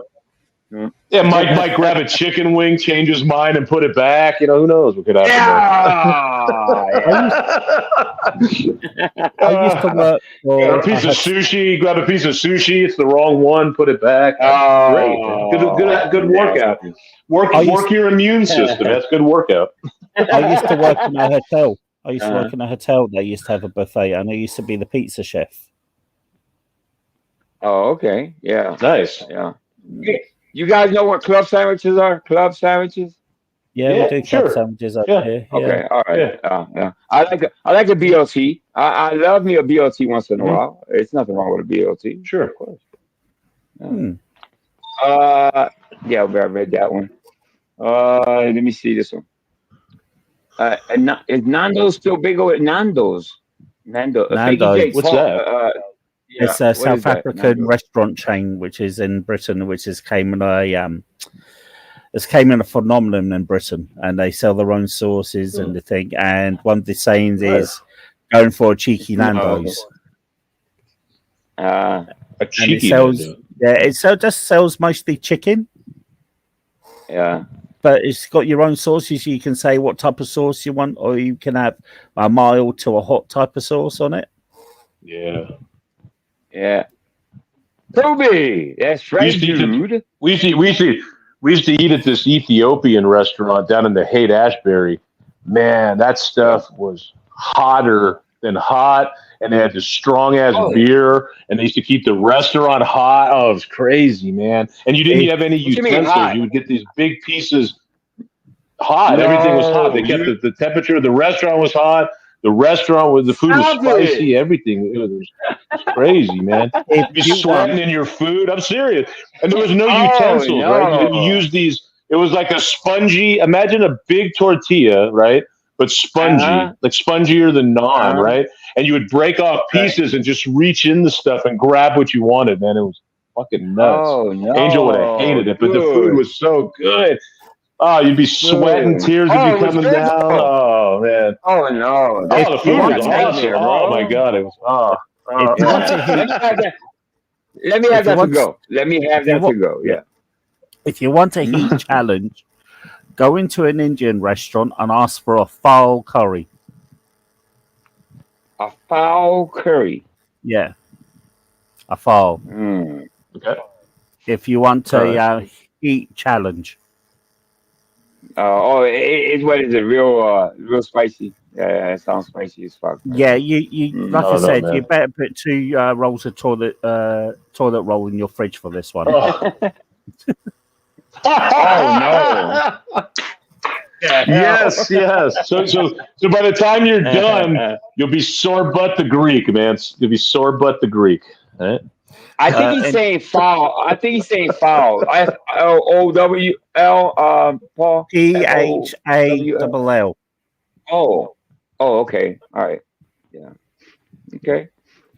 Yeah, Mike might grab a chicken wing, change his mind, and put it back. You know, who knows what could happen I used to work for grab a piece of sushi. Grab a piece of sushi. It's the wrong one. Put it back. Great. Good workout. Work your immune system. That's good workout. I used to work in a hotel. They used to have a buffet, and I used to be the pizza chef. Oh, okay. Yeah. Nice. Yeah. You guys know what club sandwiches are? Club sandwiches. Yeah, we do club sandwiches over here. Okay. Yeah. All right. Yeah. I like a BLT. I love me a BLT once in a while. It's nothing wrong with a BLT. Sure, of course. Yeah, I read that one. Let me see this one. Is Nando's still big over Nando's? Nando's. Nando's. What's that? Yeah. It's a What South is that, African Nando's? restaurant chain, which is in Britain, which has came in a phenomenon in Britain, and they sell their own sauces and the thing. And one of the sayings is going for a cheeky Nando's. A And cheeky it sells, Nando's. yeah, it just sells mostly chicken, Yeah. but it's got your own sauces. You can say what type of sauce you want, or you can have a mild to a hot type of sauce on it. Yeah. Yeah. Toby, that's right, dude. We used to eat at this Ethiopian restaurant down in the Haight Ashbury. Man, that stuff was hotter than hot, and they had this strong ass beer, and they used to keep the restaurant hot. Oh, it was crazy, man. And you didn't have any What you mean utensils. hot? You would get these big pieces hot. Everything was hot. They kept the temperature of the restaurant was hot. The restaurant the food was Stop spicy. Everything it was crazy, man. You'd be sweating in your food. I'm serious. And there was no utensils, right? You use these. It was like a spongy. Imagine a big tortilla, right? But spongy, like spongier than naan, right? And you would break off pieces and just reach in the stuff and grab what you wanted, man. It was fucking nuts. Oh, no. Angel would have hated it, but the food was so good. Oh, you'd be sweating, tears would be coming down. Oh man. Oh no. Oh, the food was awesome. Oh my god, it was. Let me have that to go. Let me have that to go. Yeah. If you want a heat challenge, go into an Indian restaurant and ask for a foul curry. A foul curry. Yeah. A foul. Okay. If you want a heat challenge. It's what is it? Real spicy. Yeah, it sounds spicy as fuck. Yeah, you like I said, you better put 2 rolls of toilet roll in your fridge for this one. Oh, no. Yes. So by the time you're done, you'll be sore butt the Greek, man. You'll be sore butt the Greek. Right? I think he's saying foul. I think he's saying foul. FOWL, Paul. PHALL. Oh, okay. All right. Yeah. Okay.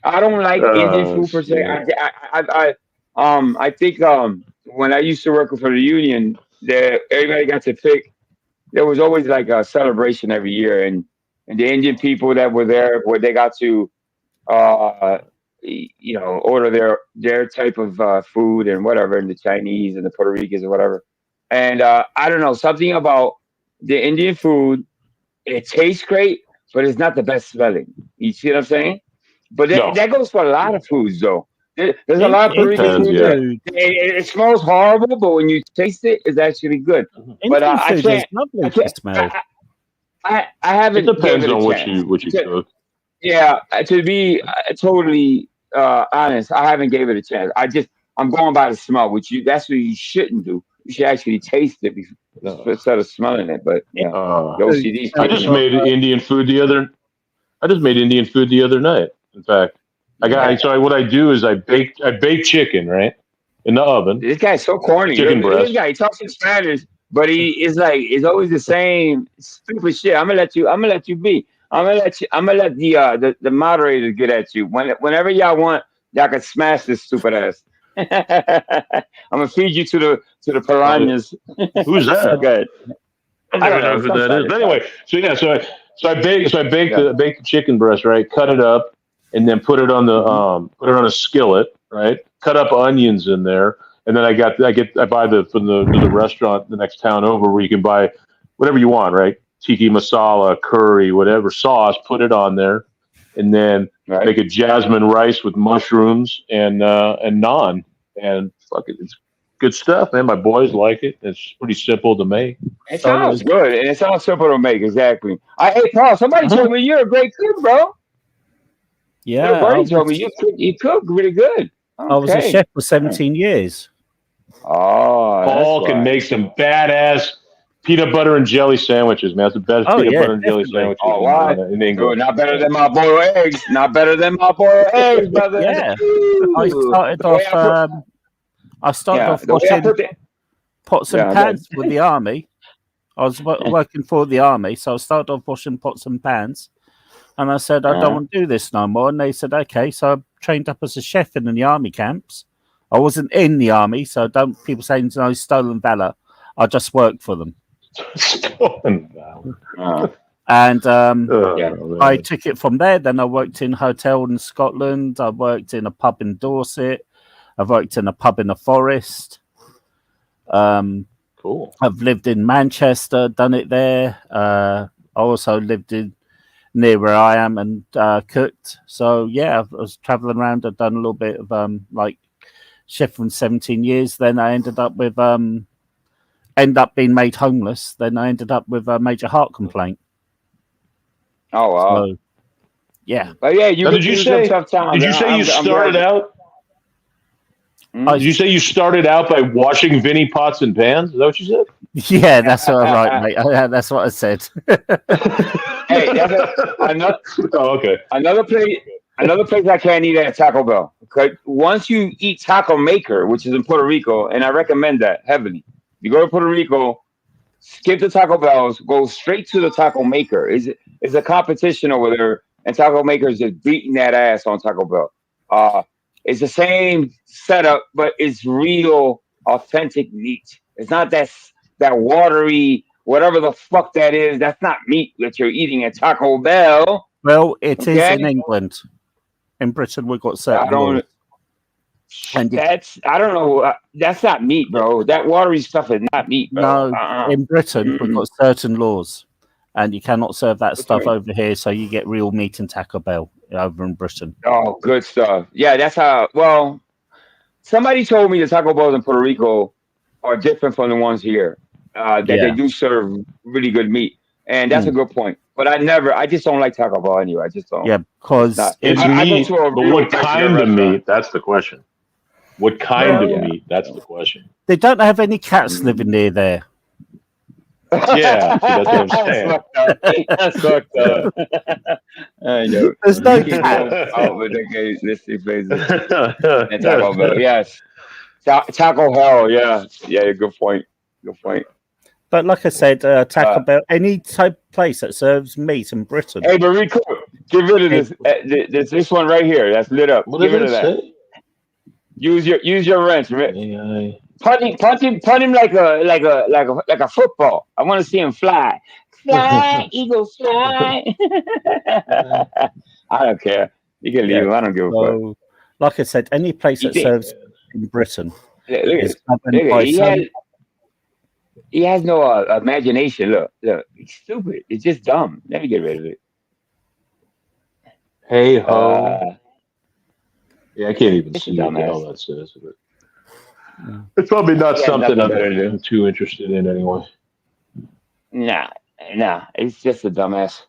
I don't like Indian food per se. I think when I used to work for the union, everybody got to pick. There was always like a celebration every year, and the Indian people that were there, where they got to, order their type of food and whatever, and the Chinese and the Puerto Ricans or whatever. And I don't know, something about the Indian food. It tastes great, but it's not the best smelling. You see what I'm saying? But that goes for a lot of foods, though. There's a lot of Puerto Rican food that it smells horrible, but when you taste it, it's actually good. But I haven't. It depends on what you cook. Yeah, to be totally honest, I haven't gave it a chance. I'm going by the smell, that's what you shouldn't do. You should actually taste it instead of smelling it. But yeah, I just made Indian food the other night. In fact, what I do is I bake chicken, right, in the oven. This guy's so corny. Chicken breast. This guy, he talks in Spanish, but it's always the same stupid shit. I'm gonna let you be. I'm gonna let the moderators get at you. Whenever y'all want, y'all can smash this stupid ass. I'm gonna feed you to the piranhas. Who's that? Good. I don't know who that is. But anyway, so I baked the chicken breast, right? Cut it up and then put it on a skillet, right? Cut up onions in there, and then I buy from the restaurant the next town over where you can buy whatever you want, right? Tiki masala, curry, whatever sauce, put it on there, and then make a jasmine rice with mushrooms and naan, and fuck it, it's good stuff, man. My boys like it. It's pretty simple to make. It sounds good, and it sounds simple to make. Exactly. Hey, Paul, somebody told me you're a great cook, bro. Yeah, your buddy told me you cook really good. Okay. I was a chef for 17 years. Oh, Paul can make some badass peanut butter and jelly sandwiches, man. That's the best peanut butter and jelly sandwiches Oh, what? in England. Dude, not better than my boiled eggs. Not better than my boiled eggs, brother. Yeah. Ooh. I started off. I started off washing pots and pans with the army. I was working for the army, so I started off washing pots and pans. And I said, I don't want to do this no more. And they said, okay. So I trained up as a chef in the army camps. I wasn't in the army, so don't people say no stolen valor. I just worked for them. Stolen valor. And I took it from there. Then I worked in a hotel in Scotland. I worked in a pub in Dorset. I worked in a pub in the forest. Cool. I've lived in Manchester, done it there. I also lived in near where I am and cooked. So yeah, I was traveling around. I've done a little bit of like chef for 17 years. Then I ended up with being made homeless. Then I ended up with a major heart complaint. Oh wow. So, yeah. But yeah, did you say you started out? Did you say you started out by washing Vinnie pots and pans? Is that what you said? Yeah, that's all right, mate. That's what I said. Hey, another place I can't eat at Taco Bell. Okay, once you eat Taco Maker, which is in Puerto Rico, and I recommend that heavily. You go to Puerto Rico, skip the Taco Bells, go straight to the Taco Maker. It's a competition over there, and Taco Maker is just beating that ass on Taco Bell. It's the same setup, but it's real, authentic meat. It's not that watery, whatever the fuck that is. That's not meat that you're eating at Taco Bell. Well, it is in England. In Britain, we've got certain laws. And I don't know. That's not meat, bro. That watery stuff is not meat, bro. No, in Britain, we've got certain laws, and you cannot serve that stuff over here. So you get real meat in Taco Bell over in Britain. Oh, good stuff. Yeah, that's how. Well, somebody told me the Taco Bells in Puerto Rico are different from the ones here. That they do serve really good meat, and that's a good point. But I just don't like Taco Bell anyway. I just don't. Yeah, because it's meat. But what kind of meat? That's the question. What kind of meat? That's the question. They don't have any cats living near there. Yeah, that's what I'm saying. That's fucked up. I know. There's no cat. Taco Bell, yes. Taco Hell, yeah. Yeah, good point. Good point. But like I said, Taco Bell, any type of place that serves meat in Britain. Hey, but Rico, get rid of this. This one right here that's lit up. What did it say? Use your wrench, man. Punt him like a football. I want to see him fly. Fly, eagles fly. I don't care. You can leave him. I don't give a fuck. Like I said, any place that serves in Britain is look, he has no imagination. Look, he's stupid. It's just dumb. Let me get rid of it. Hey ho. Yeah, I can't even see what the hell that says. But it's probably not something I'm too interested in anyway. Nah, it's just a dumbass.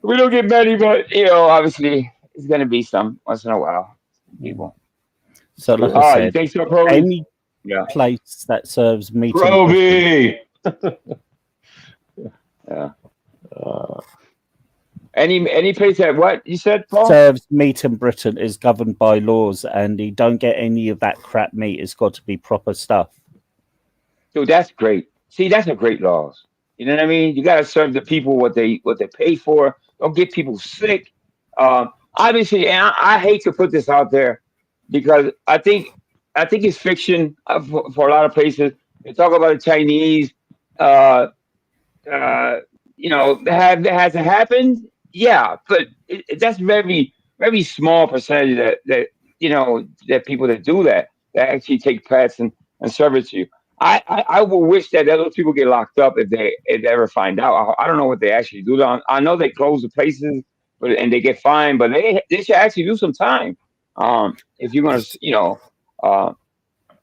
We don't get many, but obviously it's gonna be some once in a while. People. So like I said, you think so, Proby? any place that serves meat. Proby! Yeah. Any place that what you said, Paul? Serves meat in Britain is governed by laws, and you don't get any of that crap meat. It's got to be proper stuff. Dude, that's great. See, that's a great laws. You know what I mean? You gotta serve the people what they pay for. Don't get people sick. Obviously, and I hate to put this out there because I think it's fiction for a lot of places. They talk about the Chinese. Has it happened? Yeah, but that's very, very small percentage that people that do that actually take pets and serve it to you. I will wish that those people get locked up if they ever find out. I don't know what they actually do. I know they close the places, and they get fined, but they should actually do some time. If you're gonna,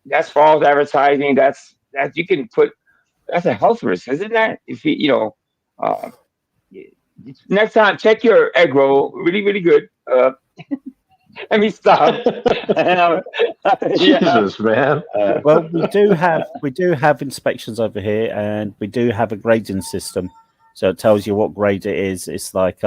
that's false advertising. That you can put. That's a health risk, isn't that? If next time check your egg roll, really, really good. Let me stop. Jesus, man. Well, we do have inspections over here, and we do have a grading system, so it tells you what grade it is. It's like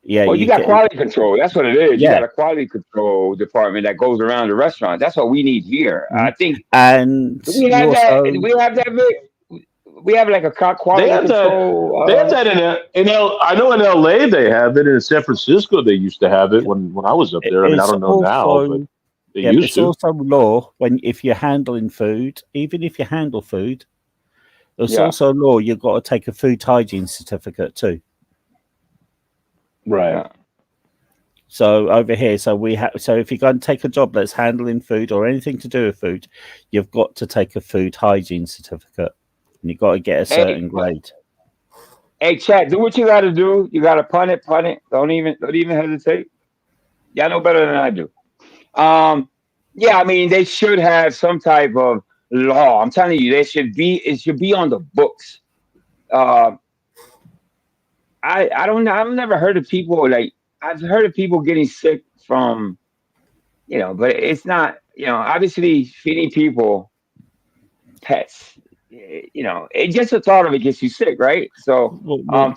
yeah. Well, you got quality control. That's what it is. You Yeah. got a quality control department that goes around the restaurant. That's what we need here. I think. And Do we have that? Do we have that big? We have like a quality They have control. that. They have that in L. I know in LA they have it. In San Francisco they used to have it when I was up there. I mean, I It's don't know now, also- but they used it's to. also law if you're handling food, even if you handle food, there's Yeah. also law you've got to take a food hygiene certificate too. Right. So over here, so if you're going to take a job that's handling food or anything to do with food, you've got to take a food hygiene certificate, and you've got to get a certain grade. Hey, chat, do what you got to do. You got to punt it. Don't even hesitate. Y'all know better than I do. Yeah, I mean, they should have some type of law. I'm telling you, it should be on the books. I don't know. I've never heard of people I've heard of people getting sick from, but it's not, obviously feeding people pets, it just the thought of it gets you sick, right? So, can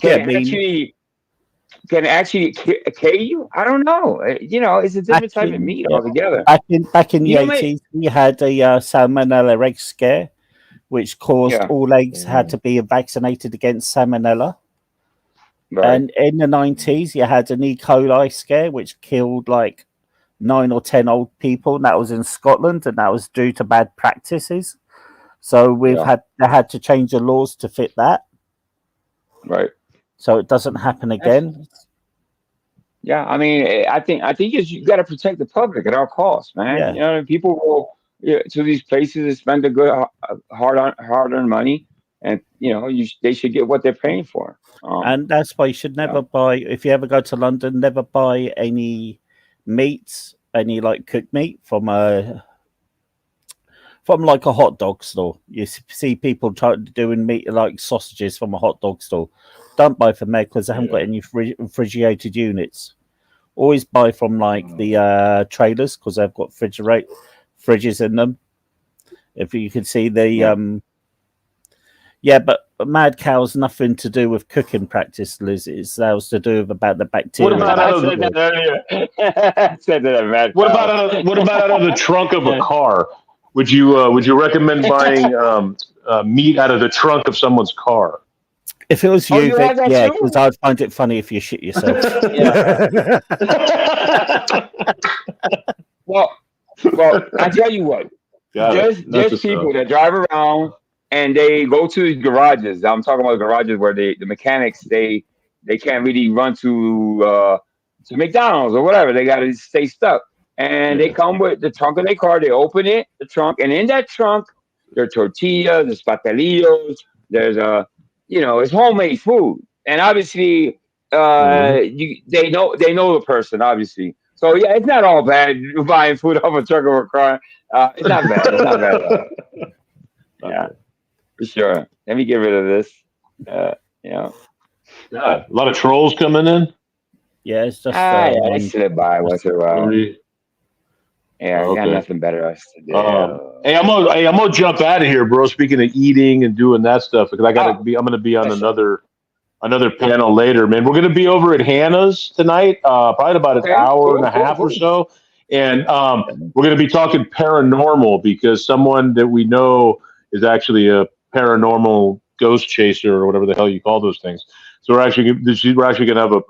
it actually kill you? I don't know. It's a different type of meat altogether. Back in the You know, 80s, we had a salmonella egg scare, which caused all eggs had to be vaccinated against salmonella. Right. And in the 90s, you had an E. coli scare, which killed like 9 or 10 old people, and that was in Scotland, and that was due to bad practices. So they had to change the laws to fit that. Right. So it doesn't happen again. Yeah, I mean, I think you got to protect the public at all costs, man. Yeah. People go to these places and spend a good hard-earned money, and they should get what they're paying for. And that's why you should never buy, if you ever go to London, never buy any meats, any like cooked meat from like a hot dog store. You see people doing meat like sausages from a hot dog store. Don't buy from there because they haven't got any refrigerated units. Always buy from like the trailers because they've got fridges in them. If you can see the but mad cow's nothing to do with cooking practice, Liz. It's to do with about the bacteria. What about out of the What about out of the trunk of a car? Would you recommend buying meat out of the trunk of someone's car? If it was you, Vic, yeah, because I'd find it funny if you shit yourself. Well, I tell you what. There's people that drive around and they go to these garages. I'm talking about garages where the mechanics they can't really run to McDonald's or whatever. They got to stay stuck. And they come with the trunk of their car. They open the trunk, and in that trunk, there are tortillas, there's patelillos, there's it's homemade food, and obviously, they know the person, obviously. So yeah, it's not all bad buying food off a trunk of a car. It's not bad. It's not bad. Yeah, for sure. Let me get rid of this. A lot of trolls coming in. Yeah, it's just they slip by once in a while. Yeah, I got nothing better else to do. Hey, I'm gonna jump out of here, bro. Speaking of eating and doing that stuff, because I'm gonna be on another panel later, man. We're gonna be over at Hannah's tonight, probably about an hour and a half or so, and we're gonna be talking paranormal because someone that we know is actually a paranormal ghost chaser or whatever the hell you call those things. So we're actually going to have a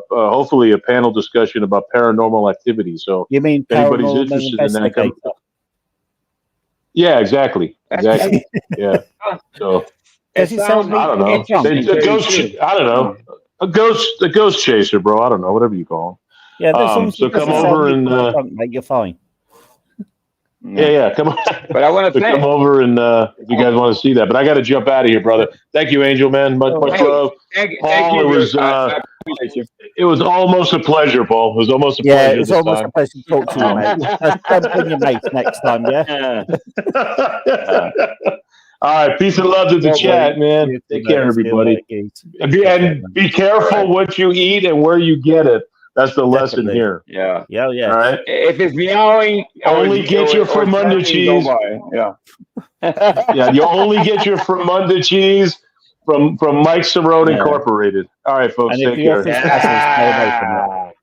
hopefully a panel discussion about paranormal activity. So you mean if anybody's interested in that? Yeah, exactly. Yeah. So I don't know. A ghost chaser, bro. I don't know, whatever you call them. Yeah. So come over and mate, you're fine. Yeah, come on. But I want to come over and if you guys want to see that. But I got to jump out of here, brother. Thank you, Angel, man. Much love. Thank you. I appreciate you. It was almost a pleasure, Paul. It was almost a pleasure. Yeah, it was almost a pleasure to talk to you, mate. Don't bring your mate next time, yeah? All right, peace and love to the chat, man. Take care, everybody. And be careful what you eat and where you get it. That's the lesson Definitely. here. Yeah. Yeah, yeah. All right. If it's meowing, Only get your Fremunda cheese. Yeah. Yeah, you only get your Fremunda cheese from Mike Cerrone Incorporated. All right, folks, And if take the care. office passes, stay away from it.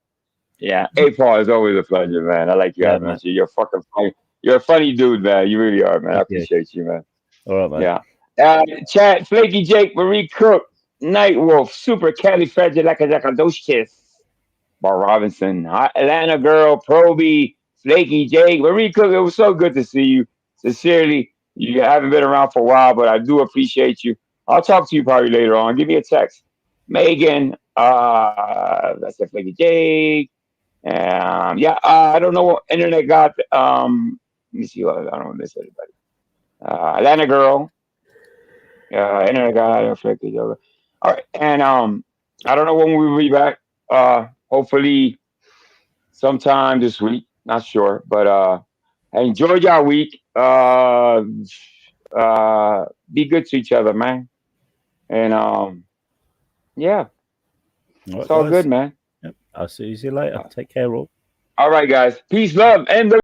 Yeah. Hey, Paul, it's always a pleasure, man. I like you, Yeah, man. You're fucking funny. You're a funny dude, man. You really are, man. I Thank you. appreciate you, man. All right, man. Yeah. Chad, Flaky Jake, Marie Cook, Nightwolf, Super Califragilisticexpialidocious, Bar Robinson, Atlanta Girl, Proby, Flaky Jake, Marie Cook. It was so good to see you. Sincerely, you haven't been around for a while, but I do appreciate you. I'll talk to you probably later on. Give me a text. Megan, that's it, Flaky Jake. I don't know what internet got. Let me see. I don't want to miss anybody. Atlanta Girl, internet guy, Flaky Jake. All right, and I don't know when we'll be back. Hopefully sometime this week. Not sure, but enjoy your week. Be good to each other, man. And yeah, All it's right, all guys. good, man. Yep. I'll see you later. Take care, all. All right, guys. Peace, love, and the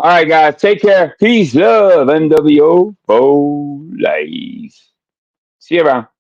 all right, guys. Take care. Peace, love, MWO, Bo Life. See you around.